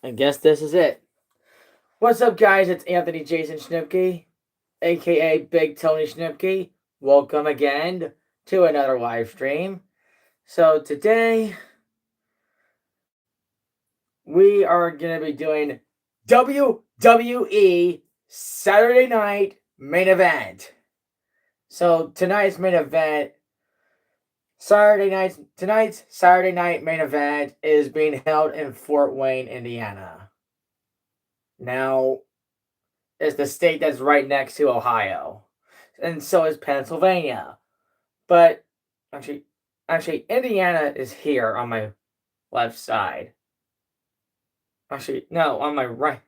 I guess this is it. What's up, guys? It's Anthony Jason Schnipke, aka Big Tony Schnipke. Welcome again to another live stream. So, today we are going to be doing WWE Saturday Night Main Event. So, tonight's Saturday Night Main Event is being held in Fort Wayne, Indiana. Now, it's the state that's right next to Ohio, and so is Pennsylvania. But actually, Indiana is here on my left side. Actually, no, on my right.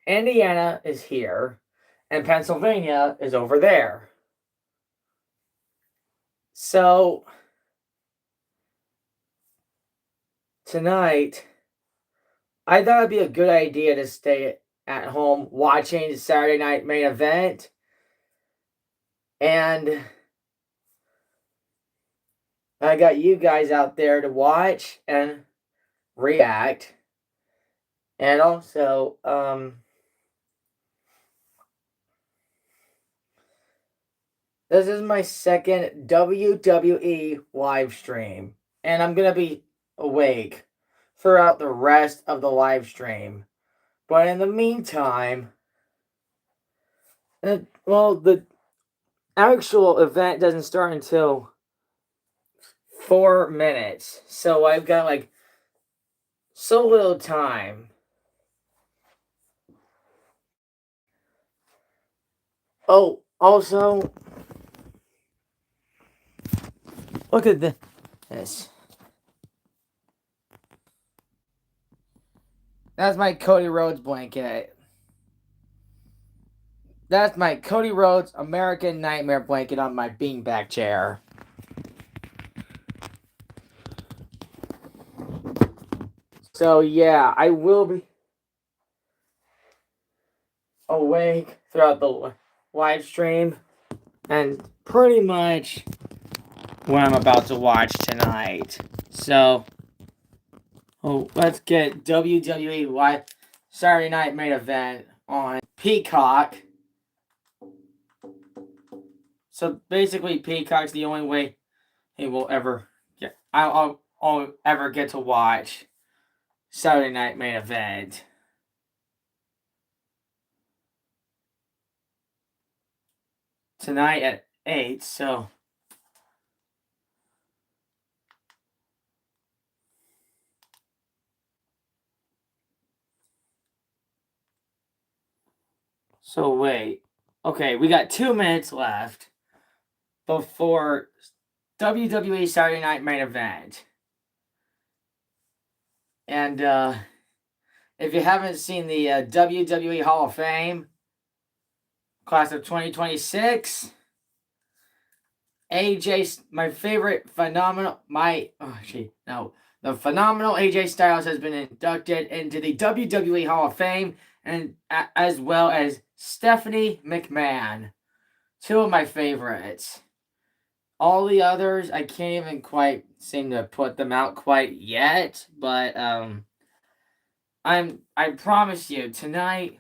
Indiana is here, and Pennsylvania is over there. So tonight, I thought it'd be a good idea to stay at home watching the Saturday Night Main Event. And I got you guys out there to watch and react. And also, this is my second WWE live stream. And I'm going to be awake throughout the rest of the live stream. But in the meantime, the actual event doesn't start until 4 minutes. So I've got like so little time. Oh, also, look at this. That's my Cody Rhodes blanket. That's my Cody Rhodes American Nightmare blanket on my beanbag chair. So yeah, I will be awake throughout the live stream and pretty much what I'm about to watch tonight. So, let's get WWE Live Saturday Night Main Event on Peacock. So basically, Peacock's the only way I'll ever get to watch Saturday Night Main Event. Tonight at 8, so wait. Okay, we got 2 minutes left before WWE Saturday Night Main Event. And if you haven't seen the WWE Hall of Fame class of 2026, the phenomenal AJ Styles has been inducted into the WWE Hall of Fame, and as well as Stephanie McMahon, 2 of my favorites. All the others, I can't even quite seem to put them out quite yet, but I promise you, tonight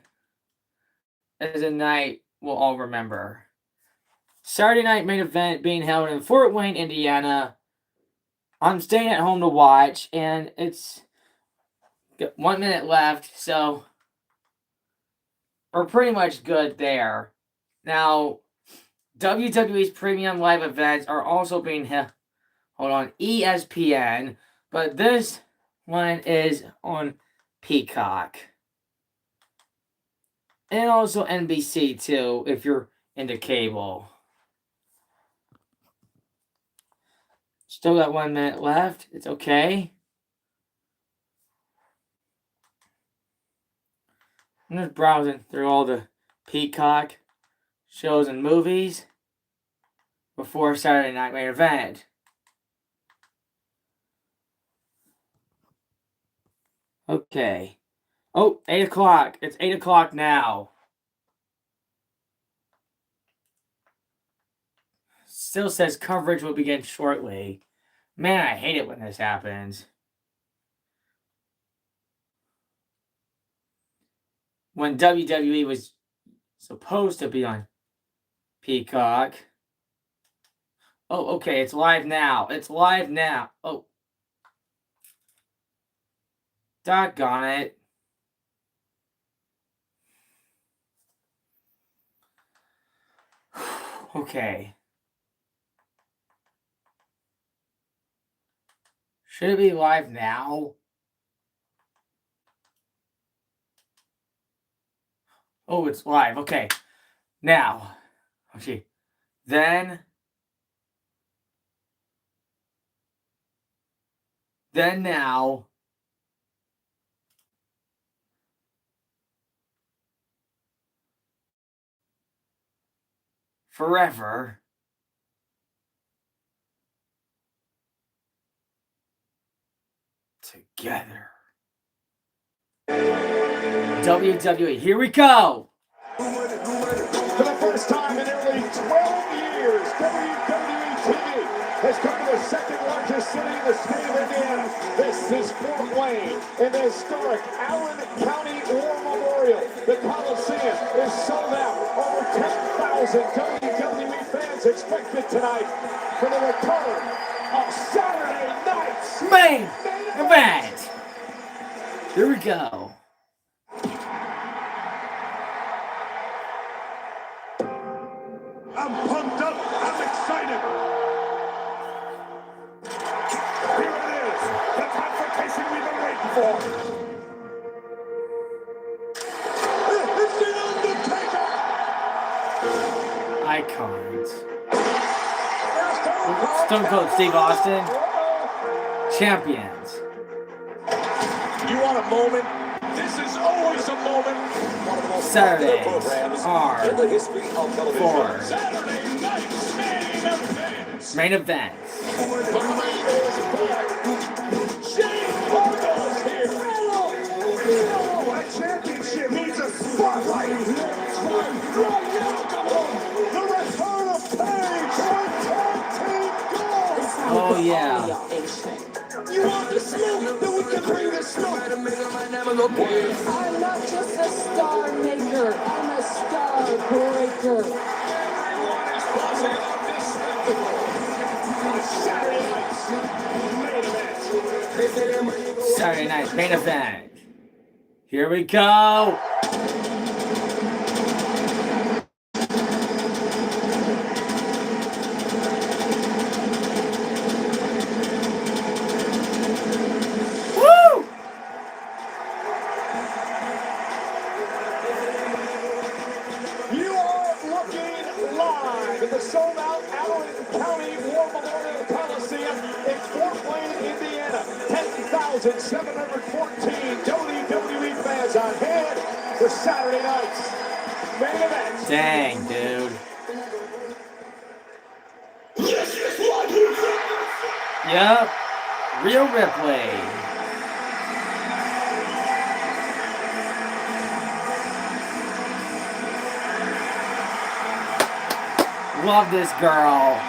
is a night we'll all remember. Saturday Night Main Event being held in Fort Wayne, Indiana. I'm staying at home to watch, and it's 1 minute left, so we're pretty much good there. Now, WWE's premium live events are also being held on ESPN, but this one is on Peacock. And also NBC too, if you're into cable. Still got 1 minute left. It's okay. I'm just browsing through all the Peacock shows and movies before Saturday Night Main Event. Okay. Oh, 8 o'clock. It's 8 o'clock now. Still says coverage will begin shortly. Man, I hate it when this happens. when WWE was supposed to be on Peacock. Oh, okay, it's live now. It's live now. Oh. Doggone it. Okay. Should it be live now? Oh, it's live. Okay. Now. Okay. Then now. Forever. Together. WWE. Here we go. For the first time in nearly 12 years, WWE TV has come to the second largest city in the state of Indiana. This is Fort Wayne in the historic Allen County War Memorial. The Coliseum is sold out. Over 10,000 WWE fans expected tonight for the return of Saturday night's main event. Here we go. I'm pumped up. I'm excited. Here it is. The confrontation we've been waiting for. It's the Undertaker. Icons. Stone Cold Steve Austin. Champions. You want a moment? This is always a moment. Saturdays are in the history of television. for Saturday night's main events. The main is back. Shane Cargill's here. A championship needs a spotlight. The return of Paige for tag team gold. Oh yeah. You want the smoke? Then we can bring the smoke. I'm not just a star maker, I'm a star breaker. Everyone is buzzing on this spectacle. Saturday night's main event. Saturday night's main event. Here we go. You are looking live at the sold-out Allen County War Memorial Coliseum in Fort Wayne, Indiana. 10,714 WWE fans on hand for Saturday night's main event. Dang, dude. Yep. Rhea Ripley. Love this girl.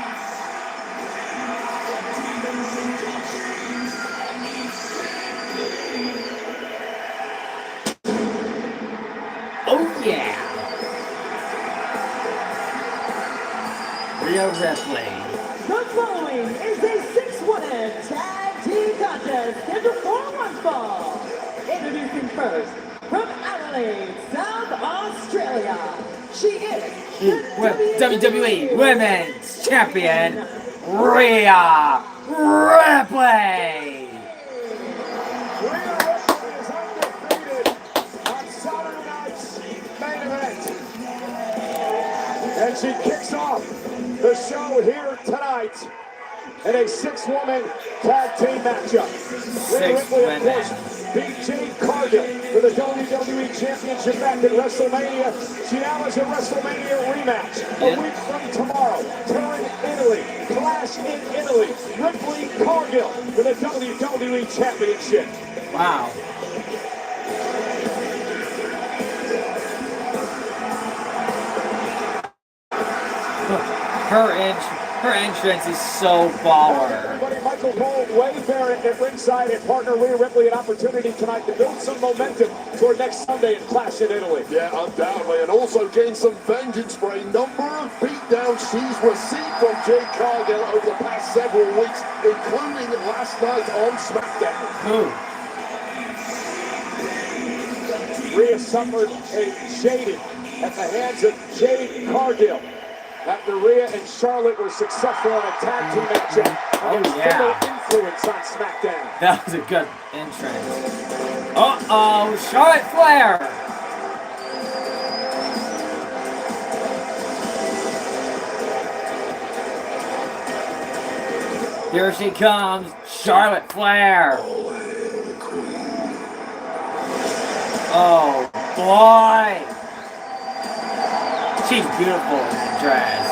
Oh yeah. Rhea Ripley. The following is a 6-woman tag team contest scheduled for one fall. Introducing first, from Adelaide, South Australia, she is WWE Women's Champion, Rhea Ripley. Rhea Ripley is undefeated on Saturday night's main event. And she kicks off the show here tonight in a 6-woman tag team matchup. Rhea Ripley, of course, beat Jade Cargill for the WWE Championship back at WrestleMania. She now has a WrestleMania rematch a week from tomorrow. Turin, Italy. Clash in Italy. Ripley Cargill for the WWE Championship. Wow. Her entrance is so baller. Everybody might Michael Cole, Wade Barrett at ringside, and partner Rhea Ripley an opportunity tonight to build some momentum toward next Sunday in Clash in Italy. Yeah, undoubtedly, and also gain some vengeance for a number of beatdowns she's received from Jade Cargill over the past several weeks, including last night on SmackDown. Rhea suffered a shading at the hands of Jade Cargill after Rhea and Charlotte were successful in a tag team match against Female Influence on SmackDown. That was a good entrance. Uh-oh, Charlotte Flair. Here she comes, Charlotte Flair. Oh, boy. She's beautiful in that dress.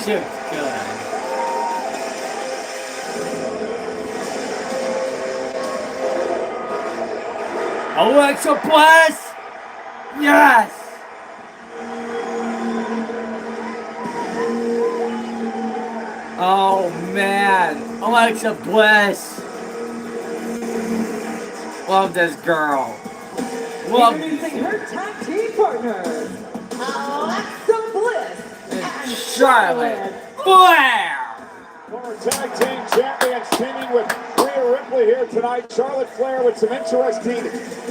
She was good. Alexa Bliss! Yes! Oh man, Alexa Bliss! Love this girl. Love Introducing her tag team partners, Alexa Bliss and Charlotte Flair! Former tag team champions teaming with Rhea Ripley here tonight. Charlotte Flair with some interesting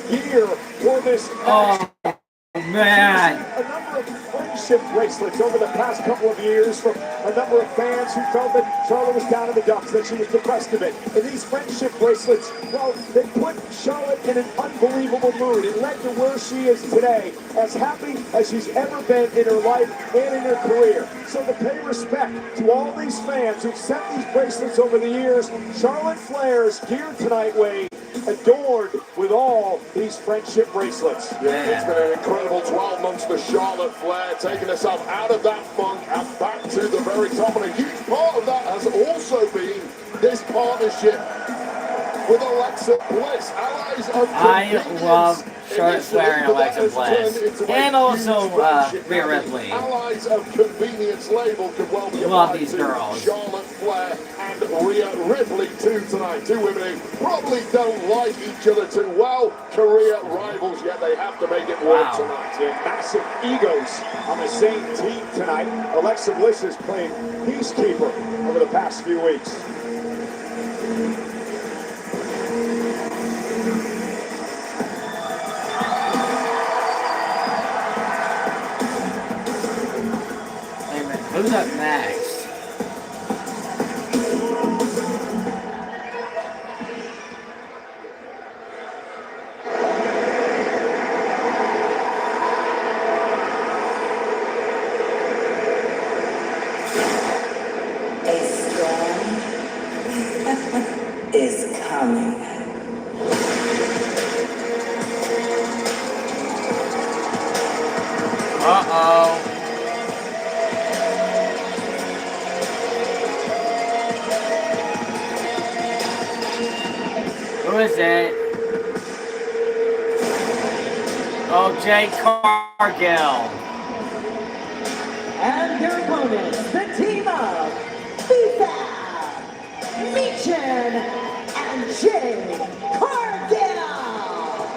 gear for this match. Oh man! A number of friendship bracelets over the past couple of years from a number of fans who felt that Charlotte was down in the dumps, that she was depressed a bit. And these friendship bracelets, well, they put Charlotte in an unbelievable mood. It led to where she is today, as happy as she's ever been in her life and in her career. So to pay respect to all these fans who've sent these bracelets over the years, Charlotte Flair's gear tonight, Wade, adorned with all these friendship bracelets. Yeah, it's been an incredible 12 months for Charlotte Flair, taking herself out of that funk and back to the very top. And a huge part of that has also been this partnership with Alexa Bliss, allies of I convenience. love Charlotte Initially, Flair and but that Alexa has Bliss. turned into a And also huge friendship. Rhea Now, Ripley. Allies of convenience label could well be Love applied these to girls. Charlotte Flair and Rhea Ripley too tonight. Two women who probably don't like each other too well. Career rivals, yet they have to make it work tonight. Yeah, massive egos on the same team tonight. Alexa Bliss has played peacekeeper over the past few weeks. Amen. Who's up next? A storm is coming. Uh-oh. Who is it? Oh, Jade Cargill. and their opponents, the team of Lisa, Meechin, and Jade Cargill.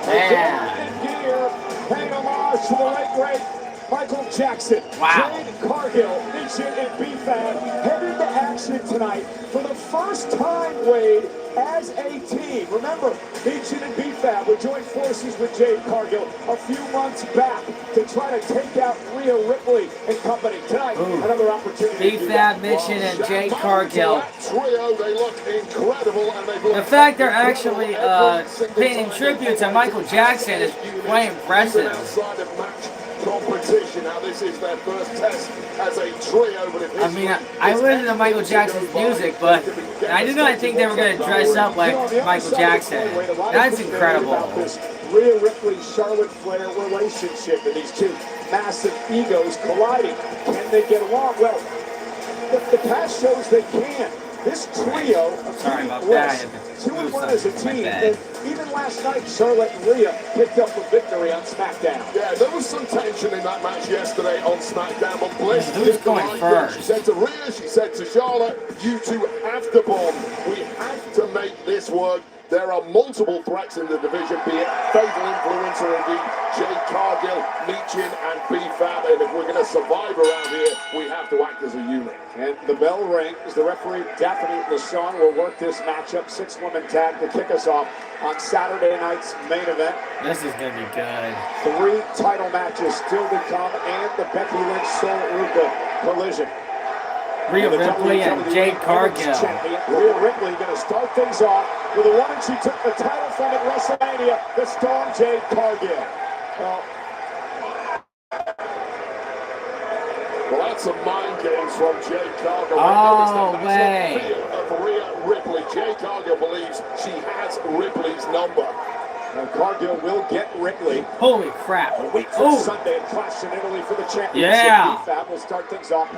Man. Gear, paying homage to the late great Michael Jackson. Wow. Jade Cargill, Meechin, and B-Fab head into action tonight for the first time, Wade, as a team. Remember, Meechin and B-Fab would join forces with Jade Cargill a few months back to try to take out Rhea Ripley and company. Tonight, another opportunity. B-Fab, Mission, and Jade Cargill. Trio, they look incredible, and they've The fact they're actually paying tribute to Michael Jackson is quite impressive. Outside of match competition. Now this is their first test as a trio, but if I mean, I listen to Michael Jackson's music, but I did not think they were going to dress up like Michael Jackson. That's incredible. This Rhea Ripley, Charlotte Flair relationship and these two massive egos colliding. Can they get along? Well, the past shows they can. This trio of Sorry Team about Bliss, that. 2-1 as a team, bad. and even last night, Charlotte and Rhea picked up the victory on SmackDown. Yeah, there was some tension in that match yesterday on SmackDown, but Bliss Who's did the going right first? thing. She said to Rhea, she said to Charlotte, you two have to bond. We have to make this work. There are multiple threats in the division, be it Fatal Influencer indeed, Jade Cargill, Michin, and B-Fab. And if we're going to survive around here, we have to act as a unit. And the bell rings. The referee, Daphne LaShawn, will work this matchup. 6-woman tag to kick us off on Saturday night's main event. This is going to be good. 3 title matches still to come, and the Becky Lynch Soul Ruka collision. Rhea Ripley and Jade Cargill. Rhea Ripley going to start things off with the woman she took the title from at WrestleMania, the Storm Jade Cargill. Well, that's some mind games from Jade Cargill. Oh, way. Of Rhea Ripley. Jade Cargill believes she has Ripley's number. Cargill will get Ripley. Holy crap. A week from Sunday, a clash in Italy for the championship. Yeah. B-Fab will start things off.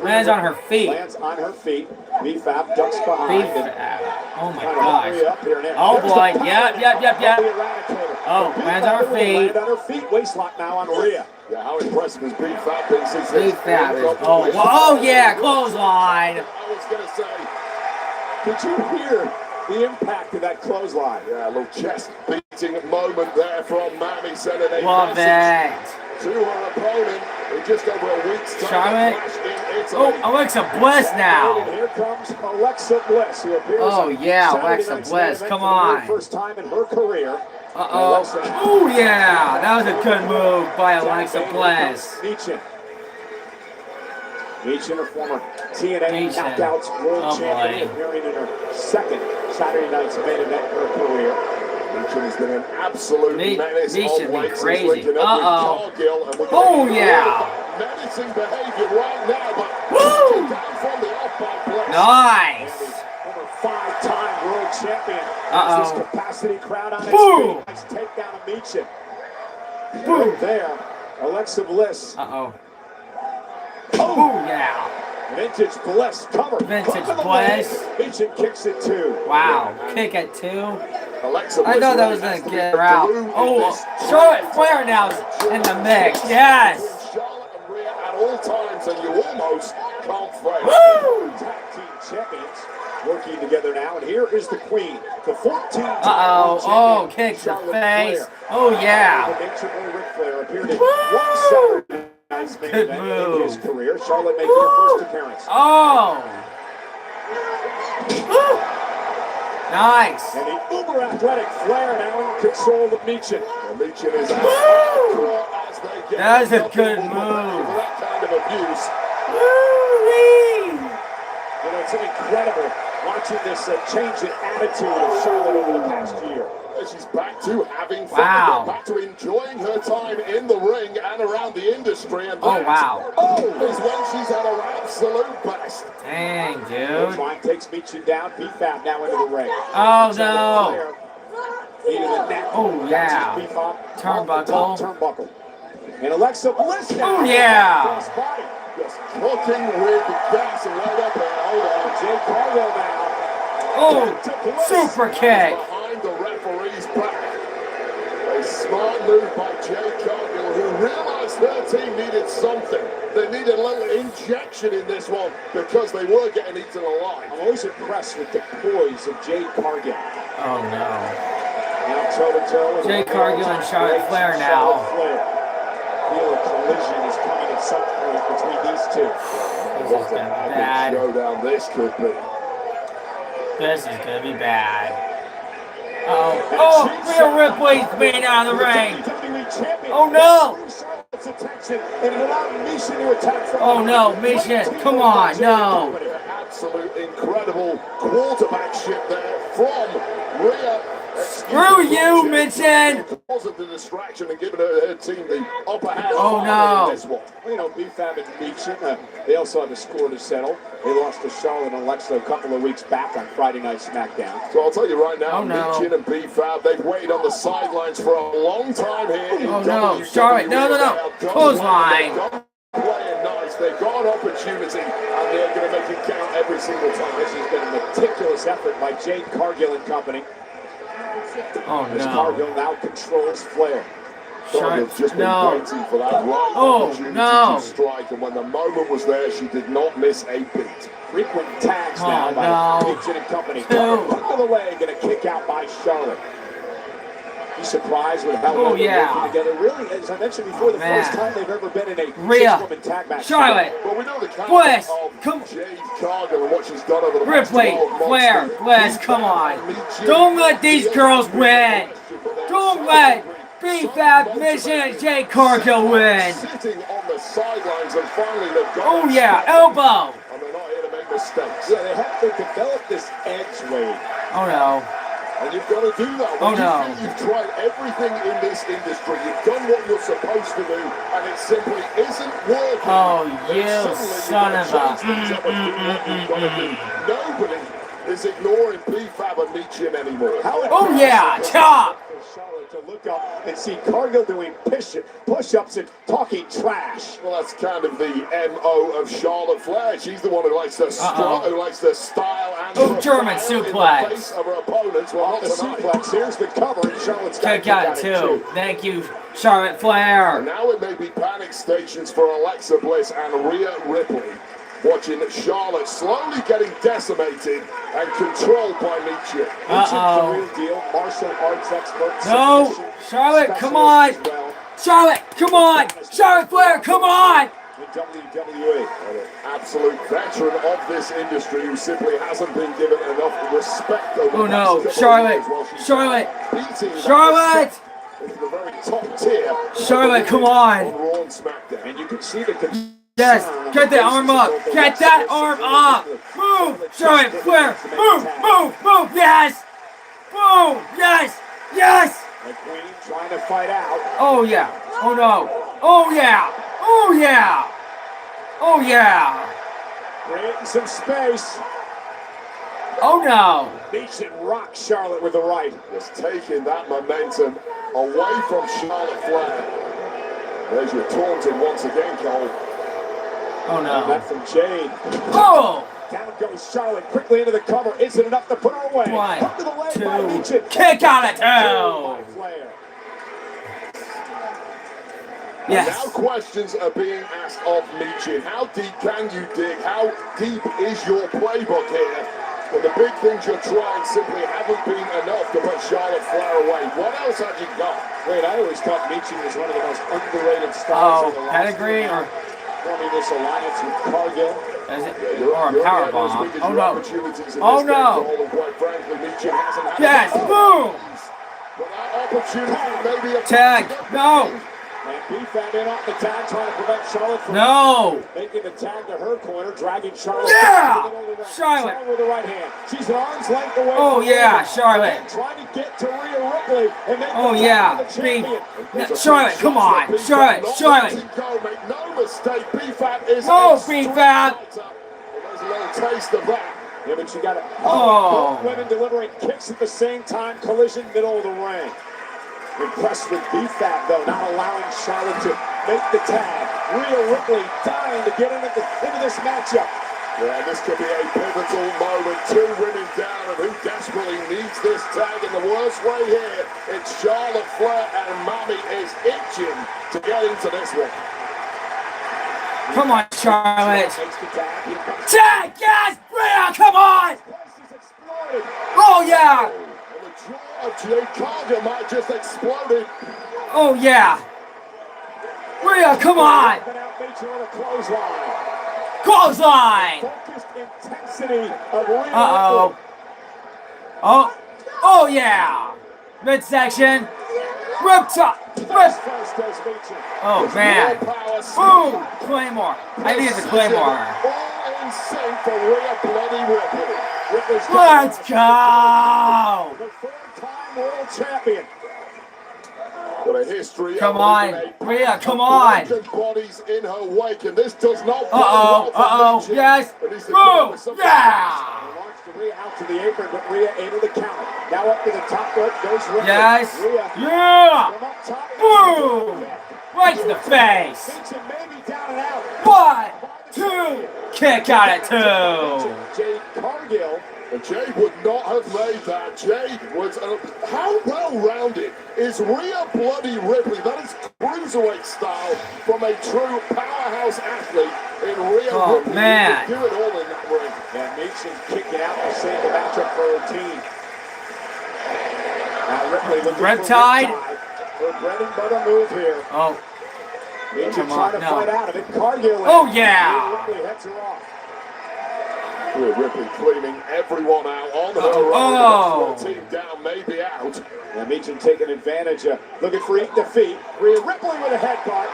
Lands on her feet. Lands on her feet. B-Fab ducks behind. Oh my gosh. Oh boy. Yep. Oh, lands on her feet. Land on her feet. Waistlock now on Rhea. Yeah, how impressive is B-Fab been since B-Fab is. Oh yeah, clothesline. I was going to say, did you hear the impact of that clothesline? yeah, a little chest beating moment there from Mammy sending a Love message it. to her opponent in just over a week's time. Charlotte. In Italy. Oh, Alexa Bliss now. And here comes Alexa Bliss, who appears Oh on yeah, Saturday Alexa night's Bliss. main event Come for the very on. first time in her career. Oh yeah, that was a good move by Alexa Bliss. Michin, a former TNA Michin. Knockouts World Oh, Champion, boy. appearing in her second Saturday night's main event in her career. Michin has been an absolute menace Michin of be late since crazy. linking up with Cargill, and we're Oh, getting yeah. menacing behavior right now, but Woo. down from the off by Bliss. Nice. Former 5-time world champion. Uh-oh. This capacity crowd on its Boom. feet. Nice takedown of Michin. Boom. Right there, Alexa Bliss. Oh yeah. Vintage Bliss cover. Vintage Cover the Bliss. leg. Michin kicks it too. Wow. Kick at 2. Alexa I Bliss thought that really was has gonna to get be her out. through in Oh, this. Charlotte Flair now in the mix. Yes. Charlotte and Rhea at all times, and you almost can't fail. Woo. Tag team champions working together now, and here is the queen, the 14th. Oh, kick to the face. Oh yeah. The Nature Boy Ric Flair appeared in one Saturday night's main Good event in his move. career. Charlotte making her first appearance. Oh. Nice. And the uber athletic Flair now in control of Michin. Michin is as hardcore as they get. That is a Nothing good will move. prevent that kind of abuse. Woo-wee. You know, it's incredible watching this change in attitude of Charlotte over the past year. She's back to having fun, Wow. back to enjoying her time in the ring and around the industry. And Oh that wow. is when she's at her absolute best. Dang, dude. Klein takes Michin down. B-Fab now into the ring. Oh no. Knee to the neck. Oh, yeah. Catches B-Fab Turnbuckle. off the top turnbuckle. And Alexa Bliss now. Oh, yeah. Cross body. Just cooking with gas right up there. Hold on. Jade Cargill now. Oh, super kick. Behind the referee's back. A smart move by Jade Cargill, who realized her team needed something. They needed a little injection in this one because they were getting eaten alive. I'm always impressed with the poise of Jade Cargill. Oh no. Now toe-to-toe. Jade Cargill and Charlotte Flair now. Charlotte Flair. Feel a collision is coming at some point between these two. This is gonna be bad. Showdown this could be. This is gonna be bad. Oh, Rhea Ripley's being out of the ring. Oh no. Oh no, Michin, come on, no. Absolute incredible quarterbackship there from Rhea. Screw you, Michin. Causing the distraction and giving her team the upper hand. Oh, no. in this one. You know, B-Fab and Michin, they also have a score to settle. They lost to Charlotte and Alexa a couple of weeks back on Friday Night SmackDown. So I'll tell you right now, Oh, no. Michin and B-Fab, they've waited on the sidelines for a long time here. in Oh, no. WWE. Charlotte, no. They are done Clothesline. playing nice They've got an opportunity, and they're going to make it count every single time. This has been a meticulous effort by Jade Cargill and company. Oh As no. Cargill now controls Flair. Cargill's just been No. waiting for that right Oh, opportunity no. to strike, and when the moment was there, she did not miss a beat. Frequent tags now Oh, by no. Peach and company. No. Hook of the leg and a kick out by Charlotte. You surprised with how well Oh, they're yeah. working together? Really, as I mentioned before, the Man. first time they've ever been in a Rhea. six-woman tag match. Charlotte. Well, we know the character Bliss, of come- Jade Cargill and what she's done over the past Ripley, 12 months. Flair, The Bliss, Beef come Fab on. and Meet You. Don't let these The girls other win. question, but they're Don't so let hungry, B-Fab, so Mission, and motivated, Jade Cargill win. Sitting on the sidelines, and finally they've got Oh that yeah, spot. elbow. And they're not here to make mistakes. Yeah, they have to develop this edge, Wade. Oh no. And you've got to do that. Oh, When you no. think you've tried everything in this industry, you've done what you're supposed to do, and it simply isn't working. Oh, then you suddenly you've son got to of a- change things up and do what you've got to do. Nobody is ignoring B-Fab and Meechin anymore. Oh yeah, chop. For Charlotte to look up and see Cargill doing push-ups and talking trash. Well, that's kind of the MO of Charlotte Flair. She's the one who likes to strut, who likes to style and Oh, German style in the suplex. face of her opponents. Well, Off not the tonight. suplex, here's the cover, and Charlotte's got to Kick kick out out too. Thank you, Charlotte Flair. And now it may be panic stations for Alexa Bliss and Rhea Ripley. Watching Charlotte slowly getting decimated and controlled by Nietzsche. The real deal, martial arts expert. No, submission Charlotte, come on. specialist as well Charlotte, come on. Charlotte Flair, come on. in WWE. Absolute veteran of this industry who simply hasn't been given enough respect over Oh the no, past couple of Charlotte, years while she's Charlotte, beating that Charlotte. into the very top tier. Charlotte, come on. On Raw and SmackDown. And you can see the concern Yes, on get the that arm faces up. of the Get that wrestlers. arm up. Move, Charlotte Flair. Move, move, move. Yes. Boom. Yes. Yes. The Queen trying to fight out. Oh yeah. Oh no. Oh yeah. Oh yeah. Oh yeah. Creating some space. Oh no. Nation rocks Charlotte with the right. Just taking that momentum away from Charlotte Flair. There's your taunting once again, Cole. Oh no. That from Jade. Oh. Down goes Charlotte quickly into the cover. Is it enough to put her away? One, Up to the leg by two. Nation. Kick out at By two. Flair. Yes. Now questions are being asked of Meechin. How deep can you dig? How deep is your playbook here? Well, the big things you're trying simply haven't been enough to put Charlotte Flair away. What else have you got? Wait, I always thought Meechin was one of the most underrated stars Oh, in the pedigree or forming this alliance with Cargill. is it? You're Or a getting power as bomb? big as Oh your no. opportunities in Oh, this game, no. Cole, and quite frankly, Meechin hasn't had Yes. enough. Boom. But that opportunity may be a Tag. No. And B-Fab in off the tag, trying to prevent Charlotte from No. making the tag to her corner, dragging Charlotte. Yeah! back to the middle of the ring. Charlotte. with the right hand. She's an arm's length away. Oh from yeah, Rhea. Charlotte. Trying to get to Rhea Ripley and make Oh the yeah. tag to the Be champion. Charlotte, come on. Charlotte, Charlotte. Make no mistake, B-Fab is No, a street B-Fab. fighter. There's a little taste of that. Yeah, but she got it. Oh. Both women delivering kicks at the same time. Collision, middle of the ring. Impressed with B-Fab, though, not allowing Charlotte to make the tag. Rhea Ripley dying to get into this matchup. Yeah, this could be a pivotal moment. Two women down, and who desperately needs this tag in the worst way here? It's Charlotte Flair, and Mommy is itching to get into this one. Come on, Charlotte. Takes the tag. Here comes Tag, yes, Rhea, come on. the place is exploded. Oh yeah. And the jaw of Jade Cargill might just exploded. Oh yeah. Rhea, come on. Been out Meechin with a clothesline. Clothesline. Focused intensity of Rhea Uh-oh. Ripley. Oh. Oh yeah. Midsection. Rip top. Rip. First goes Meechin. Oh man. Boom. Claymore. I think it's a Claymore. All in sync for Rhea Bloody Ripley. Ripley's Let's go. the four-time world champion. With a history Come of on, leaving a Rhea, pack come of on. broken bodies in her wake, and this does not bode Uh-oh. well for Uh-oh. Meechin. Yes. It needs to come Boom. with something Yeah. He launched Rhea out to the apron, but Rhea able to count. Now up to the top rope goes Ripley. Yes. Rhea Yeah. from up top. Boom. Right to the face. Meechin may be down and out. What? 2. Kick out at 2. Jade Cargill. And Jade would not have made that. Jade was... how well-rounded is Rhea Bloody Ripley? That is cruiserweight style from a true powerhouse athlete in Rhea Ripley. Man. Who can do it all in that ring. And Mason kicking out to save the matchup for her team. Now Ripley looking Riptide. for bread and butter move here. Oh. Mason Come trying on, to no. fight out of it. Cargill. Oh, yeah. Ripley heads her off. Rhea Ripley cleaning everyone out on her Oh. own. Her team down, maybe out. And Meechin taking advantage, looking for eat defeat. Rhea Ripley with a headbutt.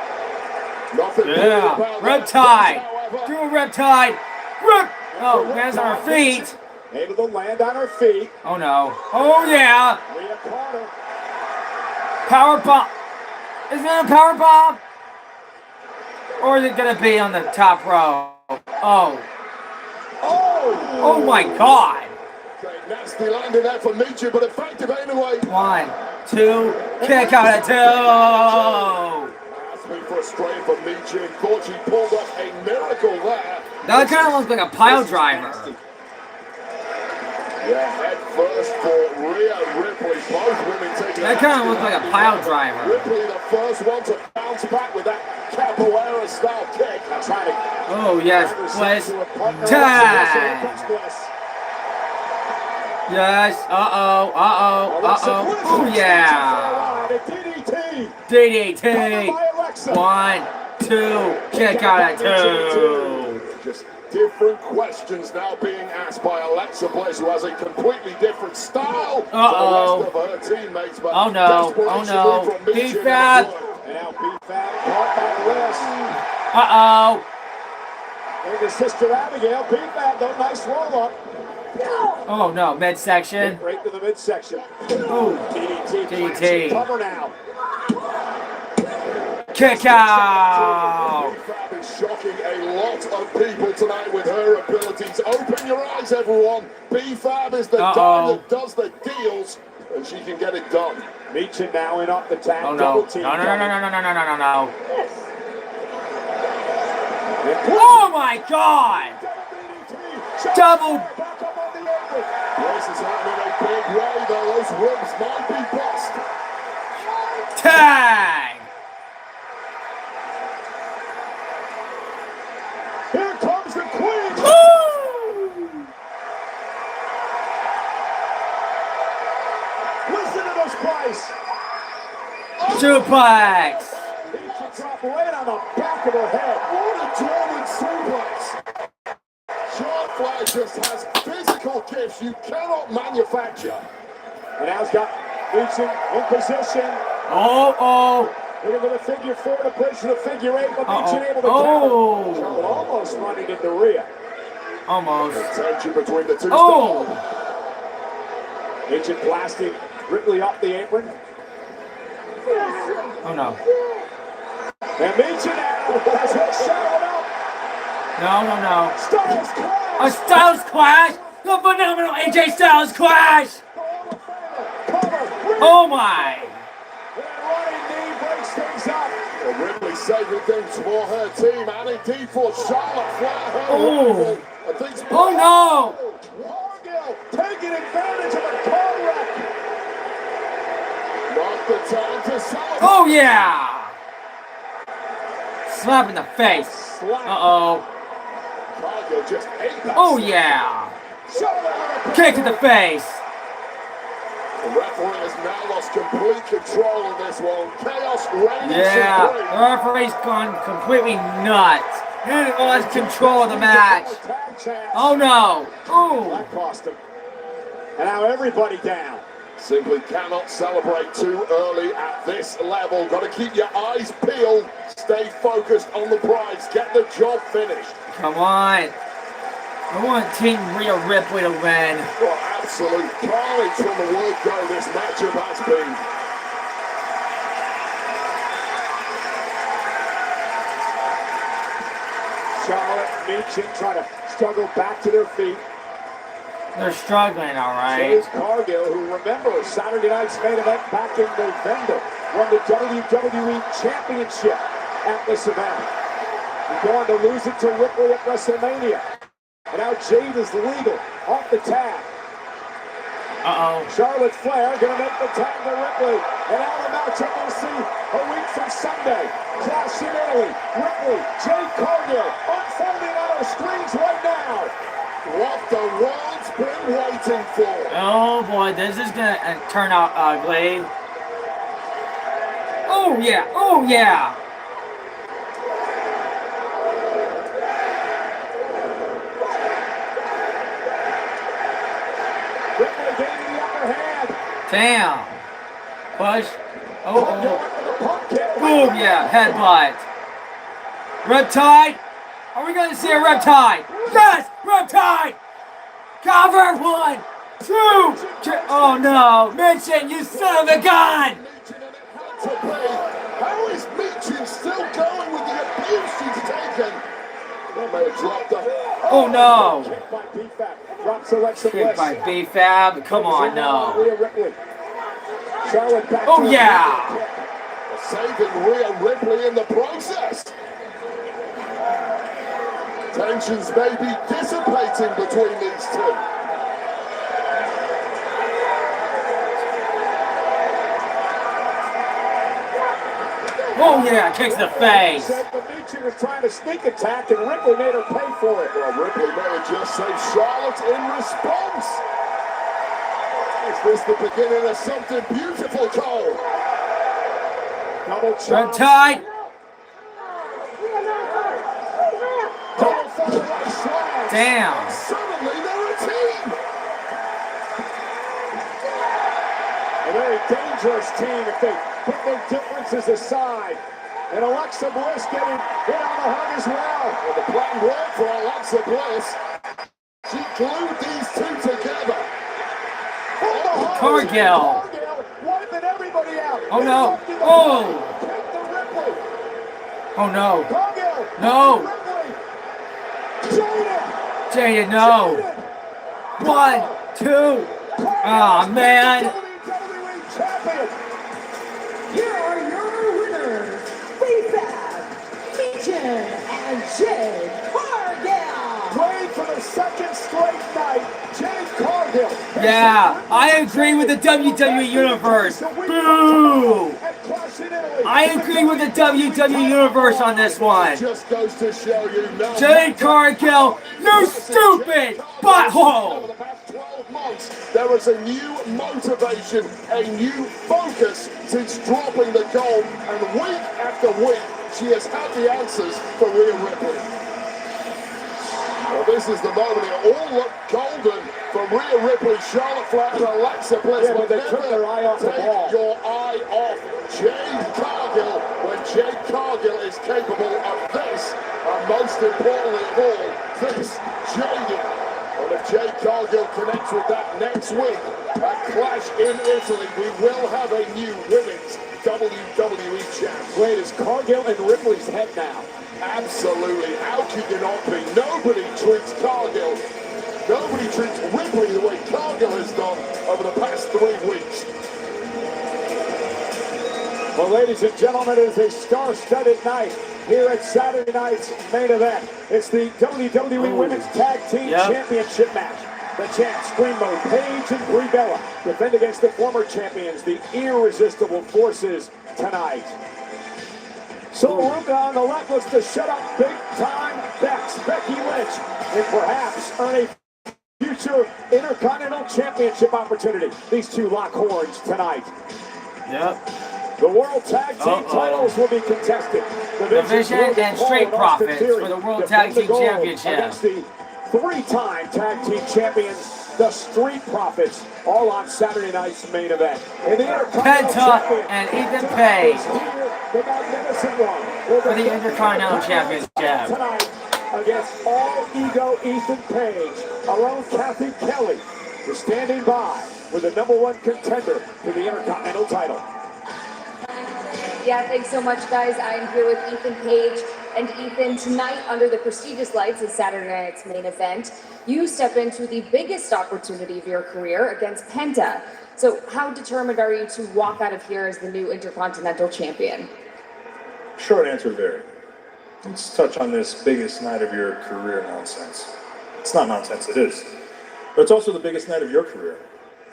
Nothing good Yeah. about that. Riptide. However, Do a Riptide. Rip. Oh, lands on her feet. Able to land on her feet. Oh, no. Oh, yeah. Rhea Carter. Power bomb. Is it a power bomb? Or is it going to be on the top row? Oh. Oh, my God. great nasty landing there for Meechin, but effective anyway. 1, 2. Kick out at 2. That's been frustrating for Meechin. Thought she pulled off a miracle there. That kind of looks like a pile driver. Yeah, head first for Rhea Ripley. Both women taking That kind of looks like a pile driver. Ripley the first one to bounce back with that capoeira style kick. That's trying to Oh, yes. Bliss. Tag. Yes. Uh-oh. Uh-oh. Uh-oh. Oh, yeah. DDT. 1, 2. Kick out at 2. just different questions now being asked by Alexa Bliss, who has a completely different style Uh-oh. to the rest of her teammates. But Oh, no. Oh, no. B-Fab. And now B-Fab caught by Bliss. Uh-oh. There's his sister Abigail. B-Fab, though, nice roll-up. Oh, no. Midsection. Right to the midsection. Ooh. DDT. Cover now. Kick out. B-Fab is shocking a lot of people tonight with her abilities. Open your eyes, everyone. B-Fab is the guy that does the deals, and she can get it done. Meechin now in off the tag. Oh, no. Double No, team no, no, no, coming. no, no, no, no, no, no. And Oh, my God. Double. back up on the apron. Bliss is out in a big way, though. Those ribs might be bust. Tag. Here comes the Queen. Woo. Listen to this price. Suplex. Meechin drop right on the back of her head. What a German suplex! Charlotte Flair just has physical gifts you cannot manufacture. And now he's got Meechin in position. Oh. Looking for the figure 4 to place to the figure 8, but Meechin able to Oh. counter. Charlotte almost running into Rhea. Almost. Tension between the two Oh. stars. Meechin blasting Ripley off the apron. Oh, no. And Meechin now has hit Charlotte up. No, no, no. Styles A clash. Styles Clash. The phenomenal AJ Styles Clash. Cover. Oh, my. And running knee breaks things up. Well, Ripley saving things for her team and indeed for Charlotte Flair. Her Oh. rival. And things Oh, no. Cargill taking advantage of a car wreck. not the time to celebrate. Oh, yeah. Slap in the face. Slap. Uh-oh. Cargill just ate that. Oh, yeah. Charlotte with a Kick to the face. The referee has now lost complete control of this one. Chaos reigning Yeah. supreme. The referee's gone completely nuts. He lost control of the match. tag chance. Oh, no. Oh. That cost him. And now everybody down. Simply cannot celebrate too early at this level. Got to keep your eyes peeled. Stay focused on the prize. Get the job finished. Come on. I want Team Rhea Ripley to win. What absolute carnage from the word go this matchup has been. Charlotte, Meechin trying to struggle back to their feet. They're struggling, all So right. is Cargill, who remember Saturday night's main event back in November, won the WWE Championship at this event. He's going to lose it to Ripley at WrestleMania. And now Jade is legal off the tag. Charlotte Flair going to make the tag to Ripley. And now the matchup we'll see a week from Sunday. Clash in Italy. Ripley, Jade Cargill unfolding on our screens right now. What the world's been waiting for. Oh boy, this is going to turn out ugly. Oh yeah, oh yeah. Ripley gaining the upper hand. Damn. Push. Oh. Pumpkin. Boom, yeah, headbutt. Riptide. Are we going to see a Riptide? Yes, Riptide. Cover. 1, 2, 3. Oh no, Mitchin, you son of a gun. How is Mitchin still going with the abuse he's taken? That may have dropped up. Oh no. Kick by B-Fab. Drops Alexa Kick Bliss. by B-Fab. Come on, no. Rhea Ripley. Charlotte back Oh to yeah. Saving Rhea Ripley in the process. Tensions may be dissipating between these two. Oh yeah, kicks the face. Said the Mitchin was trying to sneak attack and Ripley made her pay for it. Well, Ripley may have just saved Charlotte in response. Is this the beginning of something beautiful, Cole? Double chop. Riptide. Double full right slam. Damn. Suddenly they're a team. A very dangerous team if they put their differences aside. And Alexa Bliss getting hit on the heart as well. Well, the plan worked for Alexa Bliss. She glued these two together. Cargill. Wiping everybody out. Oh no. Oh. Take the Ripley. Oh no. Cargill. No. Ripley. Jada. Jada, no. 1, 2. Oh man. WWE champion. Here are your winners, B-Fab, Mitchin, and Jade Cargill. Wait for the second straight night. Jade Cargill. Yeah, I agree with the WWE Universe. Boo! I agree with the WWE Universe on this one. Just goes to show you now. Jade Cargill, you stupid butthole! Over the past 12 months, there is a new motivation, a new focus since dropping the gold, and week after week, she has had the answers for Rhea Ripley. Well, this is the moment it all looked golden for Rhea Ripley, Charlotte Flair, and Alexa Bliss. Yeah, but they took their eye off the ball. Take your eye off Jade Cargill when Jade Cargill is capable of this, and most importantly of all, this Jade. And if Jade Cargill connects with that next week, at Clash in Italy, we will have a new women's WWE champ. Wait, is Cargill in Ripley's head now? Absolutely. How can you not be? Nobody treats Cargill. Nobody treats Ripley the way Cargill has done over the past 3 weeks. Well, ladies and gentlemen, it is a star-studded night here at Saturday night's main event. It's the WWE Women's Tag Team Championship match. The champs, Screamo, Paige and Brie Bella, defend against the former champions, the Irresistible Forces, tonight. So Ruka on the left looks to shut up big-time Bex, Becky Lynch, and perhaps earn a future Intercontinental Championship opportunity. These two lock horns tonight. Yep. The World Tag Team titles will be contested. Division and Street Profits for the World Tag Team Championship. Against the 3-time Tag Team Champions, the Street Profits, all on Saturday night's main event. And the Penta and Ethan Page the magnificent one for the Intercontinental Championship. Tonight against All Ego Ethan Page, our own Kathy Kelly is standing by with the #1 contender to the Intercontinental title. Yeah, thanks so much, guys. I am here with Ethan Page. And Ethan, tonight, under the prestigious lights of Saturday night's main event, you step into the biggest opportunity of your career against Penta. So how determined are you to walk out of here as the new Intercontinental Champion? Short answer, very. Let's touch on this biggest night of your career nonsense. It's not nonsense, it is. But it's also the biggest night of your career.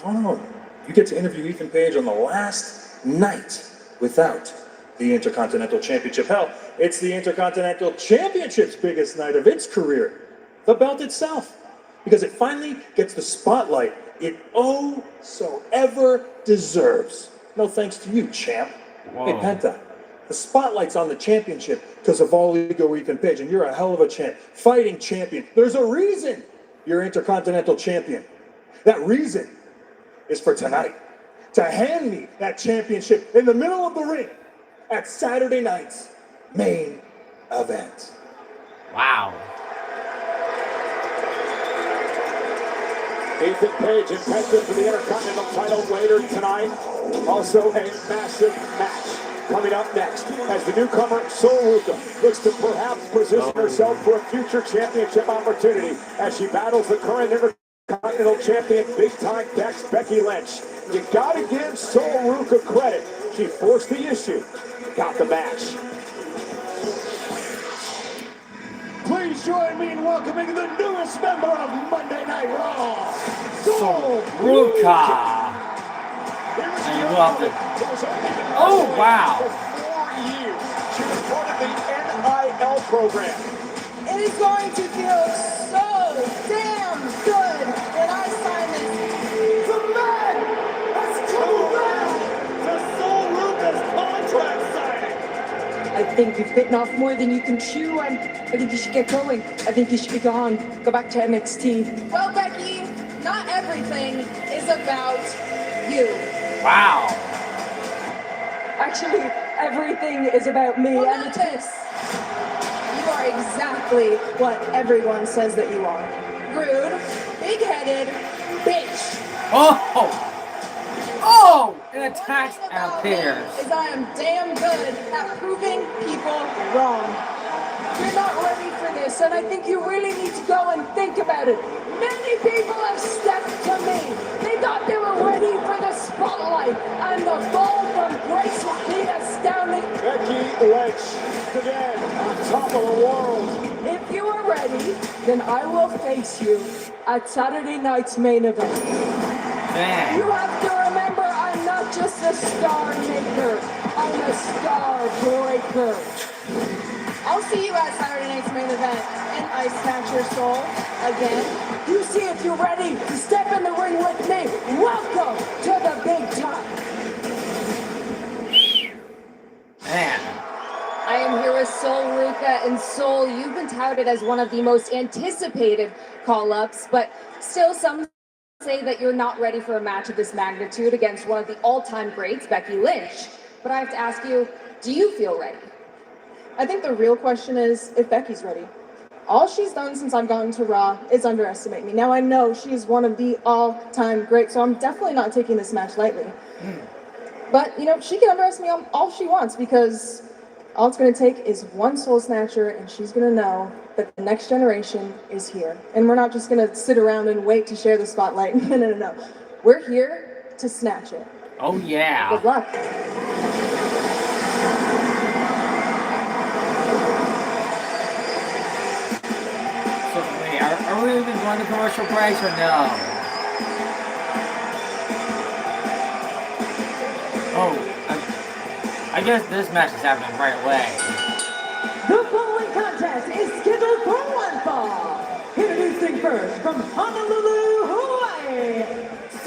Oh no, you get to interview Ethan Page on the last night without the Intercontinental Championship. Hell, it's the Intercontinental Championship's biggest night of its career. The belt itself. Because it finally gets the spotlight it oh so ever deserves. No thanks to you, champ. Whoa. Hey, Penta, the spotlight's on the championship because of all ego Ethan Page, and you're a hell of a champ. Fighting champion. There's a reason you're Intercontinental Champion. That reason is for tonight. To hand me that championship in the middle of the ring at Saturday night's main event. Wow. Ethan Page and Penta for the Intercontinental title later tonight. Also a massive match coming up next as the newcomer Sol Ruca looks to perhaps position herself for a future championship opportunity as she battles the current Intercontinental champion, big-time Becky Lynch. You gotta give Sol Ruca credit. She forced the issue, got the match. Please join me in welcoming the newest member of Monday Night Raw, Sol Ruca. And you love it. Oh, wow. For 4 years, she was part of the NIL program. It is going to feel so damn good that I sign this. The man has come back to Sol Ruca's contract signing. I think you've bitten off more than you can chew, and I think you should get going. I think you should be gone. Go back to NXT. Well, Becky, not everything is about you. Wow. Actually, everything is about me. Well, and not this. You are exactly what everyone says that you are. Rude, big-headed, bitch. Oh. Oh. It attacks One thing and about me appears. is I am damn good at proving people wrong. You're not ready for this, and I think you really need to go and think about it. Many people have stepped to me. They thought they were ready for the spotlight, and the fall from grace will be astounding. Becky Lynch, again, on top of the world. If you are ready, then I will face you at Saturday night's main event. Man. You have to remember, I'm not just a star maker, I'm a star breaker. I'll see you at Saturday night's main event, and I snatch your soul again. You see if you're ready to step in the ring with me. Welcome to the big time. Man. I am here with Sol Ruca, and Sol, you've been touted as one of the most anticipated call-ups, but still some say that you're not ready for a match of this magnitude against one of the all-time greats, Becky Lynch. But I have to ask you, do you feel ready? I think the real question is if Becky's ready. All she's done since I've gotten to Raw is underestimate me. Now I know she's one of the all-time greats, so I'm definitely not taking this match lightly. But, you know, she can underestimate me all she wants because all it's going to take is one soul snatcher and she's going to know that the next generation is here. And we're not just going to sit around and wait to share the spotlight. No. We're here to snatch it. Oh, yeah. Good luck. So, wait, are we even going to commercial breaks or no? Oh, I guess this match is happening right away. The following contest is scheduled for one fall. Introducing first from Honolulu, Hawaii,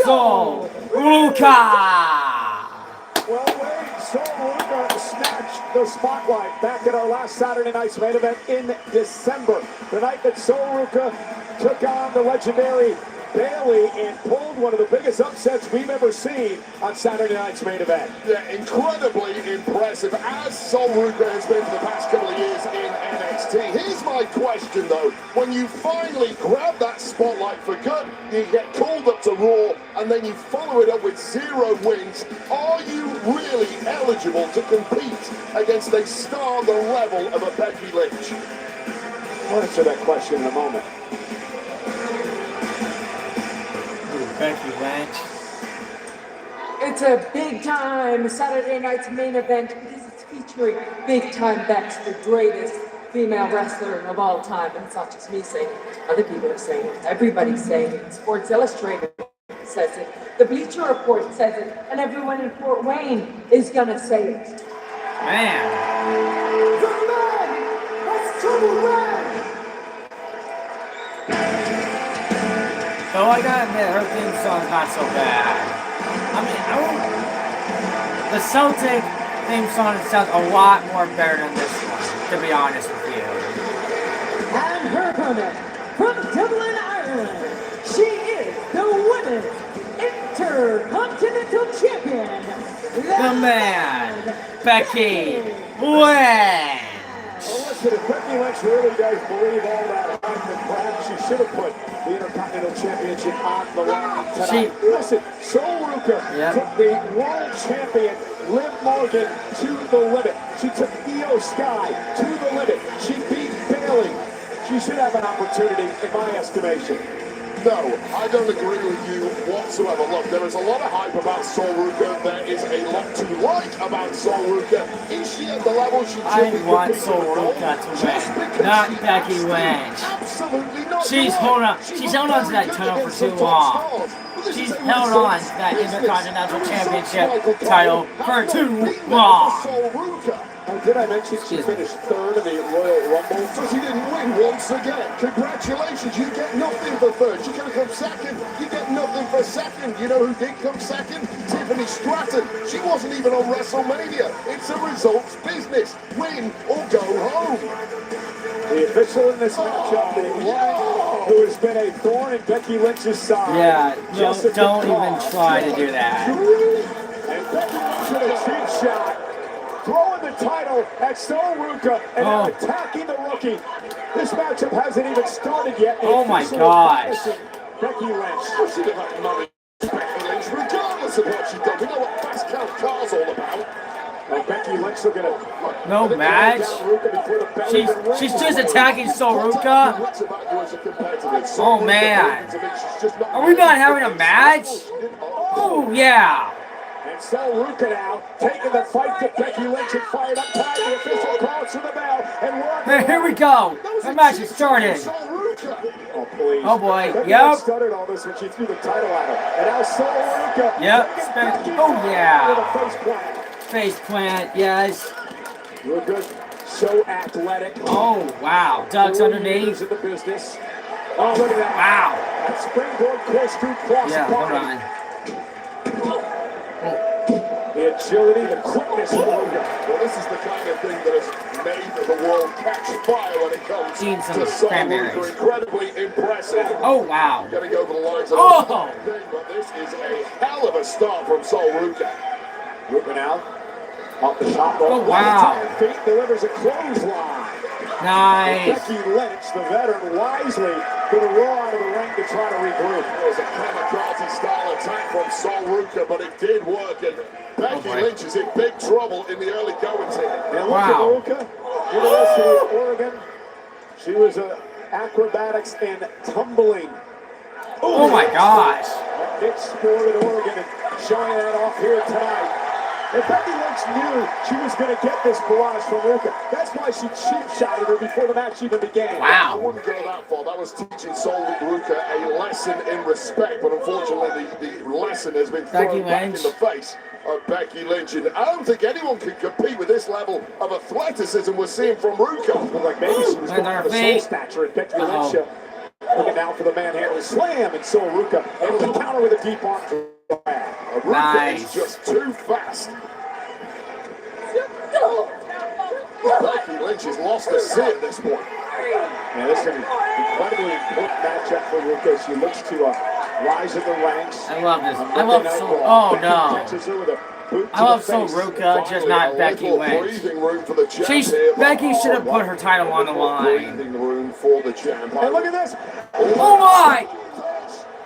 Sol Ruca! Well, Wade, Sol Ruca snatched the spotlight back at our last Saturday night's main event in December. The night that Sol Ruca took on the legendary Bailey and pulled one of the biggest upsets we've ever seen on Saturday night's main event. Yeah, incredibly impressive, as Sol Ruca has been for the past couple of years in NXT. Here's my question, though. When you finally grab that spotlight for good, you get called up to Raw, and then you follow it up with 0 wins, are you really eligible to compete against a star the level of a Becky Lynch? I'll answer that question in a moment. Becky Lynch. It's a big time Saturday night's main event because it's featuring big time Bex, the greatest female wrestler of all time. And it's not just me saying it. Other people are saying it. Everybody's saying it. Sports Illustrated says it. The Bleacher Report says it. And everyone in Fort Wayne is going to say it. Man. The man has trouble red. Though I gotta admit, her theme song's not so bad. I mean, the Celtic theme song sounds a lot more better than this one, to be honest with you. And her opponent from Dublin, Ireland, she is the Women's Intercontinental Champion, The man, Becky Lynch. Well, listen, if Becky Lynch really does believe all that hype and crap, she should have put the Intercontinental Championship on the line tonight. Listen, Sol Ruca took the world champion Liv Morgan to the limit. She took Io Sky to the limit. She beat Bayley. She should have an opportunity, in my estimation. No, I don't agree with you whatsoever. Look, there is a lot of hype about Sol Ruca. There is a lot to like about Sol Ruca. Is she at the level she I want Sol Ruca to win, not Becky Lynch. Absolutely not. She's held on to that title for too long. She's held on to that Intercontinental Championship title for too long. Did I mention she finished third in the Royal Rumble? So she didn't win once again. Congratulations, you get nothing for third. She could have come second. You get nothing for second. You know who did come second? Tiffany Stratton. She wasn't even on WrestleMania. It's a results business. Win or go home. The official in this matchup, the woman who has been a thorn in Becky Lynch's side. Yeah, don't even try to do that. And Becky Lynch with a cheap shot. Throwing the title at Sol Ruca and now attacking the rookie. This matchup hasn't even started yet. Oh my gosh. Becky Lynch. She didn't have money. Becky Lynch, regardless of what she did. We know what fast count car's all about. And Becky Lynch looking at no match. She's just attacking Sol Ruca. Oh man. Are we not having a match? Oh yeah. And Sol Ruca now taking the fight to Becky Lynch and fired up time. The official calls for the bell. And here we go. The match is started. Oh, please. Oh boy. Becky Yep. started all this when she threw the title at her. And now Sol Ruca. Yep. Oh yeah. With a face plant. Face plant. Yes. Ruca, so athletic. Oh wow. Ducks underneath. In the business. Oh, look at that. Wow. That springboard corkscrew cross. Yeah. Hold on. The agility, the quickness of Ruca. Well, this is the kind of thing that has made the world catch fire when it comes to Sol Ruca. Incredibly impressive. Oh wow. Getting over the lines of thing, but this is a hell of a start from Sol Ruca. Ruca now off the top rope. Oh wow. Feet delivers a clothesline. Nice. Becky Lynch, the veteran, wisely going to roll out of the ring to try to regroup. It was a kamikaze-style attack from Sol Ruca, but it did work, and Becky Lynch is in big trouble in the early goings here. Now look at Ruca, University of Oregon. She was acrobatics and tumbling. Oh my gosh. A big sport in Oregon and showing that off here tonight. And Becky Lynch knew she was going to get this barrage from Ruca. That's why she cheap-shotted her before the match even began. Wow. I wouldn't go that far. That was teaching Sol Ruca a lesson in respect, but unfortunately the lesson has been thrown back in the face of Becky Lynch. And I don't think anyone can compete with this level of athleticism we're seeing from Ruca. Looked like maybe she was going for the soul snatcher, and Becky Lynch looking down for the manhandle slam, and Sol Ruca able to counter with a deep arm drag. Ruca is just too fast. Becky Lynch has lost her seat at this point. Yeah, this is an incredibly important matchup for Ruca. She looks to rise in the ranks. I love this. I love Sol. Oh no. I love Sol Ruca, just not Becky Lynch. Becky should have put her title on the line. And look at this. Oh my!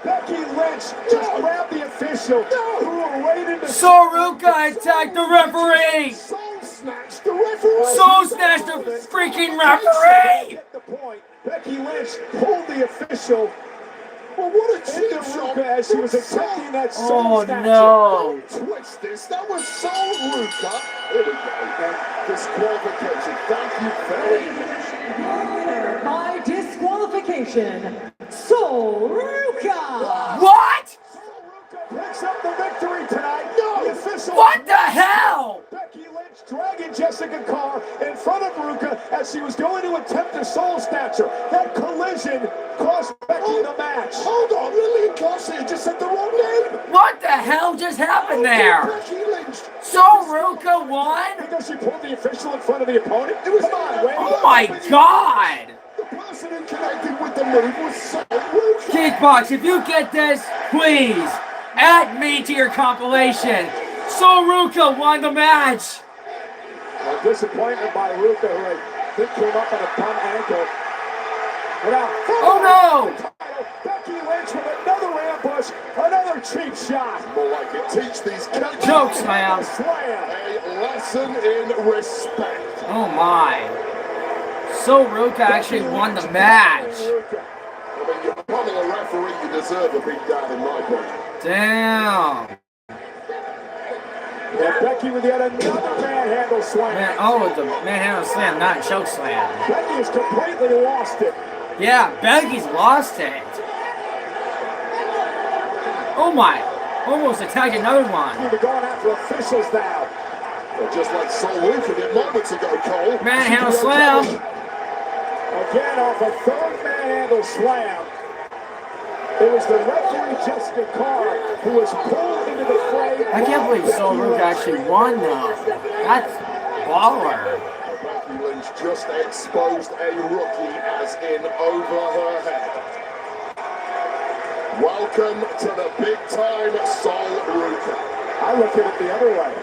Becky Lynch just grabbed the official, threw her right into Sol Ruca attacked the referee! Soul snatched the referee! Soul snatched the freaking referee! At the point, Becky Lynch pulled the official. Well, what a cheap shot as she was attempting that soul snatcher. Oh no! twist this. That was so Ruka. Here we go. Disqualification. Thank you very much. By disqualification, Sol Ruka. What? Picks up the victory tonight. No, the official. What the hell? Becky Lynch dragging Jessica Carr in front of Ruka as she was going to attempt a soul snatcher. That collision cost Becky the match. Hold on, Lillian Garcia just said the wrong name. What the hell just happened there? Becky Lynch. Sol Ruka won? Because she pulled the official in front of the opponent. Come on, Wayne. Oh my god! The person who connected with the move was Sol Ruka. Kickbox, if you get this, please add me to your compilation. Sol Ruka won the match. A disappointment by Ruka, who I think came up on a bum ankle. Oh no! Becky Lynch with another ambush, another cheap shot. More like it. Teach these kids Choke slam. a lesson in respect. Oh my. Sol Ruka actually won the match. I mean, you're probably a referee, you deserve a beat down in my book. Damn. And Becky with yet another manhandle slam. Man, oh, the manhandle slam, not choke slam. Becky has completely lost it. Yeah, Becky's lost it. Oh my. Almost attacked another one. They're going after officials now. Well, just like Sol Ruka did moments ago, Cole. Manhandle slam. Again off a third manhandle slam. It was the referee, Jessica Carr, who was pulled into the fray. I can't believe Sol Ruka actually won though. That's baller. Becky Lynch just exposed a rookie as in over her head. Welcome to the big time, Sol Ruka. I look at it the other way.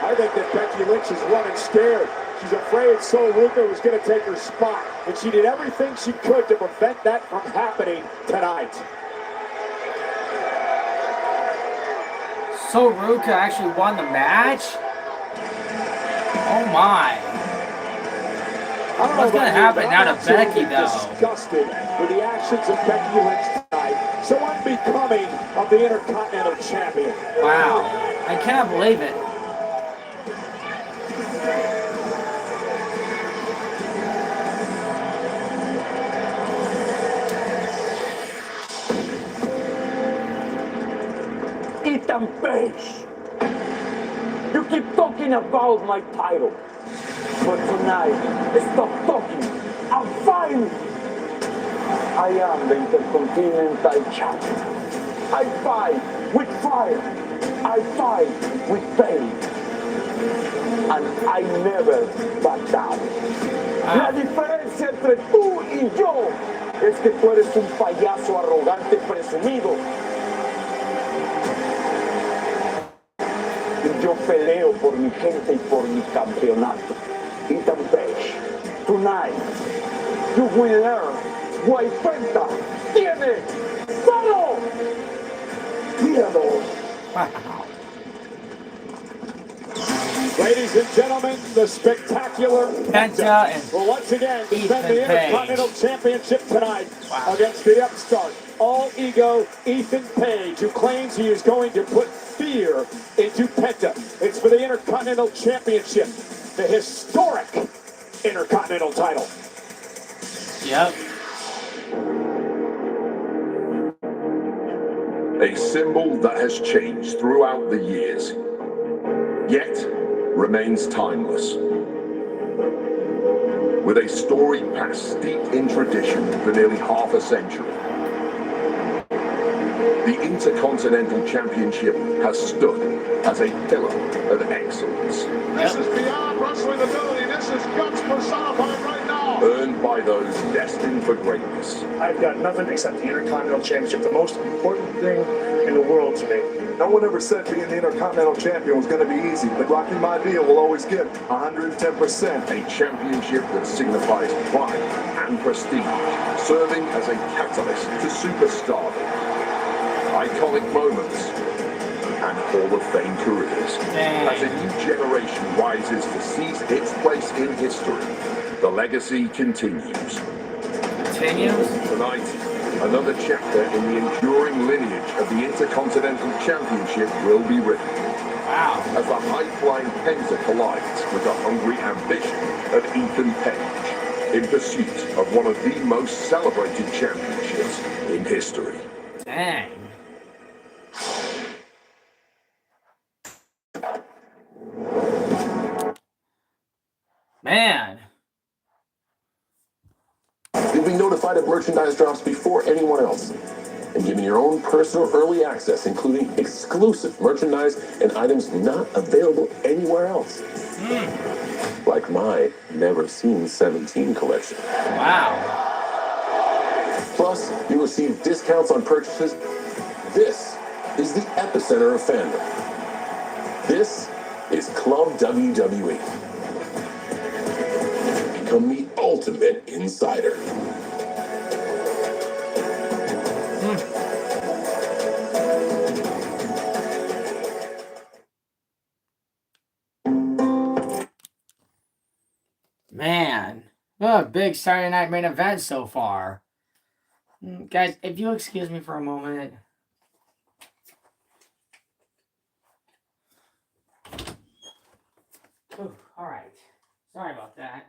I think that Becky Lynch is running scared. She's afraid Sol Ruka was going to take her spot, and she did everything she could to prevent that from happening tonight. Sol Ruka actually won the match? Oh my. What's gonna happen now to Becky though? Disgusted with the actions of Becky Lynch tonight. So unbecoming of the Intercontinental Champion. Wow. I cannot believe it. Ethan Page, you keep talking about my title, but tonight, stop talking. I'm fine. I am the Intercontinental Champion. I fight with fire. I fight with pain. And I never back down. La diferencia entre tú y yo es que tú eres un payaso arrogante presumido. Yo peleo por mi gente y por mi campeonato. Ethan Page, tonight you will learn why Penta tiene solo miedo. Wow. Ladies and gentlemen, the spectacular Penta and will once again defend Ethan the Page. Intercontinental Championship tonight Wow. against the upstart, all-ego Ethan Page, who claims he is going to put fear into Penta. It's for the Intercontinental Championship, the historic Intercontinental title. Yep. A symbol that has changed throughout the years, yet remains timeless. With a story past steeped in tradition for nearly half a century, the Intercontinental Championship has stood as a pillar of excellence. This is beyond wrestling ability. This is guts personified right now. Earned by those destined for greatness. I've got nothing except the Intercontinental Championship, the most important thing in the world to me. No one ever said being the Intercontinental Champion was going to be easy, but Rocky Maivia will always give 110%. A championship that signifies pride and prestige, serving as a catalyst to superstardom, iconic moments, and Hall of Fame careers. Dang. As a new generation rises to seize its place in history, the legacy continues. Continues? Tonight, another chapter in the enduring lineage of the Intercontinental Championship will be written. Wow. as the high-flying Penta collides with the hungry ambition of Ethan Page in pursuit of one of the most celebrated championships in history. Dang. Man. You'll be notified of merchandise drops before anyone else, and given your own personal early access, including exclusive merchandise and items not available anywhere else. Like my Never Seen 17 collection. Wow. Plus, you receive discounts on purchases. This is the epicenter of fandom. This is Club WWE. Become the ultimate insider. Man. What a big Saturday night main event so far. Guys, if you'll excuse me for a moment. All right. Sorry about that.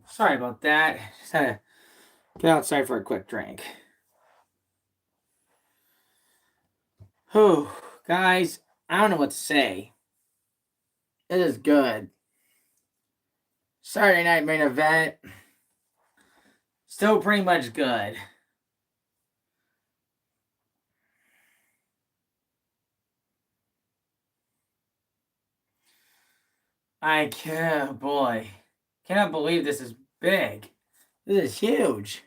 Sorry about that. Just had to get outside for a quick drink. Whew. Guys, I don't know what to say. It is good. Saturday night main event. Still pretty much good. I can't, boy. Cannot believe this is big. This is huge.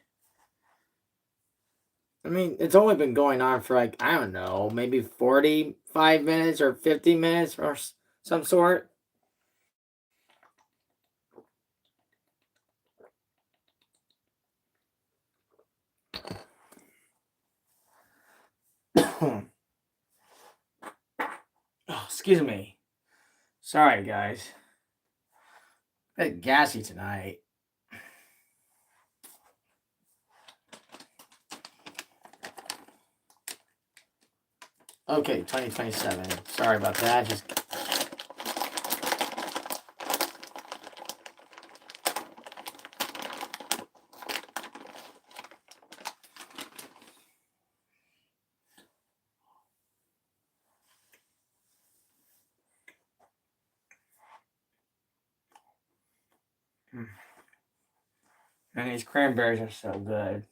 I mean, it's only been going on for like, I don't know, maybe 45 minutes or 50 minutes or some sort. Oh, excuse me. Sorry, guys. A bit gassy tonight. Okay, 2027. Sorry about that. Just and these cranberries are so good.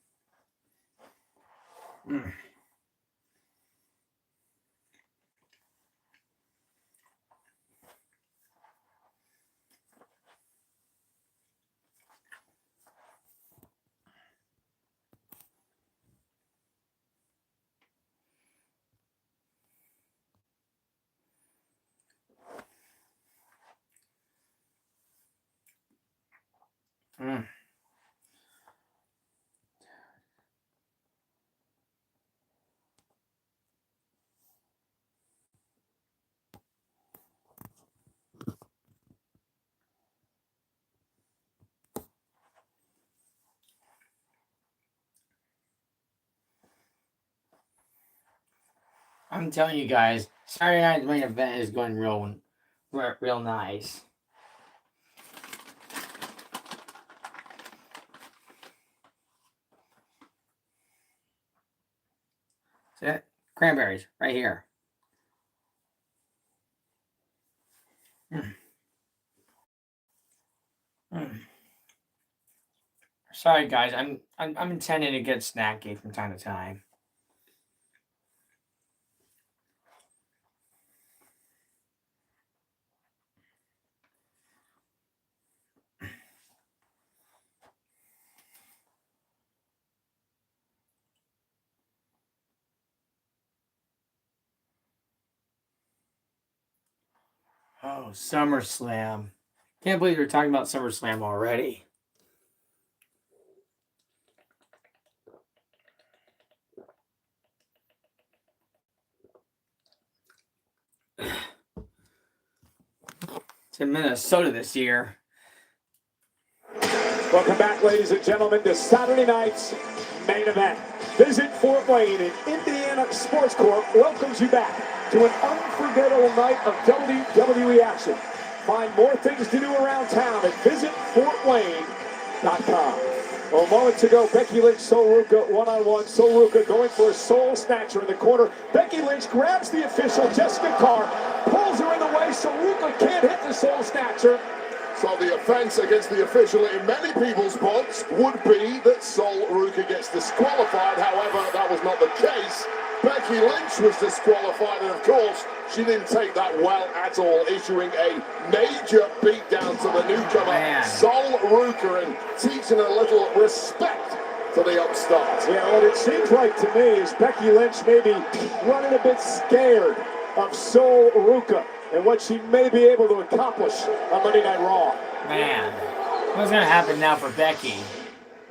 I'm telling you guys, Saturday night's main event is going real nice. See that? Cranberries, right here. Sorry, guys. I'm intending to get snacky from time to time. Oh, SummerSlam. Can't believe we're talking about SummerSlam already. It's in Minnesota this year. Welcome back, ladies and gentlemen, to Saturday night's main event. Visit Fort Wayne in Indiana Sports Corp welcomes you back to an unforgettable night of WWE action. Find more things to do around town at visitfortwayne.com. Well, moments ago, Becky Lynch, Sol Ruca, one-on-one. Sol Ruca going for a soul snatcher in the corner. Becky Lynch grabs the official, Jessica Carr, pulls her in the way. Sol Ruca can't hit the soul snatcher. So the offence against the official in many people's books would be that Sol Ruca gets disqualified. However, that was not the case. Becky Lynch was disqualified, and of course, she didn't take that well at all, issuing a major beatdown to the newcomer, Sol Ruca, and teaching a little respect to the upstart. Yeah, what it seems like to me is Becky Lynch may be running a bit scared of Sol Ruca and what she may be able to accomplish on Monday Night Raw. Man, what's going to happen now for Becky?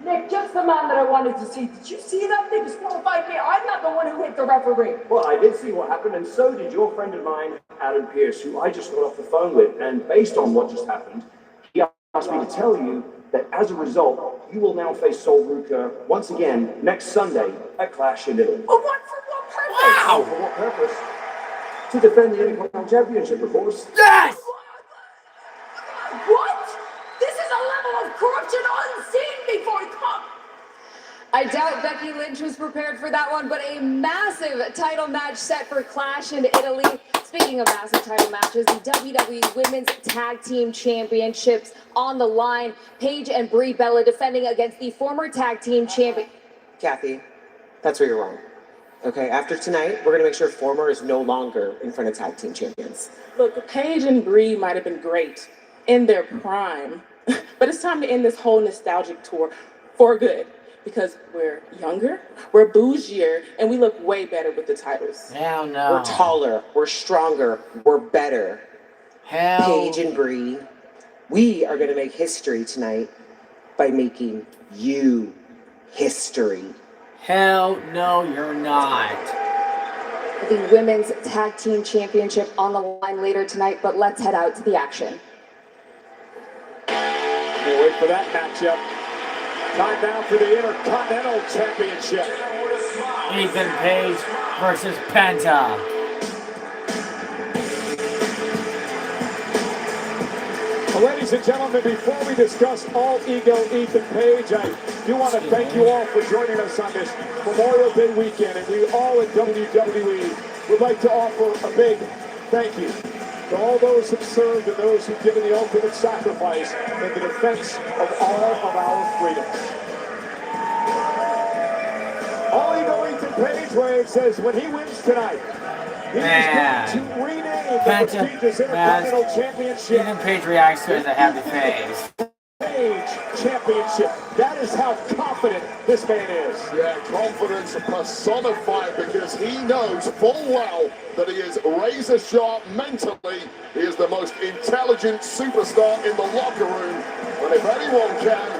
Nick, just the man that I wanted to see. Did you see that? They disqualified me. I'm not the one who hit the referee. Well, I did see what happened, and so did your friend of mine, Adam Pearce, who I just got off the phone with. And based on what just happened, he asked me to tell you that as a result, you will now face Sol Ruca once again next Sunday at Clash in Italy. Oh, what? For what purpose? Wow! For what purpose? To defend the Intercontinental Championship, of course. Yes! What? This is a level of corruption unseen before. I doubt Becky Lynch was prepared for that one, but a massive title match set for Clash in Italy. Speaking of massive title matches, the WWE Women's Tag Team Championships on the line. Paige and Brie Bella defending against the former tag team champion. Kathy, that's where you're wrong. Okay, after tonight, we're gonna make sure former is no longer in front of tag team champions. Look, Paige and Brie might have been great in their prime, but it's time to end this whole nostalgic tour for good. Because we're younger, we're bougier, and we look way better with the titles. Hell no. We're taller, we're stronger, we're better. Hell. Paige and Brie, we are gonna make history tonight by making you history. Hell no, you're not. The Women's Tag Team Championship on the line later tonight, but let's head out to the action. We'll wait for that matchup. Time now for the Intercontinental Championship. Ethan Page versus Penta. Well, ladies and gentlemen, before we discuss All Ego Ethan Page, I do want to thank you all for joining us on this Memorial Day weekend, and we all at WWE would like to offer a big thank you to all those who served and those who've given the ultimate sacrifice in the defense of all of our freedoms. All Ego Ethan Page Wave says when he wins tonight, he is going to rename the prestigious Intercontinental Championship. Ethan Page reacts to it as a happy face. Page Championship. That is how confident this man is. Yeah, confidence personified, because he knows full well that he is razor sharp mentally. He is the most intelligent superstar in the locker room. And if anyone can,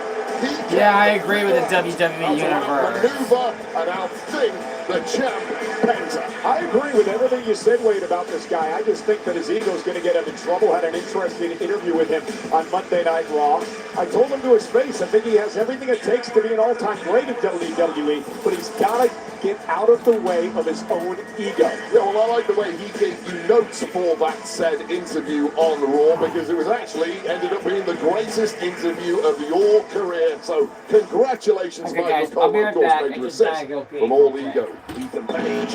he can. Yeah, I agree with the WWE Universe. Maneuver and outthink the champ, Penta. I agree with everything you said, Wade, about this guy. I just think that his ego is going to get him in trouble. Had an interesting interview with him on Monday Night Raw. I told him to his face, I think he has everything it takes to be an all-time great in WWE, but he's got to get out of the way of his own ego. Yeah, well, I like the way he gave you notes for that said interview on Raw, because it was actually ended up being the greatest interview of your career. So congratulations, Okay, Michael guys, Cole, I'll be of right course, back. major I just assist gotta go pee. from All Ego, Ethan Page.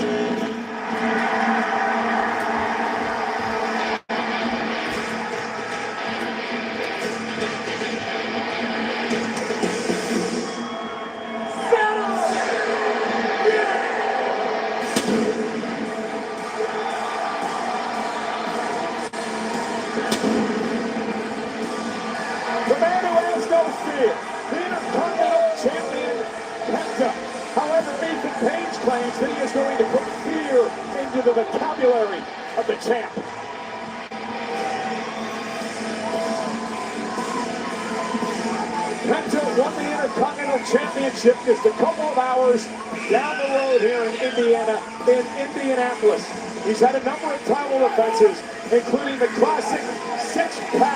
The man who has no fear, the Intercontinental Champion, Penta. However, Ethan Page claims that he is going to put fear into the vocabulary of the champ. Penta won the Intercontinental Championship just a couple of hours down the road here in Indiana, in Indianapolis. He's had a number of title defenses, including the classic six-pack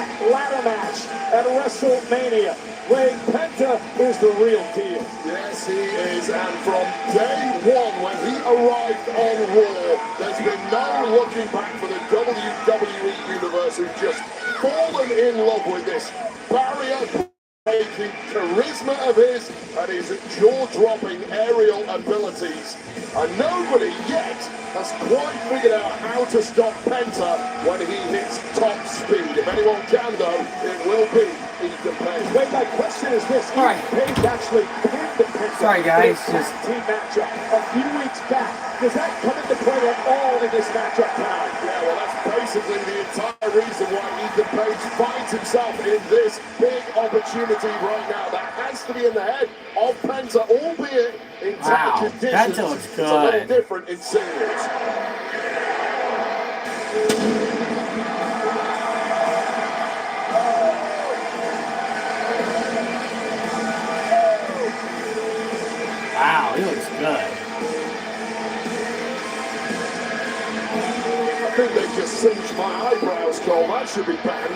at WrestleMania. Wade, Penta is the real deal. Yes, he is. And from day one, when he arrived on Raw, there's been no looking back for the WWE Universe, who've just fallen in love with this barrier-breaking charisma of his and his jaw-dropping aerial abilities. And nobody yet has quite figured out how to stop Penta when he hits top speed. If anyone can, though, it will be Ethan Page. Wait, my question is this. All right. Ethan Page actually pinned the Penta Sorry, guys. in his team matchup a few weeks back. Does that come into play at all in this matchup tonight? Yeah, well, that's basically the entire reason why Ethan Page finds himself in this big opportunity right now. That has to be in the head of Penta, albeit in Wow, tight conditions. Penta looks It's a little good. different in singles. Wow, he looks good. I think they just singed my eyebrows, Cole. That should be banned.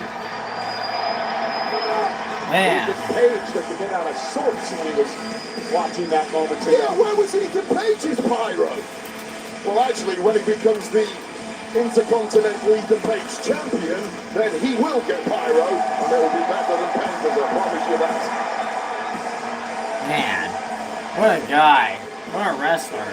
Man. Ethan Page looked a bit out of sorts when he was watching that moment ago. Yeah, where was Ethan Page's pyro? Well, actually, when he becomes the Intercontinental Ethan Page champion, then he will get pyro, and it will be better than Penta's, I promise you that. Man. What a guy. What a wrestler.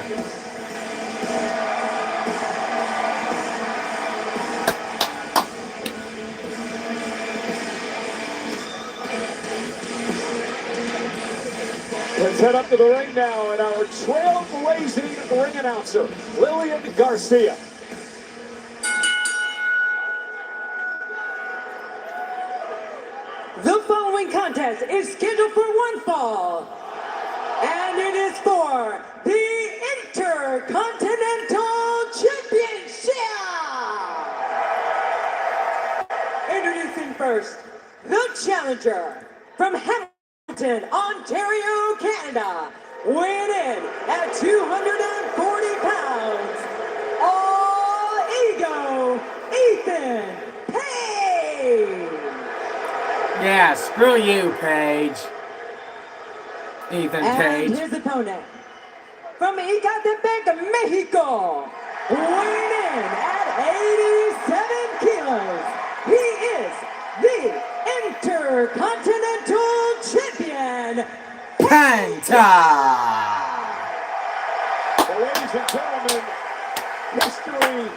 Let's head up to the ring now, and our trailblazing ring announcer, Lillian Garcia. The following contest is scheduled for one fall, and it is for the Intercontinental Championship. Introducing first, the challenger from Hamilton, Ontario, Canada, weighing in at 240 pounds, All Ego, Ethan Page. Yeah, screw you, Paige. Ethan Page. And his opponent, from Ecatepec, Mexico, weighing in at 87 kilos, he is the Intercontinental Champion, Penta! Well, ladies and gentlemen, history,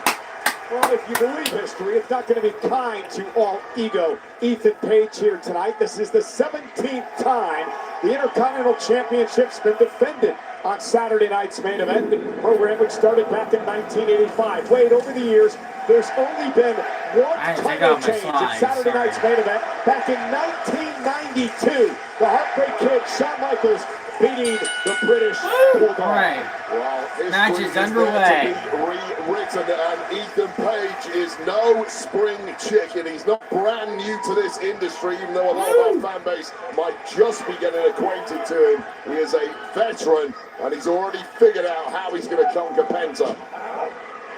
well, if you believe history, it's not going to be kind to All Ego Ethan Page here tonight. This is the 17th time the Intercontinental Championship's been defended on Saturday night's main event, the program which started back in 1985. Wade, over the years, there's only been one title change in Saturday night's main event back in 1992. The Heartbreak Kid, Shawn Michaels, beating the British Bulldog. Right. Well, match is underway. Rewritten, and Ethan Page is no spring chicken. He's not brand new to this industry, even though a lot of our fan base might just be getting acquainted to him. He is a veteran, and he's already figured out how he's going to conquer Penta.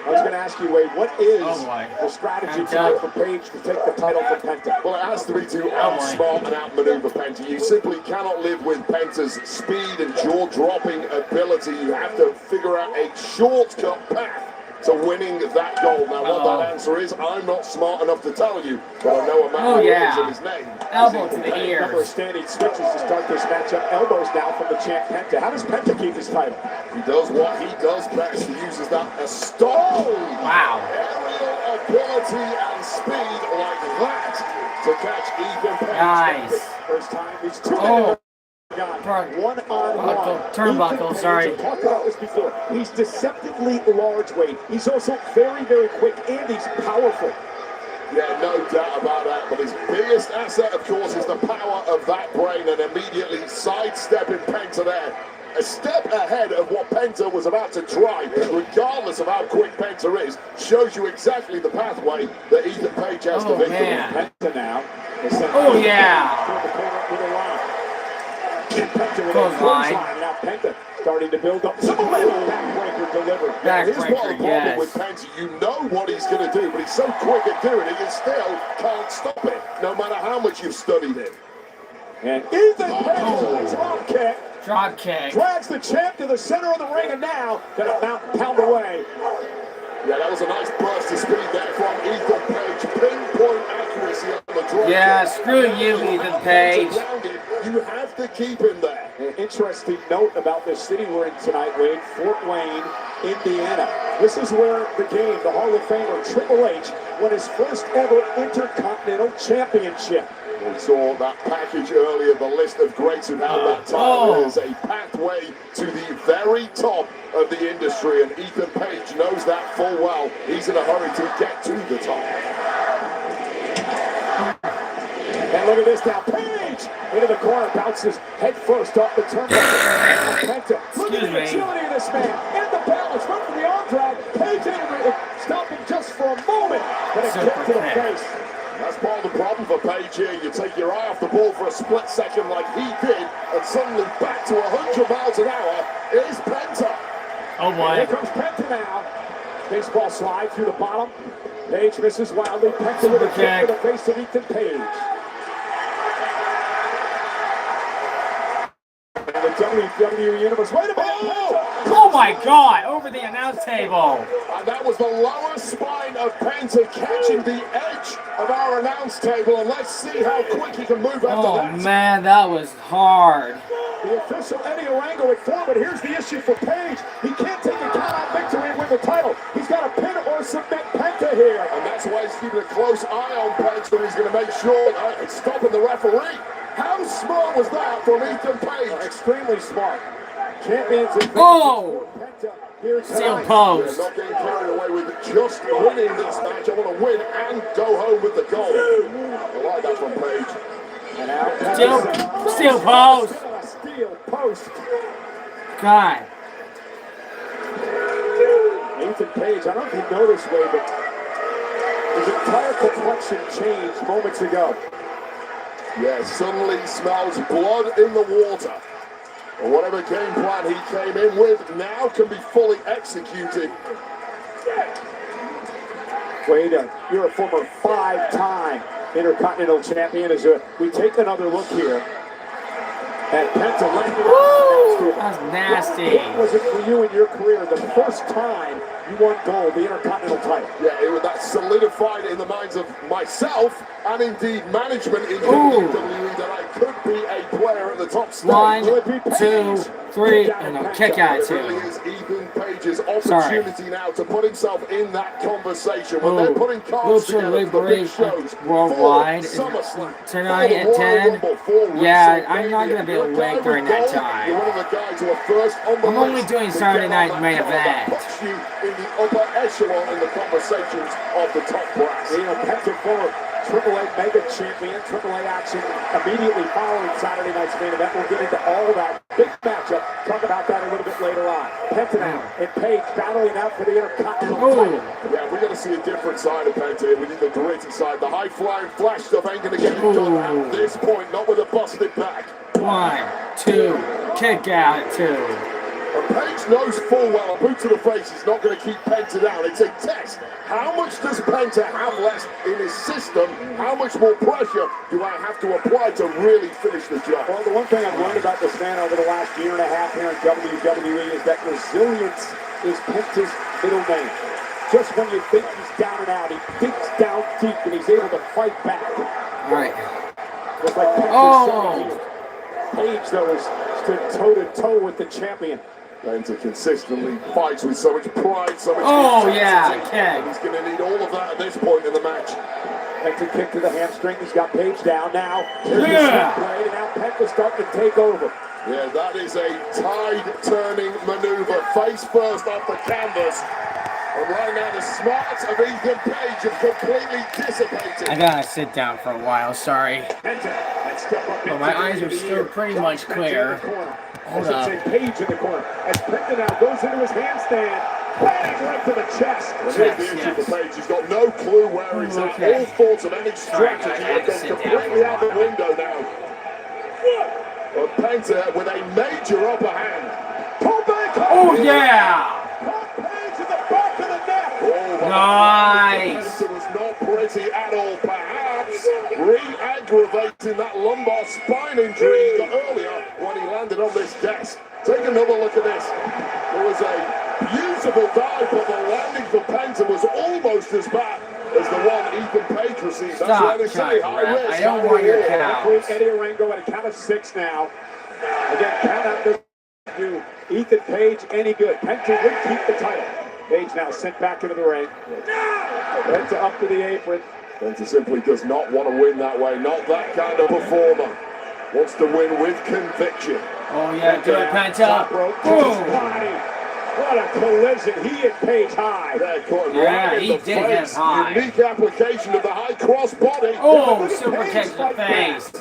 I was going to ask you, Wade, what is the strategy tonight for Page to take the title from Penta? Well, it has to be to outsmart and outmaneuver Penta. You simply cannot live with Penta's speed and jaw-dropping ability. You have to figure out a shortcut path to winning that goal. Now, what that answer is, I'm not smart enough to tell you, but I know a man who knows his name. Elbow to the ear. Number of standing switches to start this matchup. Elbows now from the champ Penta. How does Penta keep his title? He does what he does best. He uses that stone. Wow. Aerial ability and speed like that to catch Ethan Page. Nice. First time these two men one-on-one. Turnbuckle, sorry. We've talked about this before. He's deceptively large weight. He's also very, very quick, and he's powerful. Yeah, no doubt about that. But his biggest asset, of course, is the power of that brain, and immediately sidestepping Penta there. A step ahead of what Penta was about to try, regardless of how quick Penta is, shows you exactly the pathway that Ethan Page has to victory. Man. Penta now. Oh, yeah. Toward the corner with a line. Penta with Close a line. Now Penta Starting to build up. Some backbreaker delivered. Yeah, here's what the Backbreaker, problem yes. with Penta. You know what he's going to do, but he's so quick at doing it, you still can't stop it, no matter how much you've studied him. And Ethan Page, drop kick. Drop kick. Drags the champ to the center of the ring, and now gonna mount and pound away. Yeah, that was a nice burst of speed there from Ethan Page. Pinpoint accuracy on the drop. Yeah, screw you, Ethan Page. You have to keep him there. An interesting note about this city we're in tonight, Wade, Fort Wayne, Indiana. This is where the game, the Hall of Famer Triple H, won his first ever Intercontinental Championship. We saw that package earlier, the list of greats who had that title. There's a pathway to the very top of the industry, and Ethan Page knows that full well. He's in a hurry to get to the top. And look at this now, Page into the corner, bounces head first off the turnbuckle. Look at the agility of this man, and the balance, run for the arm drag. Page stopping just for a moment, but a kick to the face. That's part of the problem for Page here. You take your eye off the ball for a split second like he did, and suddenly back to 100 miles an hour is Penta. Oh boy. Here comes Penta now. Baseball slide through the bottom. Page misses wildly. Penta with a kick to the face of Ethan Page. And the WWE Universe. Wait a minute! Oh my God! Over the announce table. And that was the lower spine of Penta catching the edge of our announce table. And let's see how quick he can move after that. Oh man, that was hard. The official Eddie Orango at 4, but here's the issue for Page. He can't take a count-out victory and win the title. He's got to pin or submit Penta here. And that's why he's keeping a close eye on Penta. He's going to make sure that it's stopping the referee. How smart was that from Ethan Page? Extremely smart. Champions in Oh! Steel post. Yeah, not getting carried away with just winning this match. I want to win and go home with the goal. I like that from Page. And now Steel post. Steel post. God. Ethan Page, I don't know if you know this way, but his entire complexion changed moments ago. Yeah, suddenly smells blood in the water. Or whatever game plan he came in with now can be fully executed. Wade, you're a former 5-time Intercontinental Champion. As we take another look here at Penta landing. That's nasty. What was it for you in your career the first time you won gold, the Intercontinental title? Yeah, that solidified in the minds of myself and indeed management in WWE that I could be a player at the top stage. 1, 2, 3, and a kick out It too. really is Ethan Page's opportunity now to put himself in that conversation. When they're putting cards together for the big shows, worldwide SummerSlam, tonight at 10. Yeah, I'm not gonna be awake during that time. You're one of the guys who are first on the I'm only list doing to Saturday get on night that main card that event. puts you in the upper echelon in the conversations of the top brass. You know, Penta former AAA Mega Champion, AAA action immediately following Saturday night's main event. We'll get into all of that big matchup. Talk about that a little bit later on. Penta now and Page battling out for the Intercontinental title. Yeah, we're going to see a different side of Penta here. We need the gritty side. The high-flying flash stuff ain't going to get it done at this point, not with a busted back. 1, 2, kick out 2. And Page knows full well a boot to the face is not going to keep Penta down. It's a test. How much does Penta have left in his system? How much more pressure do I have to apply to really finish the job? Well, the one thing I've learned about this man over the last year and a half here in WWE is that resilience is Penta's middle name. Just when you think he's down and out, he digs down deep and he's able to fight back. All right. Just like Penta Page, though, has stood toe-to-toe with the champion. Penta consistently fights with so much pride, so much kick. He's going to need all of that at this point in the match. Penta kick to the hamstring. He's got Page down now. Here's the snap blade, and now Penta's starting to take over. Yeah, that is a tide-turning maneuver. Face first off the canvas. And right now, the smarts of Ethan Page have completely dissipated. I gotta sit down for a while, sorry. But my eyes are still pretty much clear. Hold up. Page in the corner. As Penta now goes into his handstand. Bang right to the chest. Here's the issue for Page. He's got no clue where he's at. All thoughts of any strategy have gone completely out the window now. But Penta with a major upper hand. Oh, yeah. Page in the back of the neck. Oh, Nice. It was not pretty at all. Perhaps re-aggravating that lumbar spine injury he got earlier when he landed on this desk. Take another look at this. It was a beautiful dive, but the landing for Penta was almost as bad as the one Ethan Page received. That's why they say high risk. I don't want your count. Eddie Arango at a count of 6 now. Again, count out doesn't do Ethan Page any good. Penta would keep the title. Page now sent back into the ring. Penta up to the apron. Penta simply does not want to win that way. Not that kind of performer. Wants to win with conviction. Oh, yeah, do it, Penta. Boom. What a collision. He hit Page high. Yeah, he did hit high. Unique application of the high cross body. Oh, super kick to the face.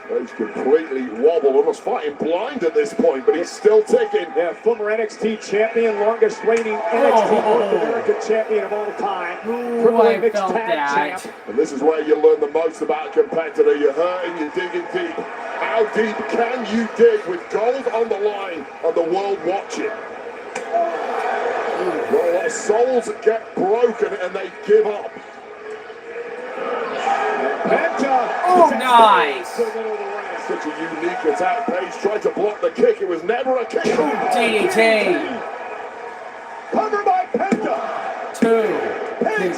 Page completely wobbled, almost fighting blind at this point, but he's still ticking. Yeah, former NXT champion, longest reigning NXT North American champion of all time. I felt that. And this is where you learn the most about a competitor. You're hurting, you're digging deep. How deep can you dig with gold on the line and the world watching? Well, a lot of souls get broken and they give up. Penta. Oh, nice. Such a unique attack. Page tried to block the kick. It was never a kick. DDT. Covered by Penta. 2. Page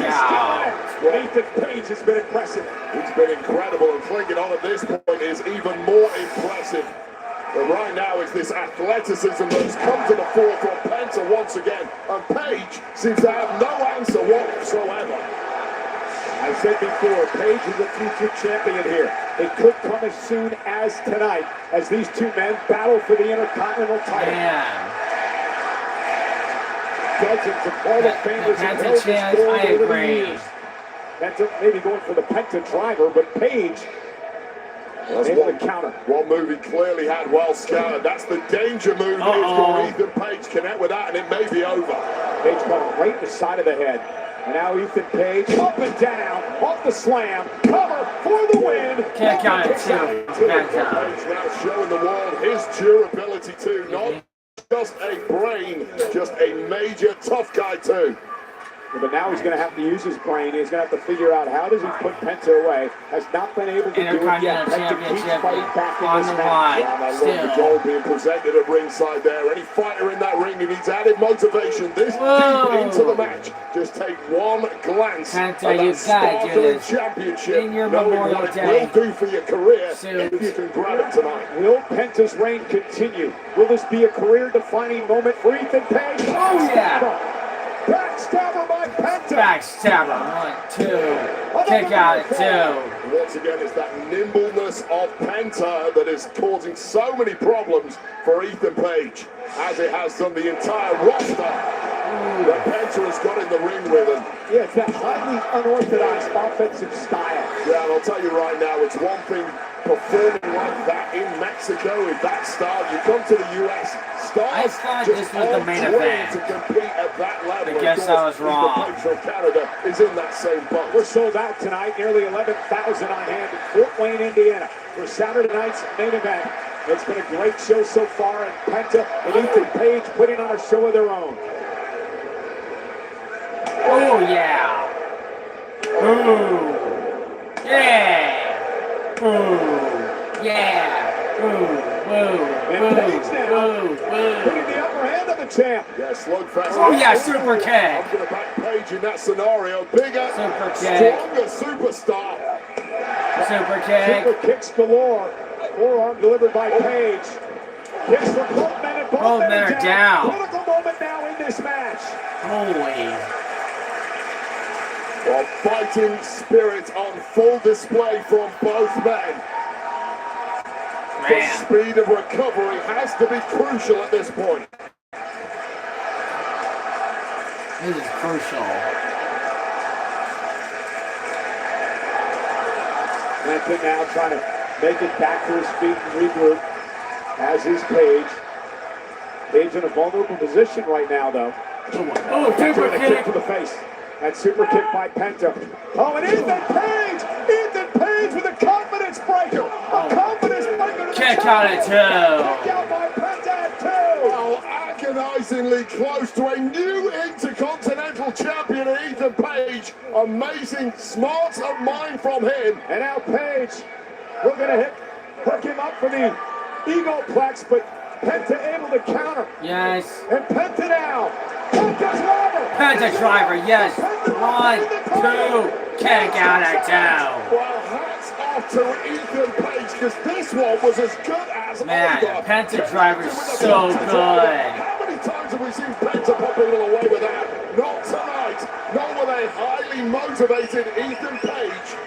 Ethan Page has been impressive. He's been incredible, and clinging on at this point is even more impressive. But right now it's this athleticism that's come to the fore from Penta once again, and Page seems to have no answer whatsoever. I said before, Page is a future champion here. It could come as soon as tonight as these two men battle for the Intercontinental title. Man. Dozens of Hall of Famers have held this gold over the years. Penta maybe going for the Penta driver, but Page able to counter. One move he clearly had well scouted. That's the danger move. Ethan Page connect with that, and it may be over. Page caught him right in the side of the head. And now Ethan Page up and down, off the slam, cover for the win. Kick out it too. Page now showing the world his durability too. Not just a brain, just a major tough guy too. But now he's going to have to use his brain. He's going to have to figure out how does he put Penta away. Has not been able to do it yet. Penta keeps fighting back in this match. The goal being presented at ringside there. Any fighter in that ring who needs added motivation this deep into the match, just take one glance at that Stardom Championship. In your knowing Memorial what it Day. will do for your career if you can grab it tonight. Will Penta's reign continue? Will this be a career-defining moment for Ethan Page? Oh, yeah. Backstabber by Penta. Backstabber. 1, 2. Kick out at 2. Once again, it's that nimbleness of Penta that is causing so many problems for Ethan Page, as it has done the entire roster that Penta has got in the ring with him. Yeah, it's that highly unorthodox offensive style. Yeah, and I'll tell you right now, it's one thing performing like that in Mexico with that style. You come to the US, stars just aren't trained to compete at that level. I guess I was wrong. Ethan Page from Canada is in that same boat. We're sold out tonight, nearly 11,000 on hand in Fort Wayne, Indiana, for Saturday night's main event. It's been a great show so far, and Penta and Ethan Page putting on a show of their own. Oh, yeah. Ooh. Yeah. Ooh. Yeah. And Page now putting the upper hand of the champ. Yeah, slugfest. Oh, yeah, super kick. I'm going to back Page in that scenario. Bigger, stronger superstar. Super kick. Super kicks galore. Forearm delivered by Page. Kicks from both men and both men are down. Critical moment now in this match. Holy. Well, fighting spirit on full display from both men. The speed of recovery has to be crucial at this point. This is crucial. Penta now trying to make it back to his feet and regroup, as is Page. Page in a vulnerable position right now, though. Oh, super kick to the face. That super kick by Penta. Oh, and Ethan Page! Ethan Page with a confidence breaker! A confidence breaker! Kick out at 2. Kick out by Penta at 2. Oh, agonizing Tantalizingly close to a new Intercontinental Champion in Ethan Page. Amazing smarts of mind from him. And now Page, we're going to hook him up for the Egoplex, but Penta able to counter. Yes. And Penta now. Penta's driver. Penta driver, yes. 1, 2, kick out at 2. Well, hats off to Ethan Page, because this one was as good as Man, over. Penta driver's so good. How many times have we seen Penta pop people away with that? Not tonight. Not with a highly motivated Ethan Page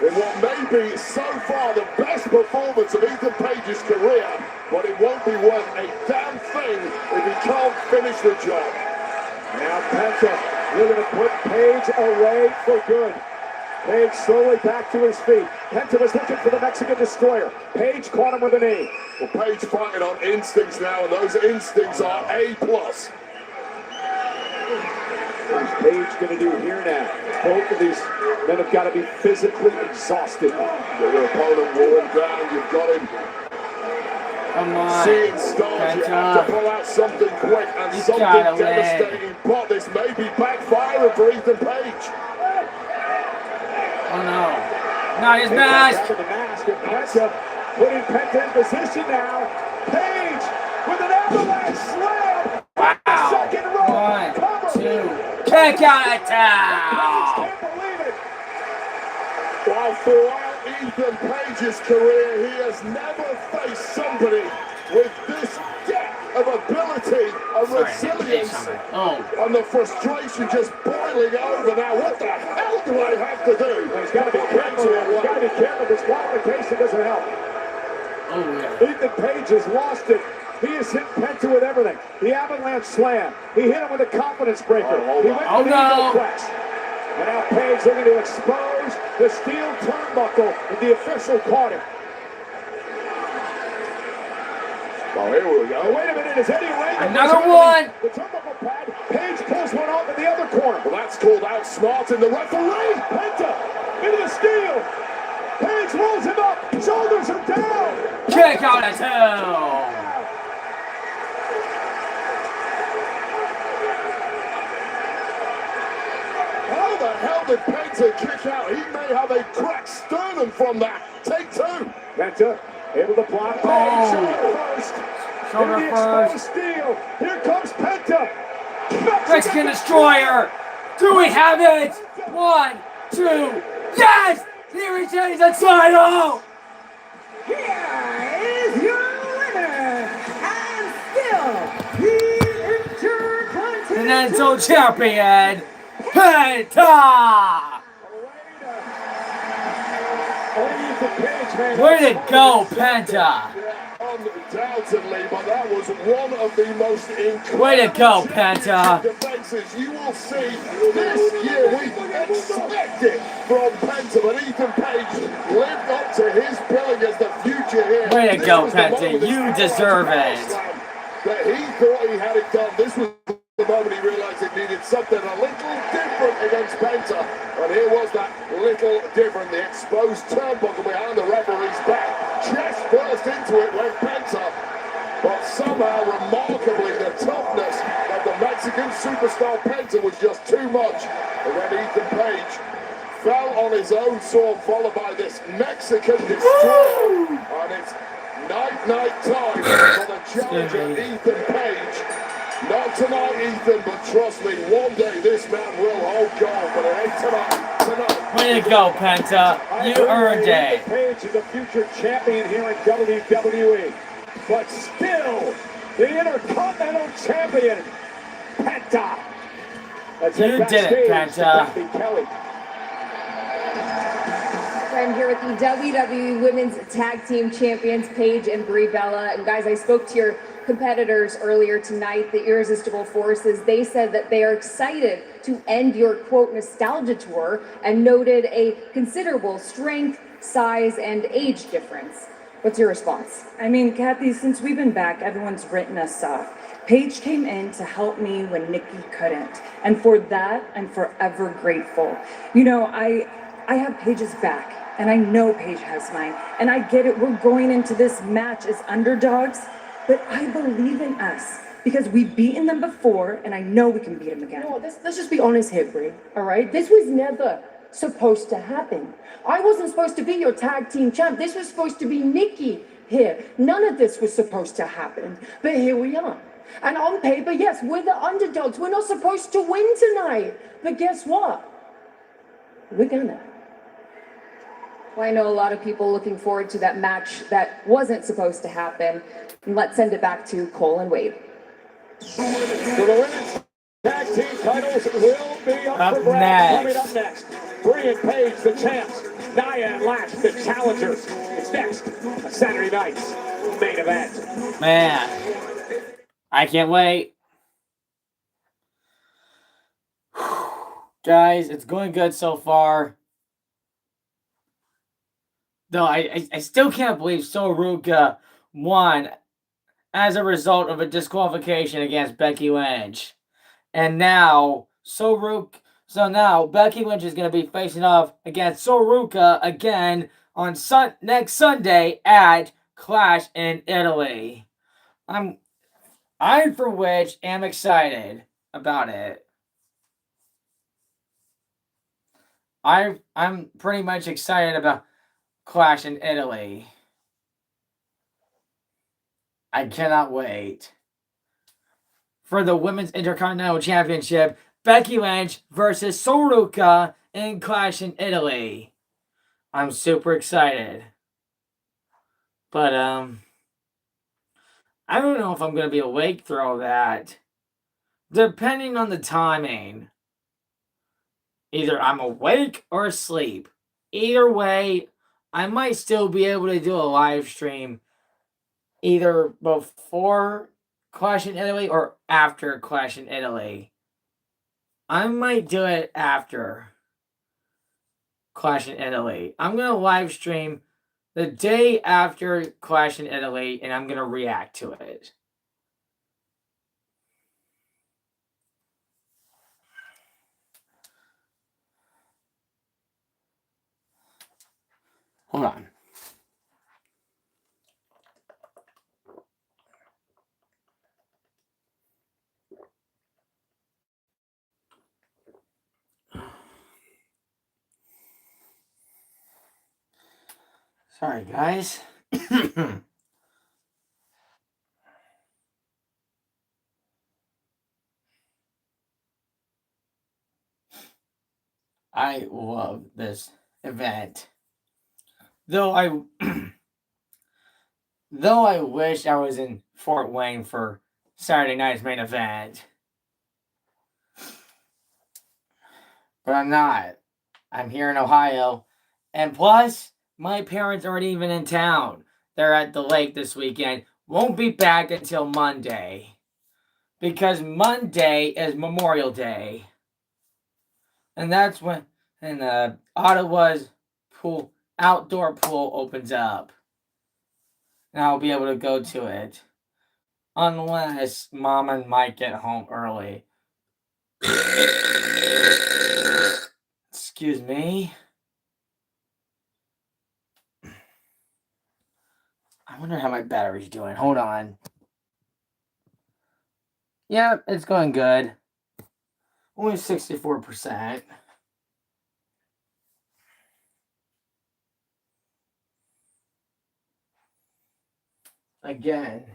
in what may be so far the best performance of Ethan Page's career, but it won't be worth a damn thing if he can't finish the job. Now Penta looking to put Page away for good. Page slowly back to his feet. Penta was looking for the Mexican Destroyer. Page caught him with a knee. Well, Page fighting on instincts now, and those instincts are A+. What's Page going to do here now? Both of these men have got to be physically exhausted. Get your opponent worn down, you've got him. Come on. Seeing stars, you have to pull out something quick and something devastating. But this may be backfiring for Ethan Page. Oh no. Not his mask. The mask of Penta, putting Penta in position now. Page with an avalanche slam. Wow. Second row. 1, 2, kick out at 2. Can't believe it. While throughout Ethan Page's career, he has never faced somebody with this depth of ability and resilience. And the frustration just boiling over now. What the hell do I have to do? He's got to be careful. He's got to be careful. Disqualification doesn't help. Oh, yeah. Ethan Page has lost it. He has hit Penta with everything. The avalanche slam. He hit him with a confidence breaker. He went for the Egoplex. And now Page looking to expose the steel turnbuckle, and the official caught him. Oh, here we go. Oh, wait a minute, is Eddie Ray? Another one! The turnbuckle pad. Page pulls one off in the other corner. Well, that's called outsmarting the referee. Penta into the steel. Page rolls him up, shoulders him down. Kick out at 2. How the hell did Penta kick out? He may have a cracked sternum from that. Take 2. Penta able to block. Shoulder first. Shoulder in the first. exposed steel. Here comes Penta. Mexican Destroyer. Do we have it? 1, 2. Yes! He retains the title! Here is your winner, and still the Intercontinental Champion, Penta! Way to go, Penta! Undoubtedly, but that was one of the most incredible Way to go, Penta! defenses you will see this year. We expect it from Penta, but Ethan Page lived up to his billing as the future here. Way to go, Penta! You deserve it! That he thought he had it done. This was the moment he realized it needed something a little different against Penta. And here was that little different. The exposed turnbuckle behind the referee's back. Chest first into it went Penta. But somehow, remarkably, the toughness of the Mexican superstar Penta was just too much. And then Ethan Page fell on his own sword, followed by this Mexican Destroyer. And it's night time for the challenger, Ethan Page. Not tonight, Ethan, but trust me, one day this man will hold gold, but it ain't tonight. Way to go, Penta. You earned it. Ethan Page is a future champion here in WWE. But still, the Intercontinental Champion, Penta. Let's You did it, Penta. Kelly. I'm here with the WWE Women's Tag Team Champions, Paige and Brie Bella. And guys, I spoke to your competitors earlier tonight, the Irresistible Forces. They said that they are excited to end your, quote, nostalgia tour, and noted a considerable strength, size, and age difference. What's your response? I mean, Kathy, since we've been back, everyone's written us off. Paige came in to help me when Nikki couldn't. And for that, I'm forever grateful. You know, I have Paige's back. And I know Paige has mine. And I get it, we're going into this match as underdogs, but I believe in us. because we've beaten them before, and I know we can beat them again. You know what, let's just be honest here, Brie, all right? This was never supposed to happen. I wasn't supposed to be your tag team champ. This was supposed to be Nikki here. None of this was supposed to happen, but here we are. And on paper, yes, we're the underdogs. We're not supposed to win tonight. But guess what? We're gonna. Well, I know a lot of people looking forward to that match that wasn't supposed to happen. And let's send it back to Cole and Wade. So the women's tag team titles will be up for grabs. next. Coming up next, Brie and Paige, the champs. Nia and Lash, the challengers. It's next, Saturday night's main event. Man, I can't wait. Guys, it's going good so far. Though I still can't believe Soruka won as a result of a disqualification against Becky Lynch. And now now Becky Lynch is going to be facing off against Soruka again on next Sunday at Clash in Italy. I for which am excited about it. I'm pretty much excited about Clash in Italy. I cannot wait. For the Women's Intercontinental Championship, Becky Lynch versus Soruka in Clash in Italy. I'm super excited. But, I don't know if I'm going to be awake through all that. Depending on the timing. Either I'm awake or asleep. Either way, I might still be able to do a live stream either before Clash in Italy or after Clash in Italy. I might do it after Clash in Italy. I'm going to live stream the day after Clash in Italy, and I'm going to react to it. Hold on. Sorry, guys. I love this event. Though I wish I was in Fort Wayne for Saturday night's main event. But I'm not. I'm here in Ohio. And plus, my parents aren't even in town. They're at the lake this weekend. Won't be back until Monday. Because Monday is Memorial Day. And that's when Ottawa's outdoor pool opens up. And I'll be able to go to it. Unless Mom and Mike get home early. Excuse me. I wonder how my battery's doing. Hold on. Yeah, it's going good. Only 64%. Again.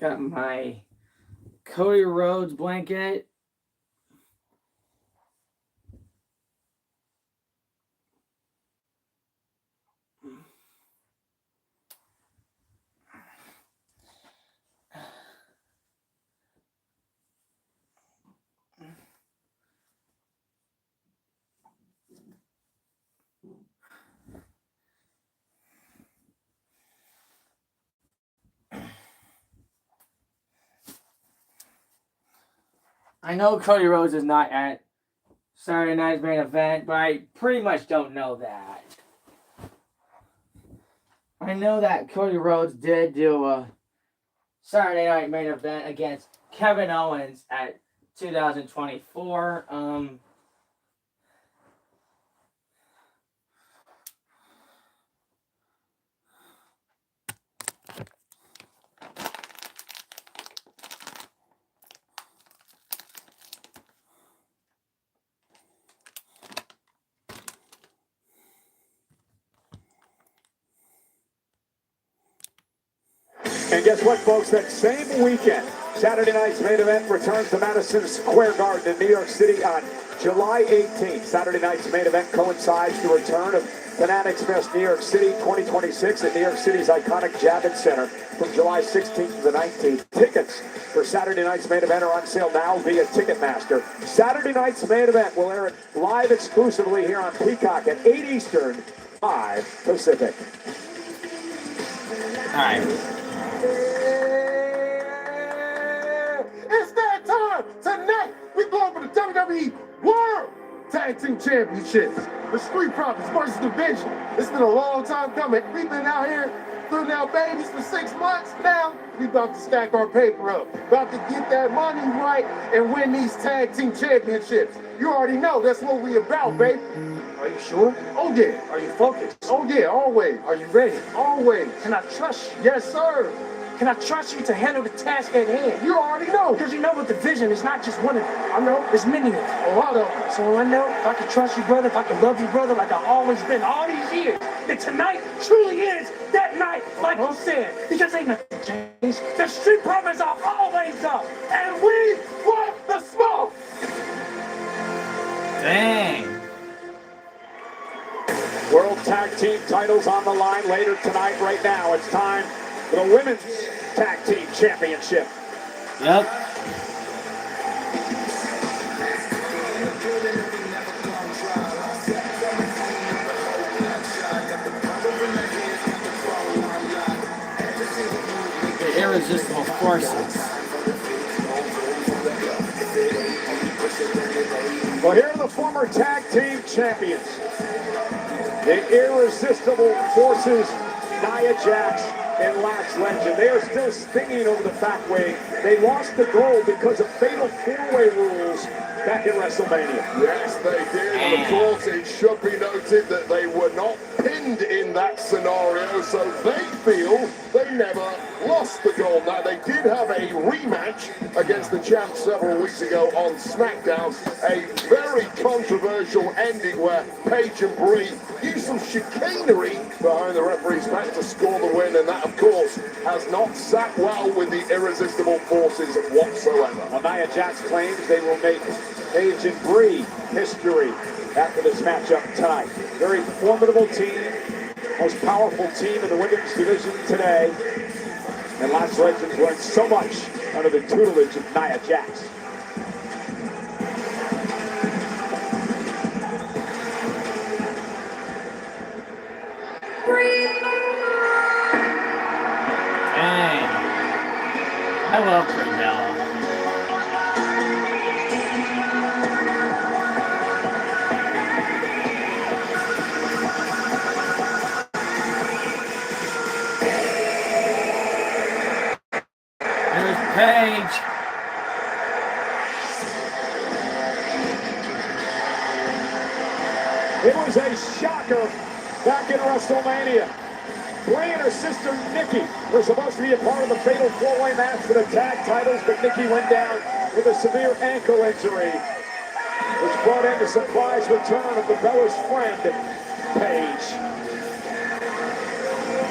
Got my Cody Rhodes blanket. I know Cody Rhodes is not at Saturday night's main event, but I pretty much don't know that. I know that Cody Rhodes did do a Saturday night main event against Kevin Owens at 2024. And guess what, folks? That same weekend, Saturday night's main event returns to Madison Square Garden in New York City on July 18th. Saturday night's main event coincides the return of Fanatics Fest New York City 2026 at New York City's iconic Javits Center from July 16th to the 19th. Tickets for Saturday night's main event are on sale now via Ticketmaster. Saturday night's main event will air it live exclusively here on Peacock at 8 Eastern, 5 Pacific. All right. It's that time! Tonight, we're going for the WWE World Tag Team Championships. The Street Profits versus the Vision. It's been a long time coming. We've been out here filling out babies for 6 months. Now, we about to stack our paper up. About to get that money right and win these Tag Team Championships. You already know that's what we about, baby. Are you sure? Oh, yeah. Are you focused? Oh, yeah, always. Are you ready? Always. Can I trust you? Yes, sir. Can I trust you to handle the task at hand? You already know. Because you know what the vision is not just one of them. I know. There's many of them. A lot of them. So I know if I can trust you, brother, if I can love you, brother, like I've always been all these years, that tonight truly is that night, like you said. Because ain't nothing changed. The Street Profits are always up. And we want the smoke. Dang. World Tag Team titles on the line later tonight. Right now, it's time for the Women's Tag Team Championship. Yep. The irresistible forces. Well, here are the former Tag Team Champions. The irresistible forces, Nia Jax and Lash Legend. They are still stinging over the fact they lost the gold because of fatal four-way rules back in WrestleMania. Yes, they did. And of course, it should be noted that they were not pinned in that scenario, so they feel they never lost the gold. Now, they did have a rematch against the champ several weeks ago on SmackDown. A very controversial ending where Paige and Brie used some chicanery behind the referee's back to score the win, and that, of course, has not sat well with the irresistible forces whatsoever. Well, Nia Jax claims they will make Paige and Brie history after this matchup tonight. Very formidable team, most powerful team in the women's division today. And Lash Legends learned so much under the tutelage of Nia Jax. Dang. I love Brie Bella. There's Paige. It was a shocker back in WrestleMania. Brie and her sister Nikki were supposed to be a part of the fatal four-way match for the tag titles, but Nikki went down with a severe ankle injury, which brought in the surprise return of the Bella's friend, Paige.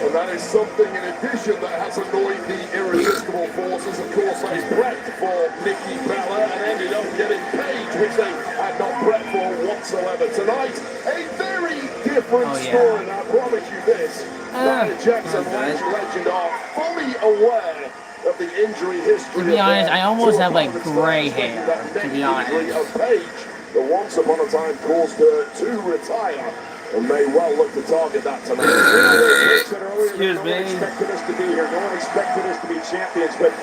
And that is something in addition that has annoyed the irresistible forces. Of course, they prepped for Nikki Bella and ended up getting Paige, which they had not prepped for whatsoever. Tonight, a very different story, and I promise you this. Nia Jax and Lash Legend are fully aware of the injury history. To be honest, I almost have like gray hair, to be honest. Of Paige, that once upon a time caused her to retire. And may well look to target that tonight. Excuse me. No one expected us to be here. No one expected us to be champions, but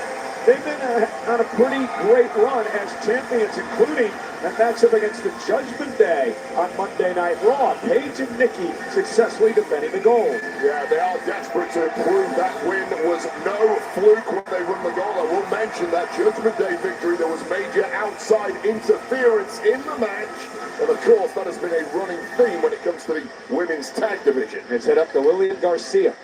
they've been on a pretty great run as champions, including a matchup against the Judgment Day on Monday Night Raw. Paige and Nikki successfully defending the gold. Yeah, they are desperate to prove that win was no fluke when they won the gold. I will mention that Judgment Day victory. There was major outside interference in the match. And of course, that has been a running theme when it comes to the women's tag division. Let's head up to Lillian Garcia.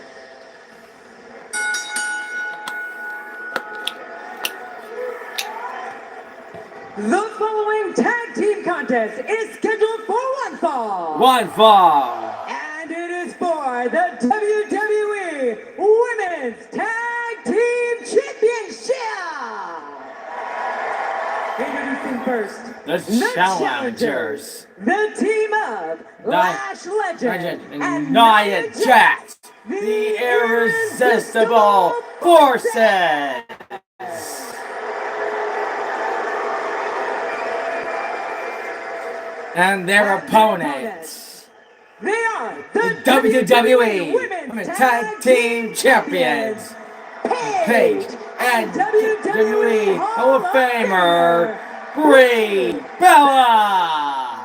The following tag team contest is scheduled for one fall. One fall. And it is for the WWE Women's Tag Team first, The challengers. the team of Lash Legend and Nia Jax, the irresistible forces. And their opponents. They are the WWE Women's Tag Team Champions, Paige and WWE Hall of Famer, Brie Bella.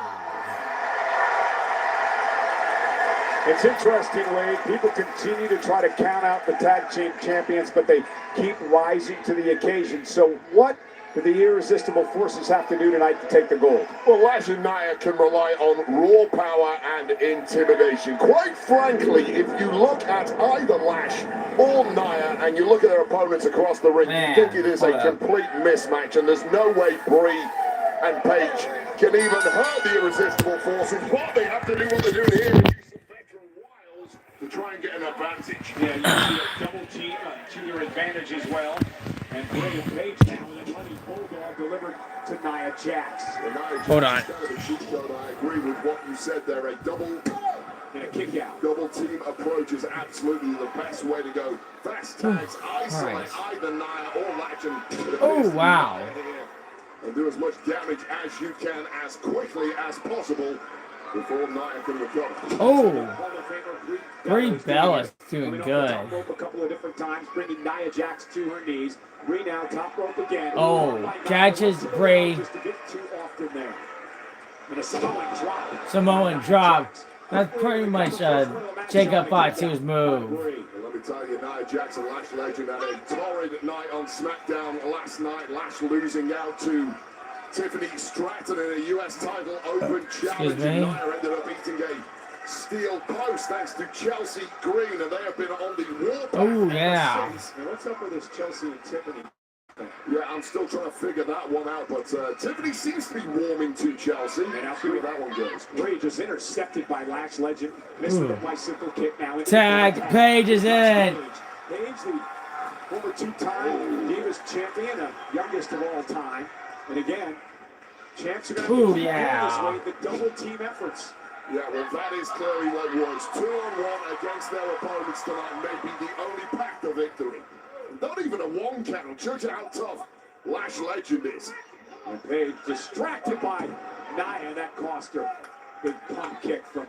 It's interesting, Wade. People continue to try to count out the tag team champions, but they keep rising to the occasion. So what do the irresistible forces have to do tonight to take the gold? Well, Lash and Nia can rely on raw power and intimidation. Quite frankly, if you look at either Lash or Nia and you look at their opponents across the ring, you think it is a complete mismatch, and there's no way Brie and Paige can even hurt the irresistible forces. What they have to do what they're doing here is use some veteran wiles to try and get an advantage. Yeah, you see a double team to their advantage as well. And Brie and Paige now with a money bulldog delivered to Nia Jax. Hold on. I agree with what you said there. A double and a kick out. Double team approach is absolutely the best way to go. Fast tags, isolate either Nia or Lash. Oh, wow. And do as much damage as you can as quickly as possible before Nia can recover. Oh, Brie Bella's doing good. A couple of different times, bringing Nia Jax to her knees. Brie now top rope again. Oh, catches Brie. Just a bit too often there. And a Samoan drop. Samoan drop. That's pretty much Jacob Fatu's move. Let me tell you, Nia Jax and Lash Legend had a torrid night on SmackDown last night. Lash losing out to Tiffany Stratton in a U.S. title open challenge. Nia ended up eating a steel post thanks to Chelsea Green, and they have been on the warpath. Oh, yeah. Now, what's up with this Chelsea and Tiffany? Yeah, I'm still trying to figure that one out, but Tiffany seems to be warming to Chelsea. And I'll see where that one goes. Brie just intercepted by Lash Legend. Missed with a bicycle kick now. Tag, Paige is in. Paige, the former two-time Divas champion, youngest of all time. And again, champs are going to be this way, the double team efforts. Yeah, well, that is clearly what was. 2-on-1 against their opponents tonight may be the only path to victory. Not even a one count. Shows you how tough Lash Legend is. And Paige distracted by Nia. That cost her. Big pump kick from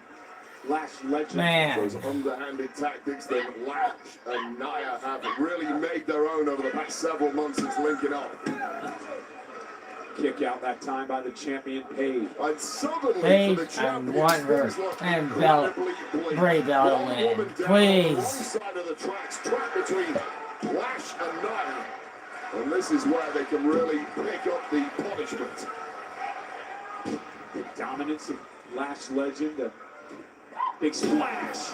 Lash Legend. Those underhanded tactics that Lash and Nia have really made their own over the past several months since linking up. Kick out that time by the champion Paige. And suddenly Paige for the champions, and things look and Bella. Brie Bella win. Please. One side of the tracks, trapped between Lash and Nia. And this is where they can really pick up the punishment. The dominance of Lash Legend. A big splash.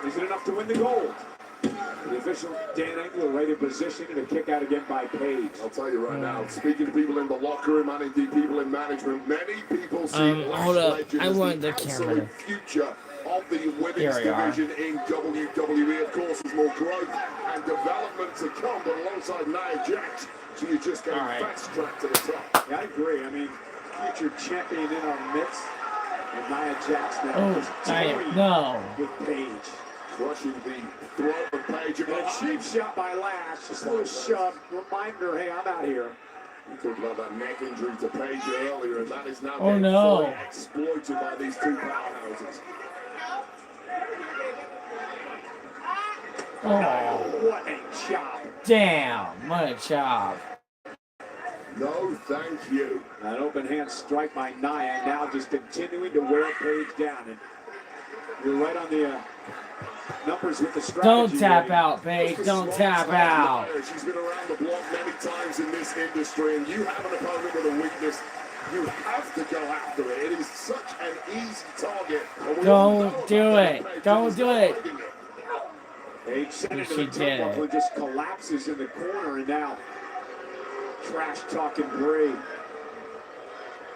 Is it enough to win the gold? The official Dan Engler right in position and a kick out again by Paige. I'll tell you right now, speaking to people in the locker room and indeed people in management, many people see Lash Legend as the absolute future of the women's division in WWE. Of course, there's more growth and development to come, but alongside Nia Jax, so you're just getting fast-tracked to the top. Yeah, I agree. I mean, future champion in our midst, and Nia Jax now just toying with Paige. Crushing the throat of Paige. And a cheap shot by Lash. Just a little shove. Reminder, hey, I'm out here. We talked about that neck injury to Paige earlier, and that is now being fully exploited by these two powerhouses. Oh, what a chop. Damn, what a chop. No, thank you. An open hand strike by Nia, now just continuing to wear Paige down. And you're right on the numbers with the strategy. Don't tap out, Paige. Don't tap out. She's been around the block many times in this industry, and you have an opponent with a weakness. You have to go after it. It is such an easy target. Don't do it. Don't do it. Paige sent into the turnbuckle, just collapses in the corner, and now trash talking Brie.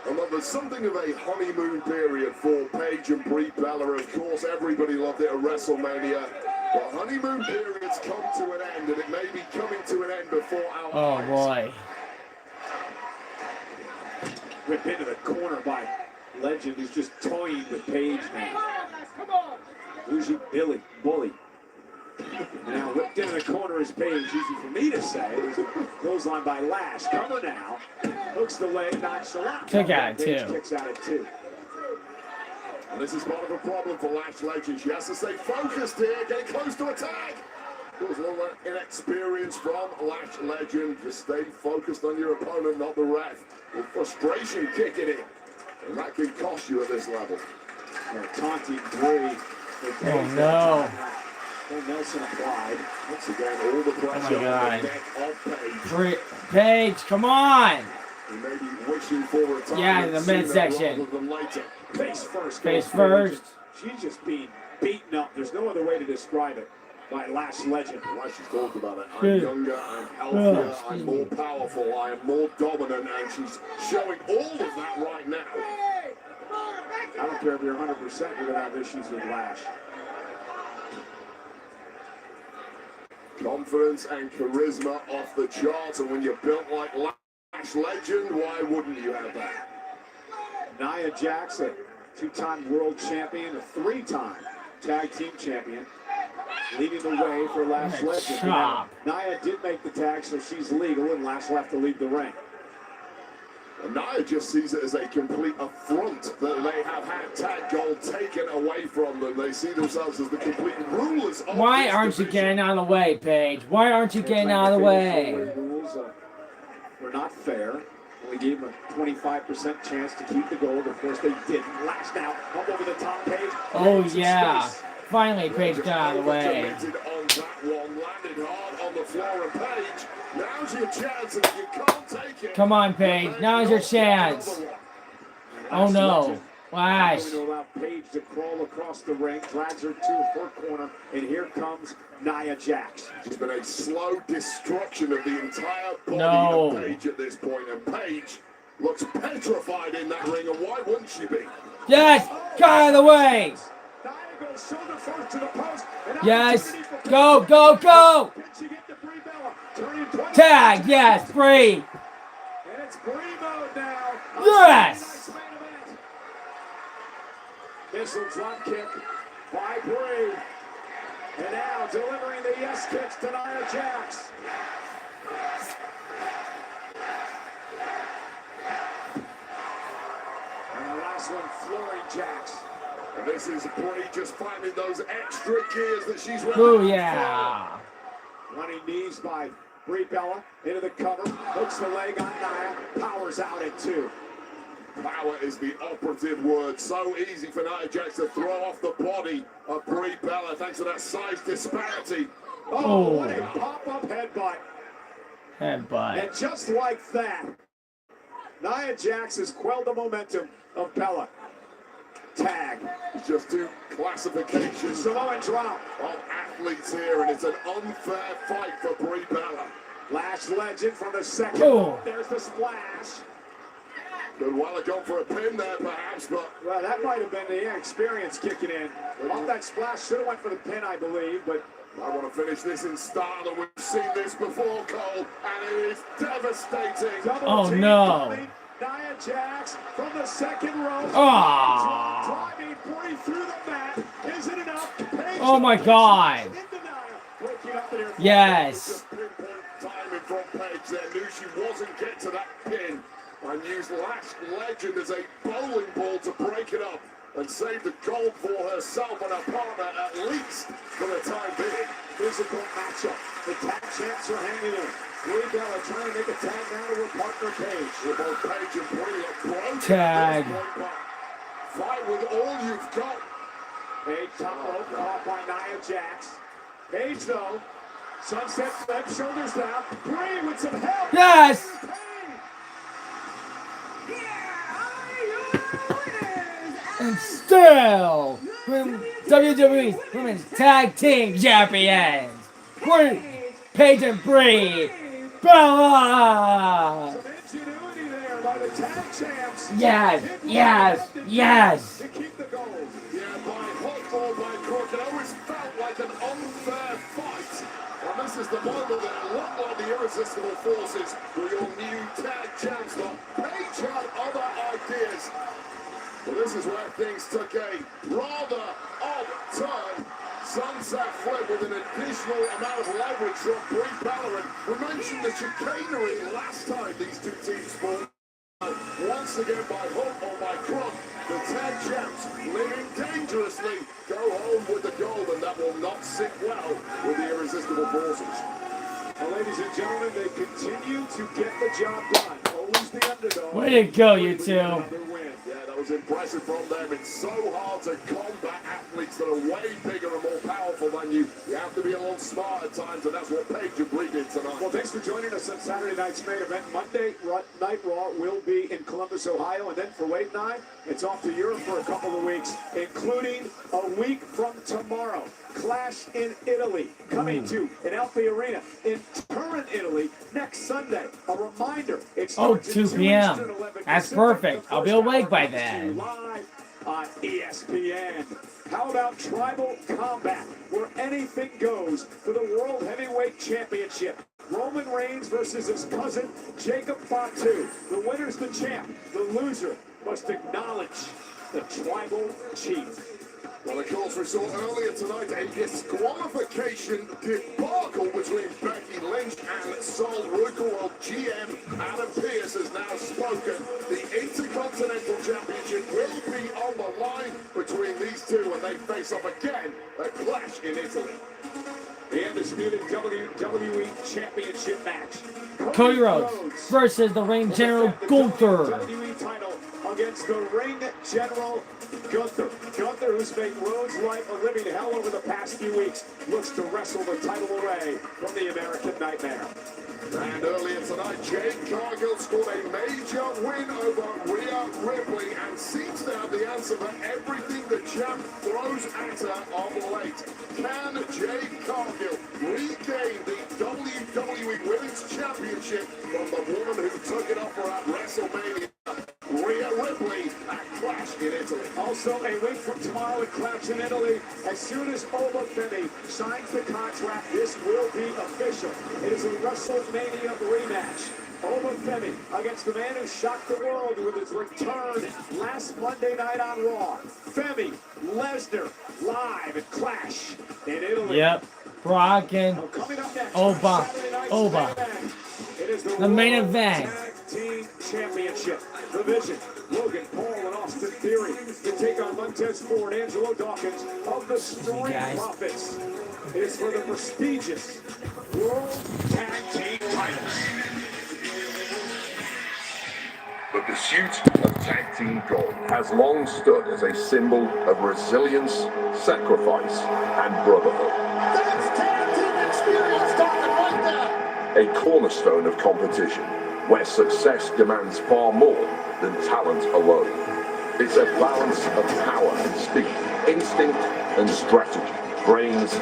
And look, there's something of a honeymoon period for Paige and Brie Bella. Of course, everybody loved it at WrestleMania. But honeymoon periods come to an end, and it may be coming to an end before our eyes. Oh, boy. Ripped into the corner by Legend, who's just toying with Paige now. Bougie Billy, bully. Now ripped into the corner is Paige, easy for me to say. Goes on by Lash. Cover now. Hooks the leg, nonchalant. Kick out Paige at 2. Kicks out at 2. And this is part of a problem for Lash Legend. She has to stay focused here, getting close to a tag. There's a little inexperience from Lash Legend. Just stay focused on your opponent, not the ref. With frustration kicking in. And that can cost you at this level. Taunting Brie. Oh no. Nelson applied. Once again, all the pressure Oh on the neck of Paige. Paige, come on. He may be wishing for retirement. Yeah, in the sooner midsection. rather than later. Face first. Face first. She's just being beaten up. There's no other way to describe it by Lash Legend. Like she's talked about it. I'm younger, I'm healthier, I'm more powerful, I am more dominant, and she's showing all of that right now. I don't care if you're 100%, you're going to have issues with Lash. Confidence and charisma off the charts, and when you're built like Lash Legend, why wouldn't you have that? Nia Jax, a 2-time world champion, a 3-time tag team champion, leading the way for Lash Legend. Now, Nia did make the tag, so she's legal, and Lash will have to leave the ring. And Nia just sees it as a complete affront that they have had tag gold taken away from them. They see themselves as the complete rulers of Why this aren't you division. getting out of the way, Paige? Why aren't you getting out of the way? Rules were not fair. We gave them a 25% chance to keep the gold. Of course, they didn't. Lash now up over the top, Paige. Oh yeah. Finally, Paige got out of the way. On that one, landed hard on the floor, and Paige, now's your chance, and if you can't take it. Come on, Paige. Now's your chance. Oh no. Lash. Going to allow Paige to crawl across the ring, drags her to her corner, and here comes Nia Jax. It's been a slow destruction of the entire body No. of Paige at this point, and Paige looks petrified in that ring, and why wouldn't she be? Yes. Get out of the way. Nia goes shoulder first to the post. Yes. Go, go, go. Tag. Yes. Brie. And it's Brie mode now. Yes. Missile drop kick by Brie. And now delivering the yes kicks to Nia Jax. And the last one, Flurry Jax. And this is Brie just finding those extra gears that she's ready. Oh yeah. Running knees by Brie Bella into the cover. Hooks the leg on Nia. Powers out at 2. Power is the operative word. So easy for Nia Jax to throw off the body of Brie Bella thanks to that size disparity. Oh, what a pop-up headbutt. Headbutt. And just like that, Nia Jax has quelled the momentum of Bella. Tag. Just 2 classifications Samoan drop of athletes here, and it's an unfair fight for Brie Bella. Lash Legend from the second. Oh. There's the splash. Good while ago for a pin there, perhaps, but Well, that might have been the inexperience kicking in. Off that splash, should have went for the pin, I believe, but I want to finish this in style, and we've seen this before, Cole, and it is devastating. Oh no. Nia Jax from the second row. Ah. Driving Brie through the mat. Is it enough? Paige Oh my God. into Nia. Breaking up there. Yes. Just pinpoint timing from Paige there. Knew she wasn't getting to that pin, and used Lash Legend as a bowling ball to break it up and save the gold for herself and her partner, at least for the time being. Physical matchup. The tag champs are hanging in. Brie Bella trying to make a tag now to her partner Paige. With both Paige and Brie look broken. Tag. Fight with all you've got. Paige top rope caught by Nia Jax. Paige though, sunset flip, shoulders down. Brie with some help. Yes. And still, WWE Women's Tag Team Champions, Paige and Brie Bella. Ingenuity there by the tag champs. Yes, yes, yes. To keep the gold. Yeah, by hook or by crook, it always felt like an unfair fight. And this is the moment that looked like the irresistible forces were your new tag champs, but Paige had other ideas. Well, this is where things took a rather odd turn. Sunset flip with an additional amount of leverage from Brie Bella. We mentioned the chicanery last time these two teams fought. Once again by hook or by crook, the tag champs living dangerously go home with the gold, and that will not sit well with the irresistible forces. Well, ladies and gentlemen, they continue to get the job done. Always the underdog. Way to go, you two. Yeah, that was impressive from them. It's so hard to combat athletes that are way bigger and more powerful than you. You have to be a little smart at times, and that's what Paige and Brie did tonight. Well, thanks for joining us on Saturday night's main event. Monday Night Raw will be in Columbus, Ohio, and then for late night, it's off to Europe for a couple of weeks, including a week from tomorrow. Clash in Italy, coming to an Alpha Arena in Turin, Italy, next Sunday. A reminder, it's 2 p.m. That's perfect. I'll be awake by then. Live on ESPN. How about Tribal Combat, where anything goes for the World Heavyweight Championship? Roman Reigns versus his cousin, Jacob Fatu. The winner's the champ. The loser must acknowledge the Tribal Chief. Well, of course, we saw earlier tonight a disqualification debacle between Becky Lynch and Sol Ruka. Well, GM Adam Pearce has now spoken. The Intercontinental Championship will be on the line between these two when they face up again at Clash in Italy. The undisputed WWE Championship match. Cody Rhodes versus the Ring General Gunther. WWE title against the Ring General Gunther. Gunther, who's made Rhodes' life a living hell over the past few weeks, looks to wrestle the title away from the American Nightmare. And earlier tonight, Jade Cargill scored a major win over Rhea Ripley and seems to have the answer for everything the champ throws at her of late. Can Jade Cargill regain the WWE Women's Championship from the woman who took it off her at WrestleMania? Rhea Ripley at Clash in Italy. Also, a week from tomorrow at Clash in Italy, as soon as Obafemi signs the contract, this will be official. It is a WrestleMania rematch. Obafemi against the man who shocked the world with his return last Monday night on Raw. Femi, Lesnar, live at Clash in Italy. Yep. Brock and Oba. It is the main event. Tag Team Championship division. Logan Paul and Austin Theory to take on Montez Ford, Angelo Dawkins of the Street Profits. It is for the prestigious World Tag Team titles. The pursuit of tag team gold has long stood as a symbol of resilience, sacrifice, and brotherhood. That's tag team experience talking right there. A cornerstone of competition where success demands far more than talent alone. It's a balance of power and speed, instinct and strategy, brains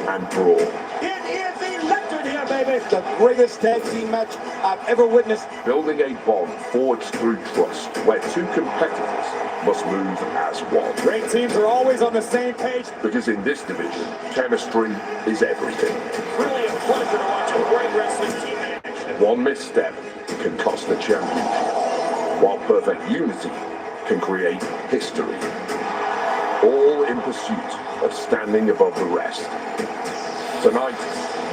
and brawn. It is electric here, baby. The greatest tag team match I've ever witnessed. Building a bond forged through trust, where two competitors must move as one. Great teams are always on the same page. Because in this division, chemistry is everything. Really a pleasure to watch a great wrestling team in action. One misstep can cost the championship, while perfect unity can create history. All in pursuit of standing above the rest. Tonight,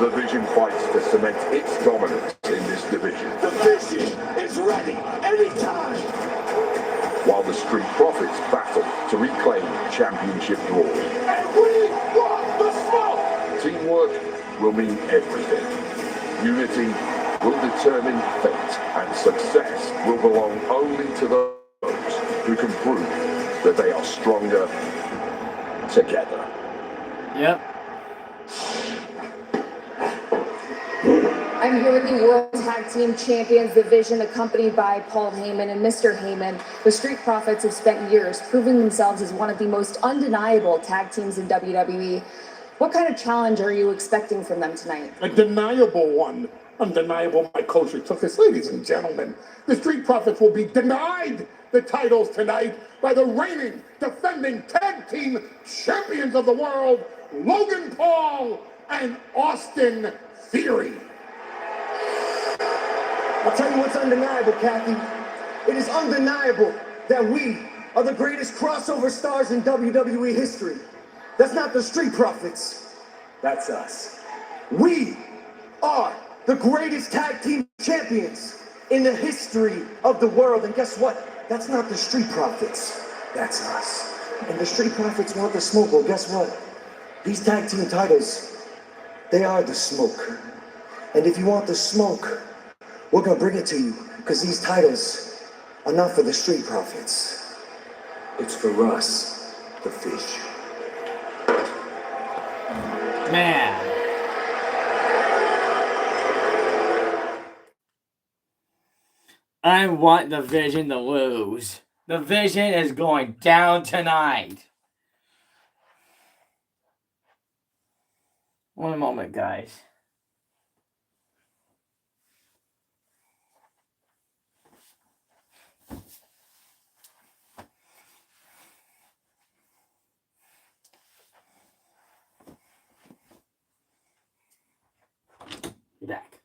the Vision fights to cement its dominance in this division. The Vision is ready anytime. While the Street Profits battle to reclaim championship glory. And we want the smoke! Teamwork will mean everything. Unity will determine fate, and success will belong only to those who can prove that they are stronger together. Yep. I'm here with the World Tag Team Champions division, accompanied by Paul Heyman and Mr. Heyman. The Street Profits have spent years proving themselves as one of the most undeniable tag teams in WWE. What kind of challenge are you expecting from them tonight? A deniable one. Undeniable my culture took this. Ladies and gentlemen, the Street Profits will be denied the titles tonight by the reigning, defending tag team champions of the world, Logan Paul and Austin Theory. I'll tell you what's undeniable, Kathy. It is undeniable that we are the greatest crossover stars in WWE history. That's not the Street Profits. That's us. We are the greatest tag team champions in the history of the world. And guess what? That's not the Street Profits. That's us. And the Street Profits want the smoke. Well, guess what? These tag team titles, they are the smoke. And if you want the smoke, we're gonna bring it to you, because these titles are not for the Street Profits. It's for us, the fish. Man. I want the Vision to lose. The Vision is going down tonight. One moment, guys. Be back.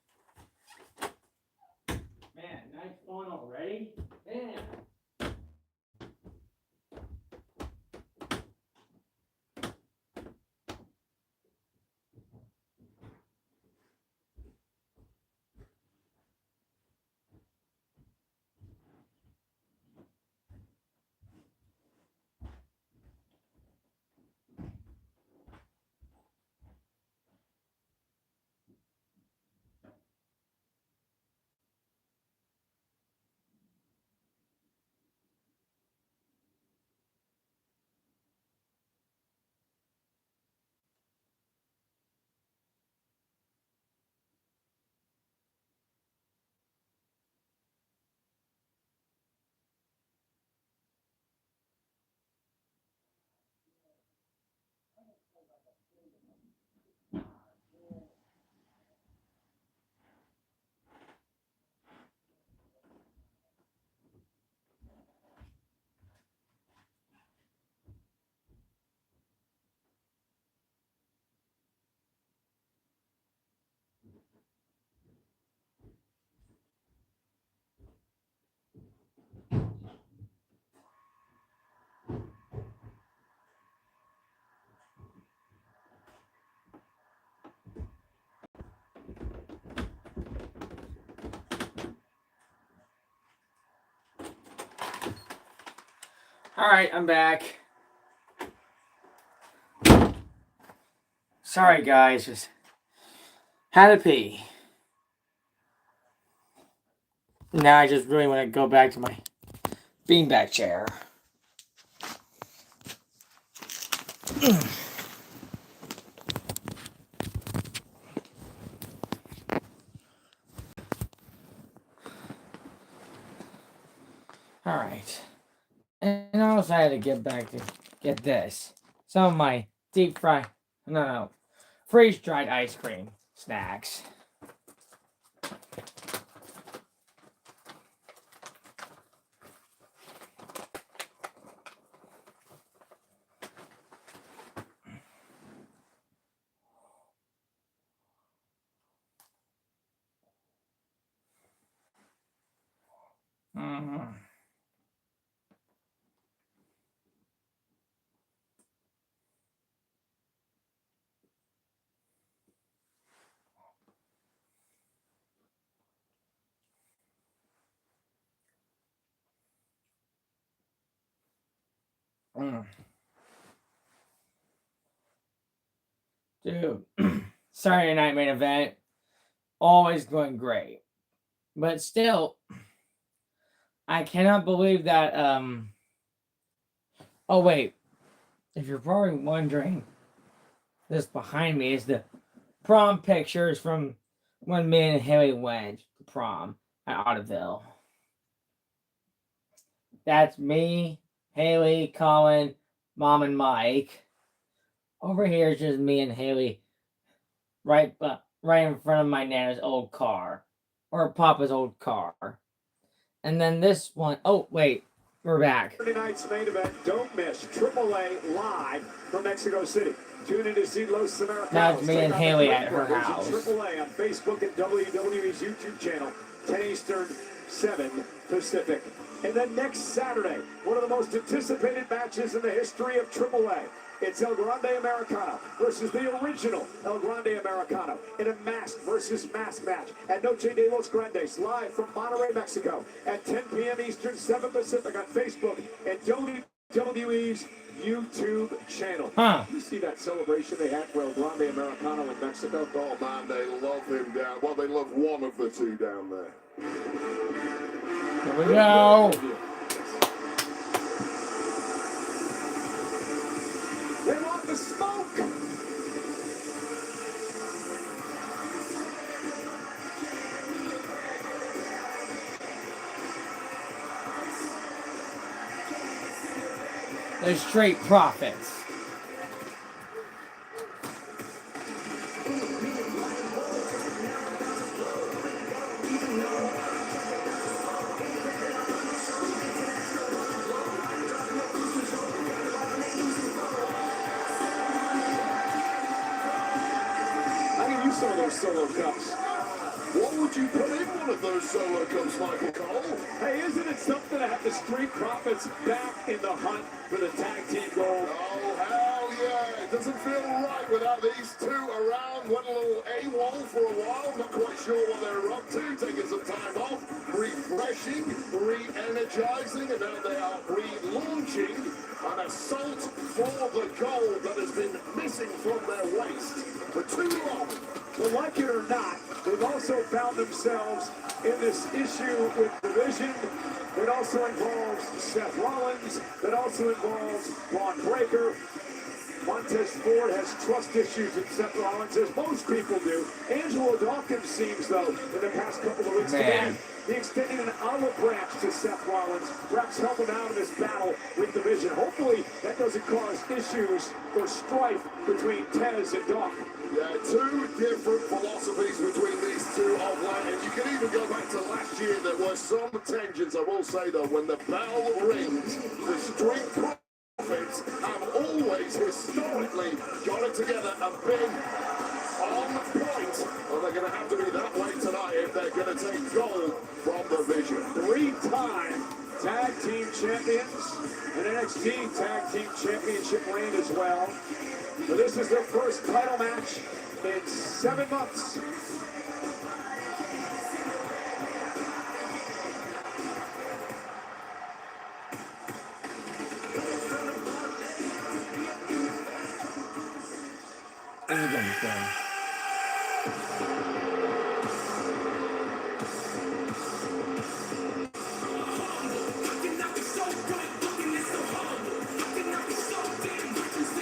Man, night's going already? Man. Alright, I'm back. Sorry, guys. Just had to pee. Now I just really want to go back to my beanbag chair. Alright. And also I had to get back to get this. Some of my deep fried, no, freeze-dried ice cream snacks. Mm-hmm. Dude, Saturday night main event, always going great. But still, I cannot believe that, oh wait, if you're probably wondering, this behind me is the prom pictures from when me and Haley went to prom at Otterville. That's me, Haley, Colin, Mom, and Mike. Over here is just me and Haley, right in front of my Nana's old car, or Papa's old car. And then this one, oh wait, We're back. Saturday night's main event. Don't miss AAA live from Mexico City. Tune in to see Los Americanos. Now it's me and Haley at her Brothers house. and AAA on Facebook and WWE's YouTube channel, 10 Eastern, 7 Pacific. And then next Saturday, one of the most anticipated matches in the history of AAA. It's El Grande Americano versus the original El Grande Americano in a masked versus masked match at Noche de los Grandes, live from Monterrey, Mexico at 10 p.m. Eastern, 7 Pacific on Facebook and WWE's YouTube channel. You see that celebration they had for El Grande Americano in Mexico? Oh man, they love him down. Well, they love one of the two down there. Here we go. They want the smoke. The Street Profits. I can use some of those solo cups. What would you put in one of those solo cups, Michael Cole? Hey, isn't it something to have the Street Profits back in the hunt for the tag team gold? Oh, hell yeah. It doesn't feel right without these two around. Went a little AWOL for a while. Not quite sure what they're up to. Taking some time off. Refreshing, re-energizing, and now they are relaunching an assault for the gold that has been missing from their waist for too long. Well, like it or not, they've also found themselves in this issue with division. It also involves Seth Rollins. It also involves Braun Breaker. Montez Ford has trust issues with Seth Rollins, as most people do. Angelo Dawkins seems, though, in the past couple of weeks, to be extending an olive branch to Seth Rollins, perhaps help him out in this battle with division. Hopefully, that doesn't cause issues or strife between Tez and Doc. Yeah, two different philosophies between these two of late, and you can even go back to last year. There were some tensions, I will say, though, when the bell rings, the Street Profits have always historically got it together and been on point. Well, they're going to have to be that way tonight if they're going to take gold from the Vision. Three-time tag team champions, and NXT tag team championship reign as well. So this is their first title match in 7 months.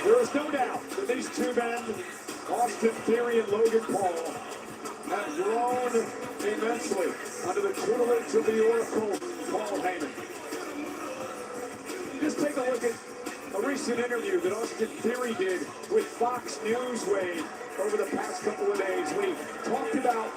There is no doubt that these two men, Austin Theory and Logan Paul, have grown immensely under the tutelage of the Oracle, Paul Heyman. Just take a look at a recent interview that Austin Theory did with Fox News Wade over the past couple of days when he talked about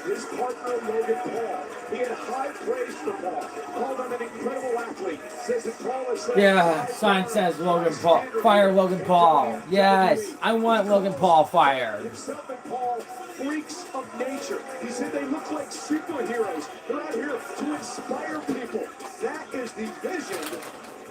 his partner Logan Paul. He had high praise for Paul, called him an incredible athlete, says that Paul is Yeah, sign says Logan Paul. Fire Logan Paul. Yes, I want Logan Paul fired. Himself and Paul, freaks of nature. He said they look like superheroes. They're out here to inspire people. That is the vision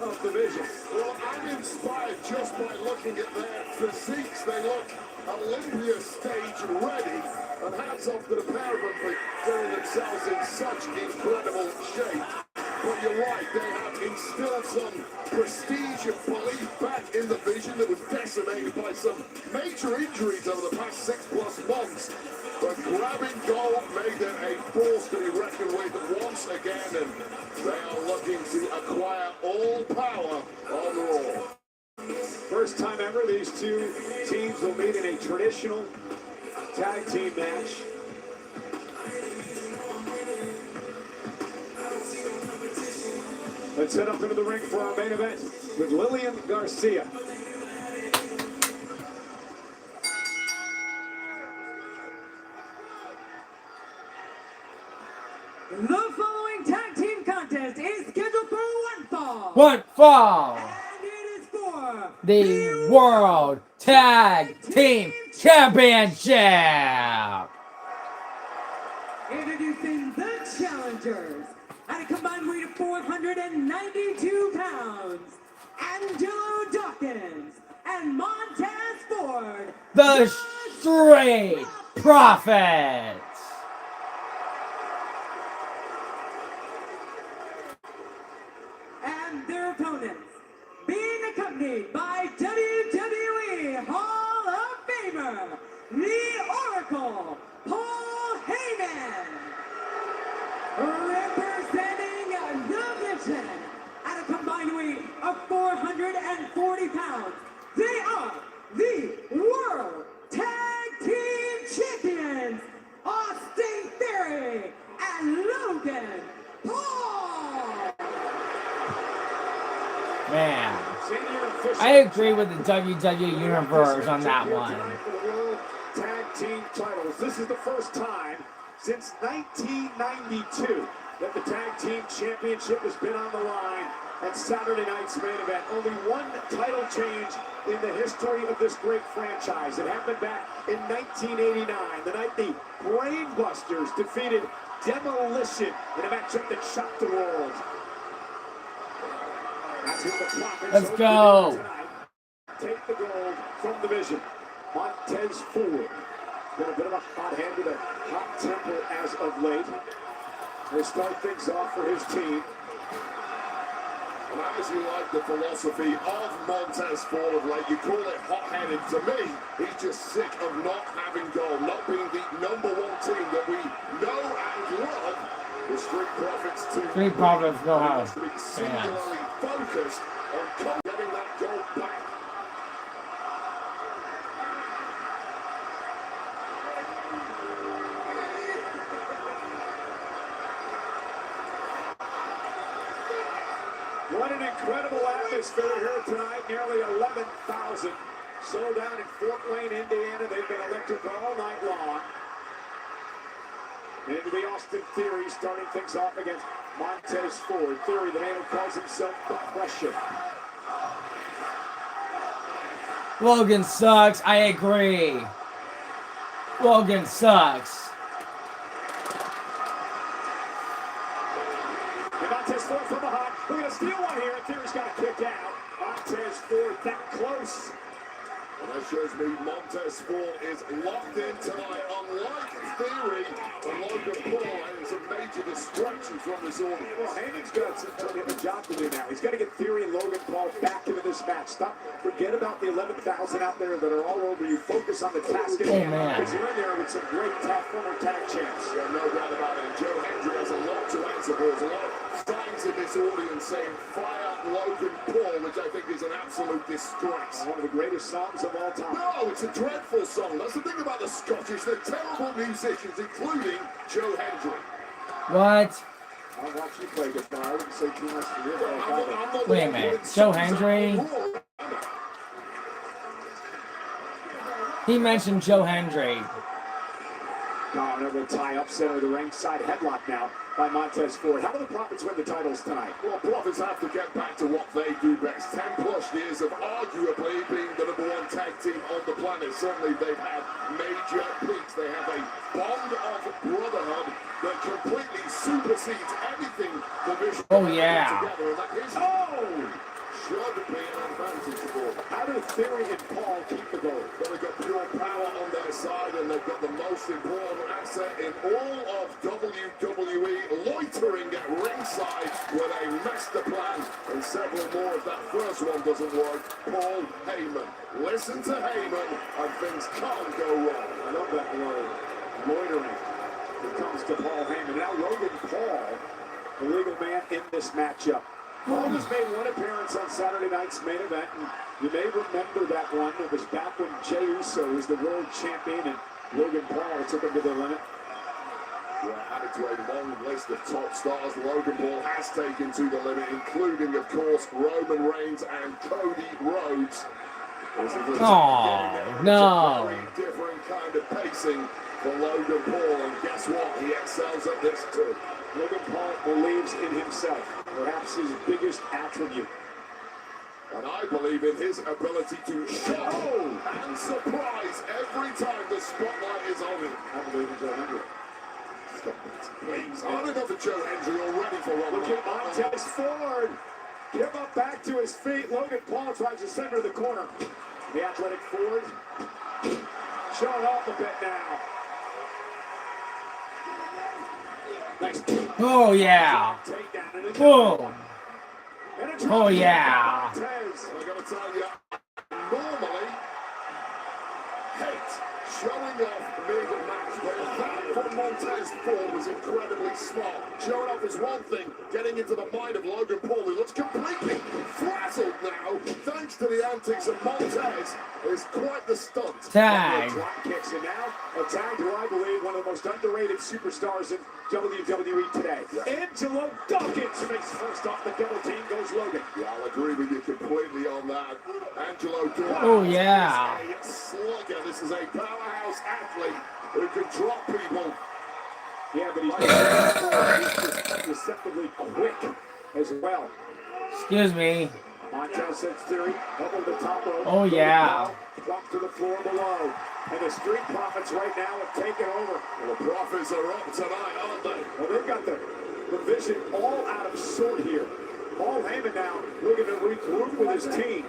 of the Vision. Well, I'm inspired just by looking at their physiques. They look Olympia stage ready, and hats off to the pair of them for getting themselves in such incredible shape. But you're right, they have instilled some prestige and belief back in the Vision that was decimated by some major injuries over the past 6+ months. But grabbing gold made them a force to be reckoned with once again, and they are looking to acquire all power on Raw. First time ever, these two teams will meet in a traditional tag team match. Let's head up into the ring for our main event with Lillian Garcia. The following tag team contest is scheduled for one fall One fall. And it is for The World Tag Team Championship. Introducing the challengers at a combined weight of 492 pounds, Angelo Dawkins and Montez Ford, The Street Profits. and their opponents, being accompanied by WWE Hall of Famer, the Oracle, Paul Heyman. Representing the Vision at a combined weight of 440 pounds, they are the World Tag Team Champions, Austin Theory and Logan Paul. Man, I agree with the WWE Universe on that one. World Tag Team titles. This is the first time since 1992 that the Tag Team Championship has been on the line at Saturday night's main event. Only one title change in the history of this great franchise. It happened back in 1989, the night the Brainbusters defeated Demolition in a matchup that shocked the world. That's what the Profits Let's hope to go. do tonight. Take the gold from the Vision. Montez Ford. Been a bit of a hot hand with a hot temper as of late. They start things off for his team. And how does he like the philosophy of Montez Ford of late? You call it hot-headed. To me, he's just sick of not having gold, not being the #1 team that we know and love. The Street Profits team. Street Profits know how. To be singularly focused on getting that gold back. What an incredible atmosphere here tonight. Nearly 11,000 sold out in Fort Wayne, Indiana. They've been electric all night long. Into the Austin Theory, starting things off against Montez Ford. Theory, the man who calls himself the Pressure. Logan sucks. I agree. Logan sucks. And Montez Ford from behind. We're going to steal one here. Theory's got to kick out. Montez Ford that close. And that shows me Montez Ford is locked in tonight. Unlike Theory and Logan Paul having some major distractions from this audience. Well, Heyman's got a job to do now. He's got to get Theory and Logan Paul back into this match. Forget about the 11,000 out there that are all over you. Focus on the task at hand. Because you're in there with some great former tag champs. Yeah, no doubt about it. Joe Hendry has a lot to answer for. There's a lot of fans in this audience saying, fire Logan Paul, which I think is an absolute disgrace. One of the greatest songs of all time. No, it's a dreadful song. That's the thing about the Scottish. They're terrible musicians, including Joe Hendry. What? I'll watch you play guitar. I wouldn't say too much to you. Wait a minute. Joe Hendry? He mentioned Joe Hendry. No, another tie up center of the ringside headlock now by Montez Ford. How do the Profits win the titles tonight? Well, Profits have to get back to what they do best. 10+ years of arguably being the #1 tag team on the planet. Certainly they've had major peaks. They have a bond of brotherhood that completely supersedes anything the Vision Oh, yeah. together. And that is should be an advantage for them. How do Theory and Paul keep the gold? Well, they've got pure power on their side, and they've got the most important asset in all of WWE, loitering at ringside with a master plan and several more if that first one doesn't work. Paul Heyman. Listen to Heyman, and things can't go wrong. I love that word, loitering. It comes to Paul Heyman. Now Logan Paul, the legal man in this matchup. Paul has made one appearance on Saturday night's main event, and you may remember that one. It was back when Jey Uso was the world champion, and Logan Paul took him to the limit. Yeah, added to a long list of top stars Logan Paul has taken to the limit, including, of course, Roman Reigns and Cody Rhodes. Oh, no. Very different kind of pacing for Logan Paul, and guess what? He excels at this too. Logan Paul believes in himself, perhaps his biggest attribute. And I believe in his ability to shock and surprise every time the spotlight is on him. I believe in Joe Hendry. Please, I don't know for Joe Hendry already for one. Look at Montez Ford. Give up back to his feet. Logan Paul tries to center the corner. The athletic Ford showing off a bit now. Nice. Oh yeah. Boom. Oh yeah. I gotta tell you, normally hate showing off mid-match, but that from Montez Ford was incredibly smart. Showing off is one thing, getting into the mind of Logan Paul, who looks completely frazzled now, thanks to the antics of Montez, is quite the stunt. Tag. Drop kicks, and now a tag to, I believe, one of the most underrated superstars in WWE today. Angelo Dawkins makes first off the double team, goes Logan. Yeah, I'll agree with you completely on that. Angelo Dawkins. Oh yeah. Is a slugger. This is a powerhouse athlete who can drop people. Yeah, but he's deceptively quick as well. Excuse me. Montez sets Theory up on the top rope. Oh yeah. Drop to the floor below. And the Street Profits right now have taken over. Well, the Profits are up tonight, aren't they? Well, they've got the division all out of sort here. Paul Heyman now looking to regroup with his team.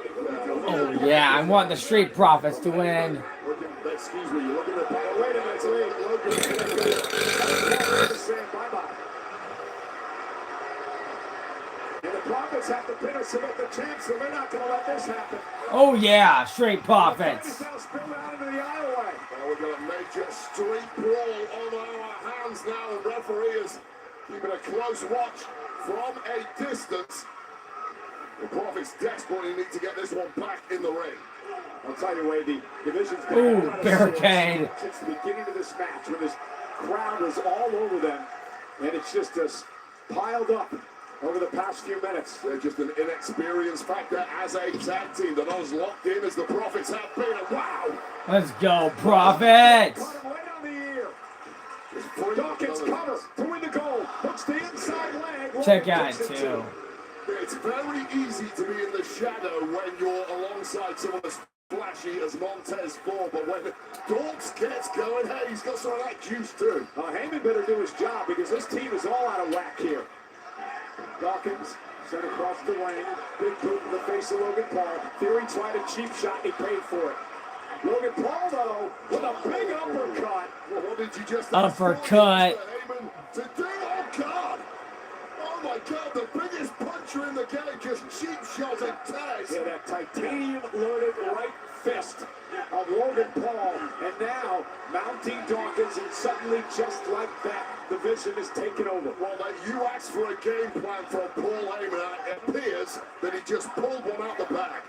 Oh yeah, I want the Street Profits to win. Excuse me, you're looking at wait a minute, Logan. Saying bye-bye. And the Profits have to pin us about the champs, so they're not going to let this happen. Oh yeah, Street Profits. Now spilled out into the aisleway. Well, we've got a major street brawl on our hands now. The referee is keeping a close watch from a distance. The Profits desperately need to get this one back in the ring. I'll tell you, Wade, the division's been ooh, barricade. Since the beginning of this match, when this crowd was all over them, and it's just piled up over the past few minutes. They're just an inexperienced factor as a tag team. They're not as locked in as the Profits have been. And wow! Let's go, Profits! Caught him right on the ear. Dawkins cover to win the goal. Hooks the inside leg. Check out too. It's very easy to be in the shadow when you're alongside someone as flashy as Montez Ford, but when Dawkins gets going, hey, he's got some of that juice too. Heyman better do his job because this team is all out of whack here. Dawkins sent across the ring. Big boot in the face of Logan Paul. Theory tried a cheap shot and he paid for it. Logan Paul, though, with a big uppercut. Well, what did you just uppercut? To do? Oh, God! Oh, my God, the biggest puncher in the game just cheap shot at Taz. Yeah, that titanium-loaded right fist of Logan Paul. And now, mounting Dawkins, and suddenly, just like that, the vision is taken over. Well, you asked for a game plan from Paul Heyman. It appears that he just pulled one out the bag.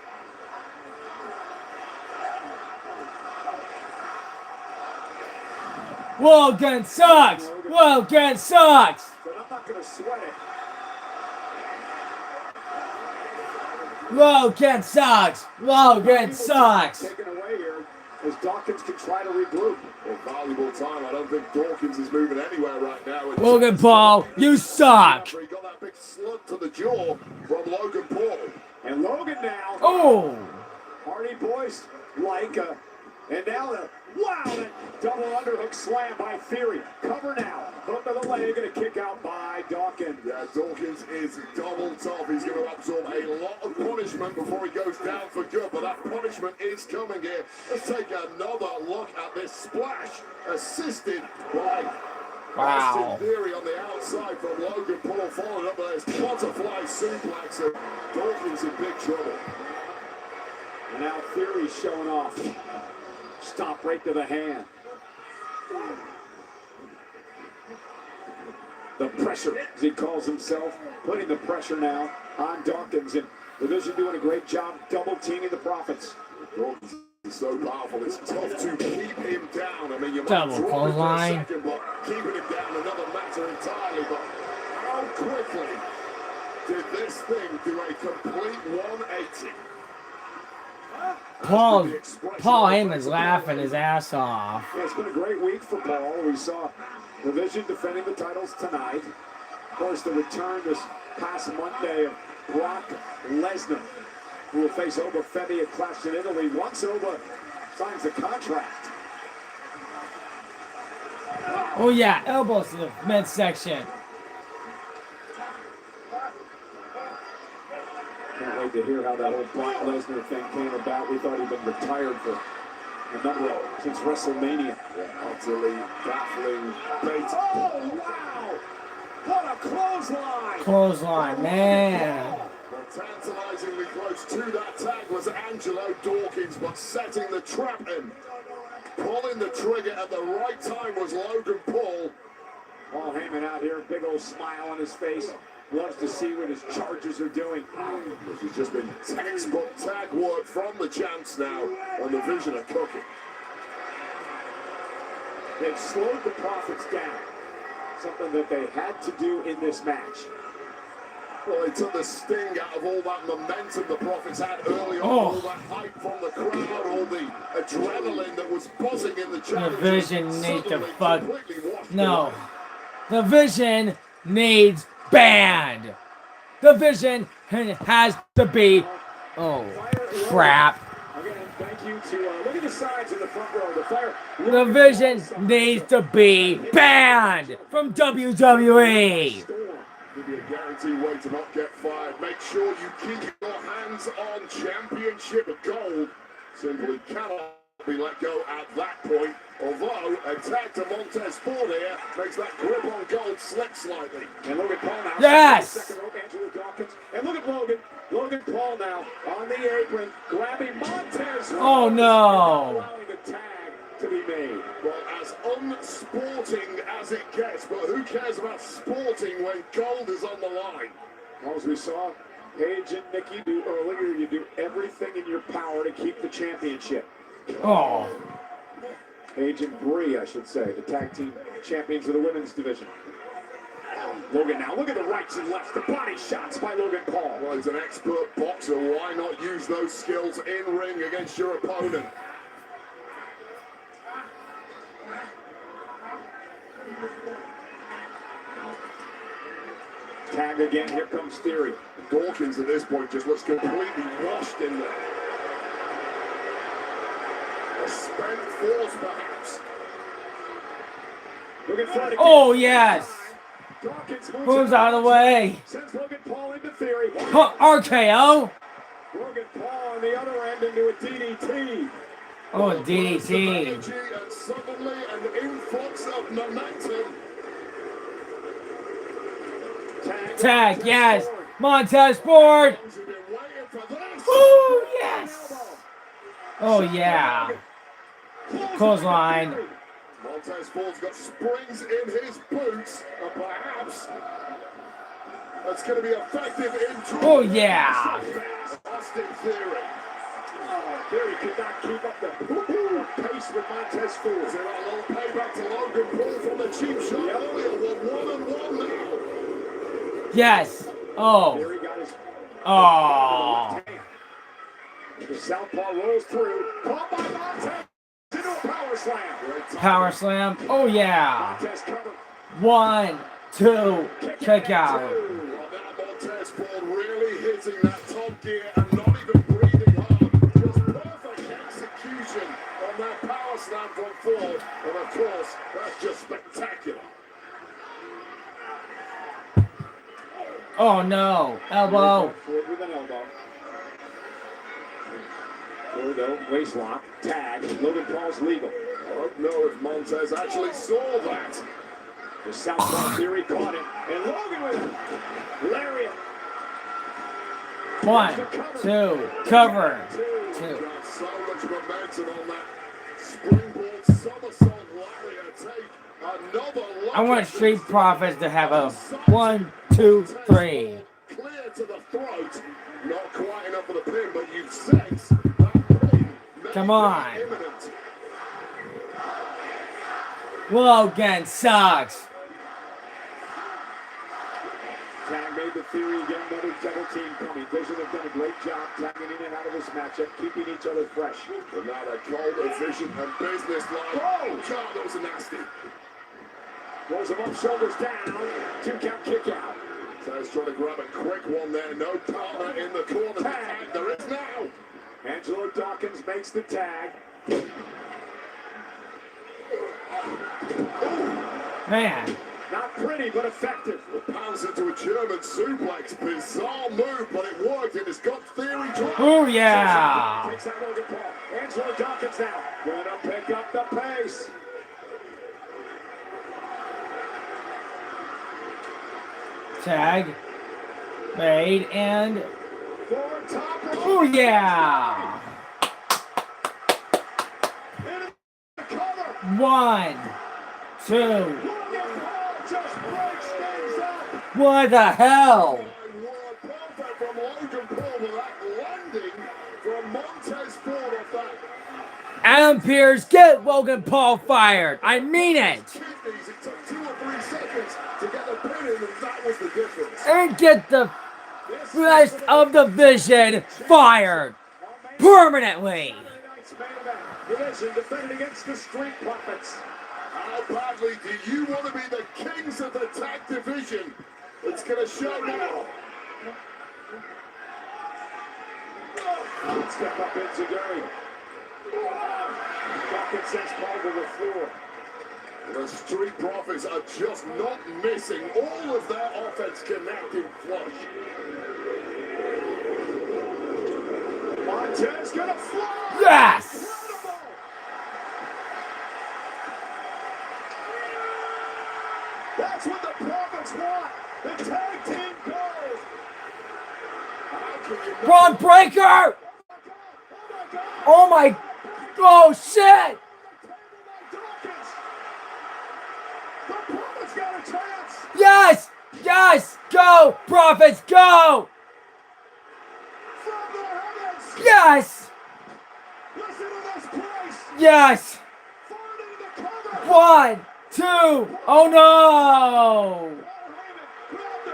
Logan sucks! Logan sucks! But I'm not going to sweat it. Logan sucks! Logan sucks! Taken away here as Dawkins can try to regroup. Well, valuable time. I don't think Dawkins is moving anywhere right now. Logan Paul, you suck! He got that big slug to the jaw from Logan Paul. And Logan now. Oh! Hardy boys like and now that double underhook slam by Theory. Cover now. Hook to the leg and a kick out by Dawkins. Yeah, Dawkins is double top. He's going to absorb a lot of punishment before he goes down for good, but that punishment is coming here. Let's take another look at this splash, assisted by Austin Theory on the outside from Logan Paul, followed up by his butterfly suplex, and Dawkins in big trouble. And now Theory showing off. Stop right to the hand. The pressure, as he calls himself, putting the pressure now on Dawkins. And the division doing a great job double teaming the Profits. Dawkins is so powerful, it's tough to keep him down. I mean, you might double drop him for a line. second, but keeping him down another matter entirely. But how quickly did this thing do a complete 180? Paul Heyman's laughing his ass off. Yeah, it's been a great week for Paul. We saw the Division defending the titles tonight. Of course, the return this past Monday of Brock Lesnar, who will face Oba Femi at Clash in Italy once Oba signs the contract. Oh yeah, elbows to the midsection. Can't wait to hear how that whole Brock Lesnar thing came about. We thought he'd been retired for a number of since WrestleMania. Yeah, utterly baffling bait. Oh, wow! What a clothesline! Clothesline, man. Well, tantalizingly close to that tag was Angelo Dawkins, but setting the trap in. Pulling the trigger at the right time was Logan Paul. Paul Heyman out here, big old smile on his face. Loves to see what his Chargers are doing. This has just been textbook tag work from the champs now, and the Vision are cooking. They've slowed the Profits down, something that they had to do in this match. Well, they took the sting out of all that momentum the Profits had early on, Oh. all that hype from the crowd, all the adrenaline that was buzzing in the The challenge. Vision needs to fuck. No. The Vision needs banned. The Vision has to be. Oh, crap. Again, thank you to look at the sides in the front row. The Fire. The Vision needs to be banned from WWE. Give you a guaranteed way to not get fired. Make sure you keep your hands on championship gold. Simply cannot be let go at that point. Although a tag to Montez Ford here makes that grip on gold slip slightly. And Logan Paul now. Yes! Second rope, Angelo Dawkins. And look at Logan. Logan Paul now on the apron, grabbing Montez. Oh no! Allowing the tag to be made. Well, as unsporting as it gets, but who cares about sporting when gold is on the line? As we saw Paige and Nikki do earlier, you do everything in your power to keep the championship. Oh. Paige and Brie, I should say, the tag team champions of the women's division. Logan now, look at the rights and lefts, the body shots by Logan Paul. Well, he's an expert boxer. Why not use those skills in ring against your opponent? Tag again, here comes Theory. Dawkins at this point just looks completely washed in there. A spent force, perhaps. Looking for it Oh yes! Dawkins Moves out of the way. Sends Logan Paul into Theory. RKO. Logan Paul on the other end into a DDT. Oh, a DDT. Energy and suddenly an influx of momentum. Tag, yes. Montez Ford. Oh yes. Oh yeah. Clothesline. Montez Ford's got springs in his boots, and perhaps that's going to be effective in Oh yeah. Austin Theory. Theory could not keep up the pace with Montez Ford. Is there a little payback to Logan Paul from the cheap shot earlier? We're 1-1 now. Yes. Oh. Theory got his Oh. The southpaw rolls through. Caught by Montez into a power slam. Power slam. Oh yeah. Montez covered. 1, 2, kick out. Well, now Montez Ford really hitting that top gear and not even breathing hard. Just perfect execution on that power slam from Ford. And of course, that's just spectacular. Oh no. Elbow. Ford with an elbow. Ford though, waist lock, tag. Logan Paul's legal. I don't know if Montez actually saw that. The southpaw Theory caught him. And Logan with a lariat. 1, 2, cover. 2. Got so much momentum on that springboard somersault lariat. Take another look. I want Street Profits to have a 1, 2, 3. Clear to the throat. Not quite enough for the pin, but you sense that pin. Come on. Imminent. Logan sucks. Tag made the Theory again, another double team coming. Vision have done a great job tagging in and out of this matchup, keeping each other fresh. And now they're cold, Vision and business line. Oh, God, that was a nasty. Goes above shoulders down. 2 count kick out. So he's trying to grab a quick one there. No partner in the corner. Tag. There is now. Angelo Dawkins makes the tag. Man. Not pretty, but effective. Pounds into a German suplex. Bizarre move, but it worked, and it's got Theory dropped. Oh, yeah. Takes out Logan Paul. Angelo Dawkins now. Gonna pick up the pace. Tag. Made and... Forward top rope. Oh, yeah. Cover. 1, 2. Logan Paul just breaks things up. What the hell? Perfect from Logan Paul with that landing from Montez Ford off that. Adam Pearce, get Logan Paul fired. I mean it. Kidneys. It took 2 or 3 seconds to get the pin in, and that was the difference. And get the rest of the Vision fired permanently. Division defending against the Street Profits. How badly do you want to be the kings of the tag division? It's going to show now. Step up into Gary. Dawkins sends Paul to the floor. The Street Profits are just not missing all of their offense connecting flush. Montez gonna fly. Yes. That's what the Profits want. The tag team goes. Braun Breaker. Oh my. Oh shit. The Profits got a chance. Yes. Yes. Go. Profits. Go. From the heavens. Yes. Listen to this place. Yes. Finding the cover. 1, 2. Oh no. Grabbed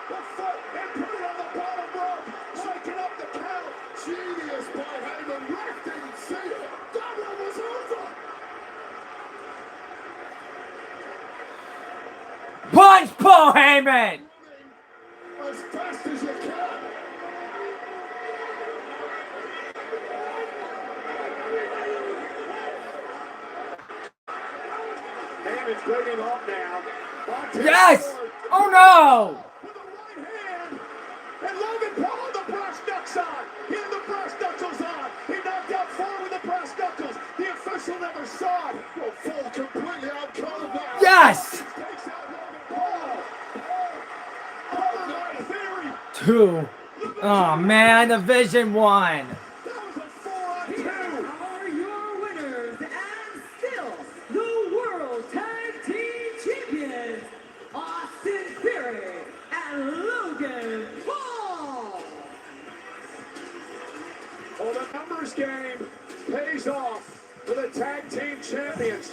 the foot and put it on the bottom rope. Shaking up the count. Genius by Heyman. Ref didn't see it. That one was over. Punch Paul Heyman. As fast as you can. Heyman's bringing up now. Montez Yes. Ford Oh no. with the right hand. And Logan Paul with the brass knucks on. He had the brass knuckles on. He knocked out Ford with the brass knuckles. The official never saw it. Well, Ford completely outcovered that. Yes. Takes out Logan Paul. Oh, my theory. 2. Oh man, the Vision won. That was a 4-on-2. Are your winners and still the World Tag Team Champions, Austin Theory and Logan Paul. Well, the numbers game pays off for the tag team champions.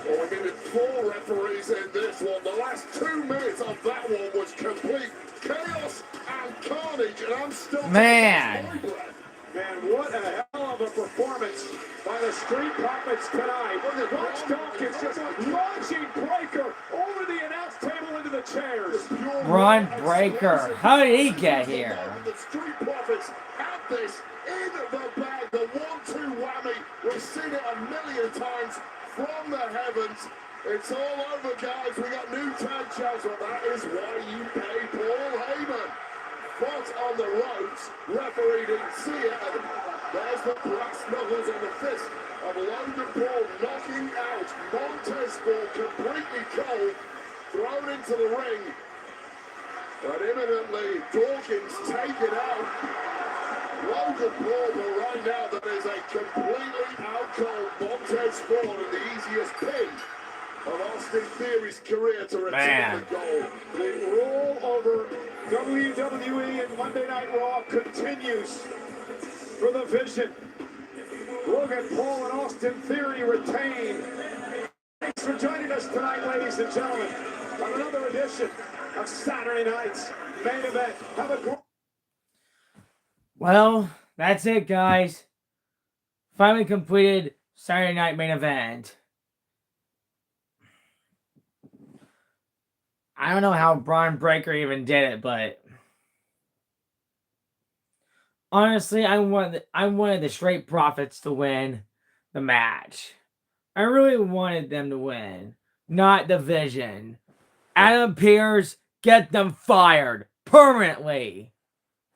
Well, we needed 4 referees in this one. The last 2 minutes of that one was complete chaos and carnage, and I'm still Man. taking my breath. Man, what a hell of a performance by the Street Profits tonight. Watch Dawkins just launching Breaker over the announce table into the chairs. Braun Breaker. How did he get here? The Street Profits had this in the bag. The 1-2 whammy. We've seen it a million times from the heavens. It's all over, guys. We got new tag champs, but that is why you pay Paul Heyman. Foot on the ropes, referee didn't see it, and there's the brass knuckles on the fist of Logan Paul knocking out Montez Ford completely cold, thrown into the ring, but imminently Dawkins taken out. Logan Paul, but right now that is a completely out cold Montez Ford and the easiest pin of Austin Theory's career to retain the gold. The roll over WWE and Monday Night Raw continues for the Vision. Logan Paul and Austin Theory retain. Thanks for joining us tonight, ladies and gentlemen, on another edition of Saturday Night's Main Event. Have a great... Well, that's it, guys. Finally completed Saturday Night Main Event. I don't know how Braun Breaker even did it, but honestly, I wanted the Straight Profits to win the match. I really wanted them to win, not Division. Adam Pearce, get them fired permanently.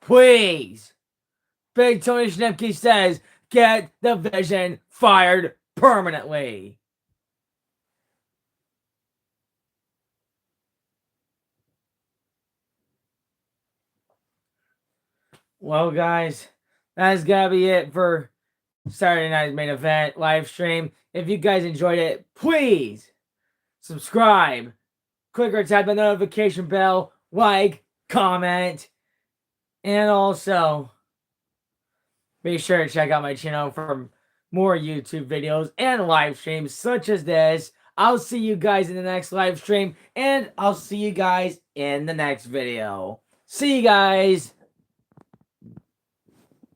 Please. Big Tony Schnipke says, get Division fired permanently. Well, guys, that's gotta be it for Saturday night's main event live stream. If you guys enjoyed it, please subscribe, click or tap the notification bell, like, comment, and also be sure to check out my channel for more YouTube videos and live streams such as this. I'll see you guys in the next live stream, and I'll see you guys in the next video. See you guys.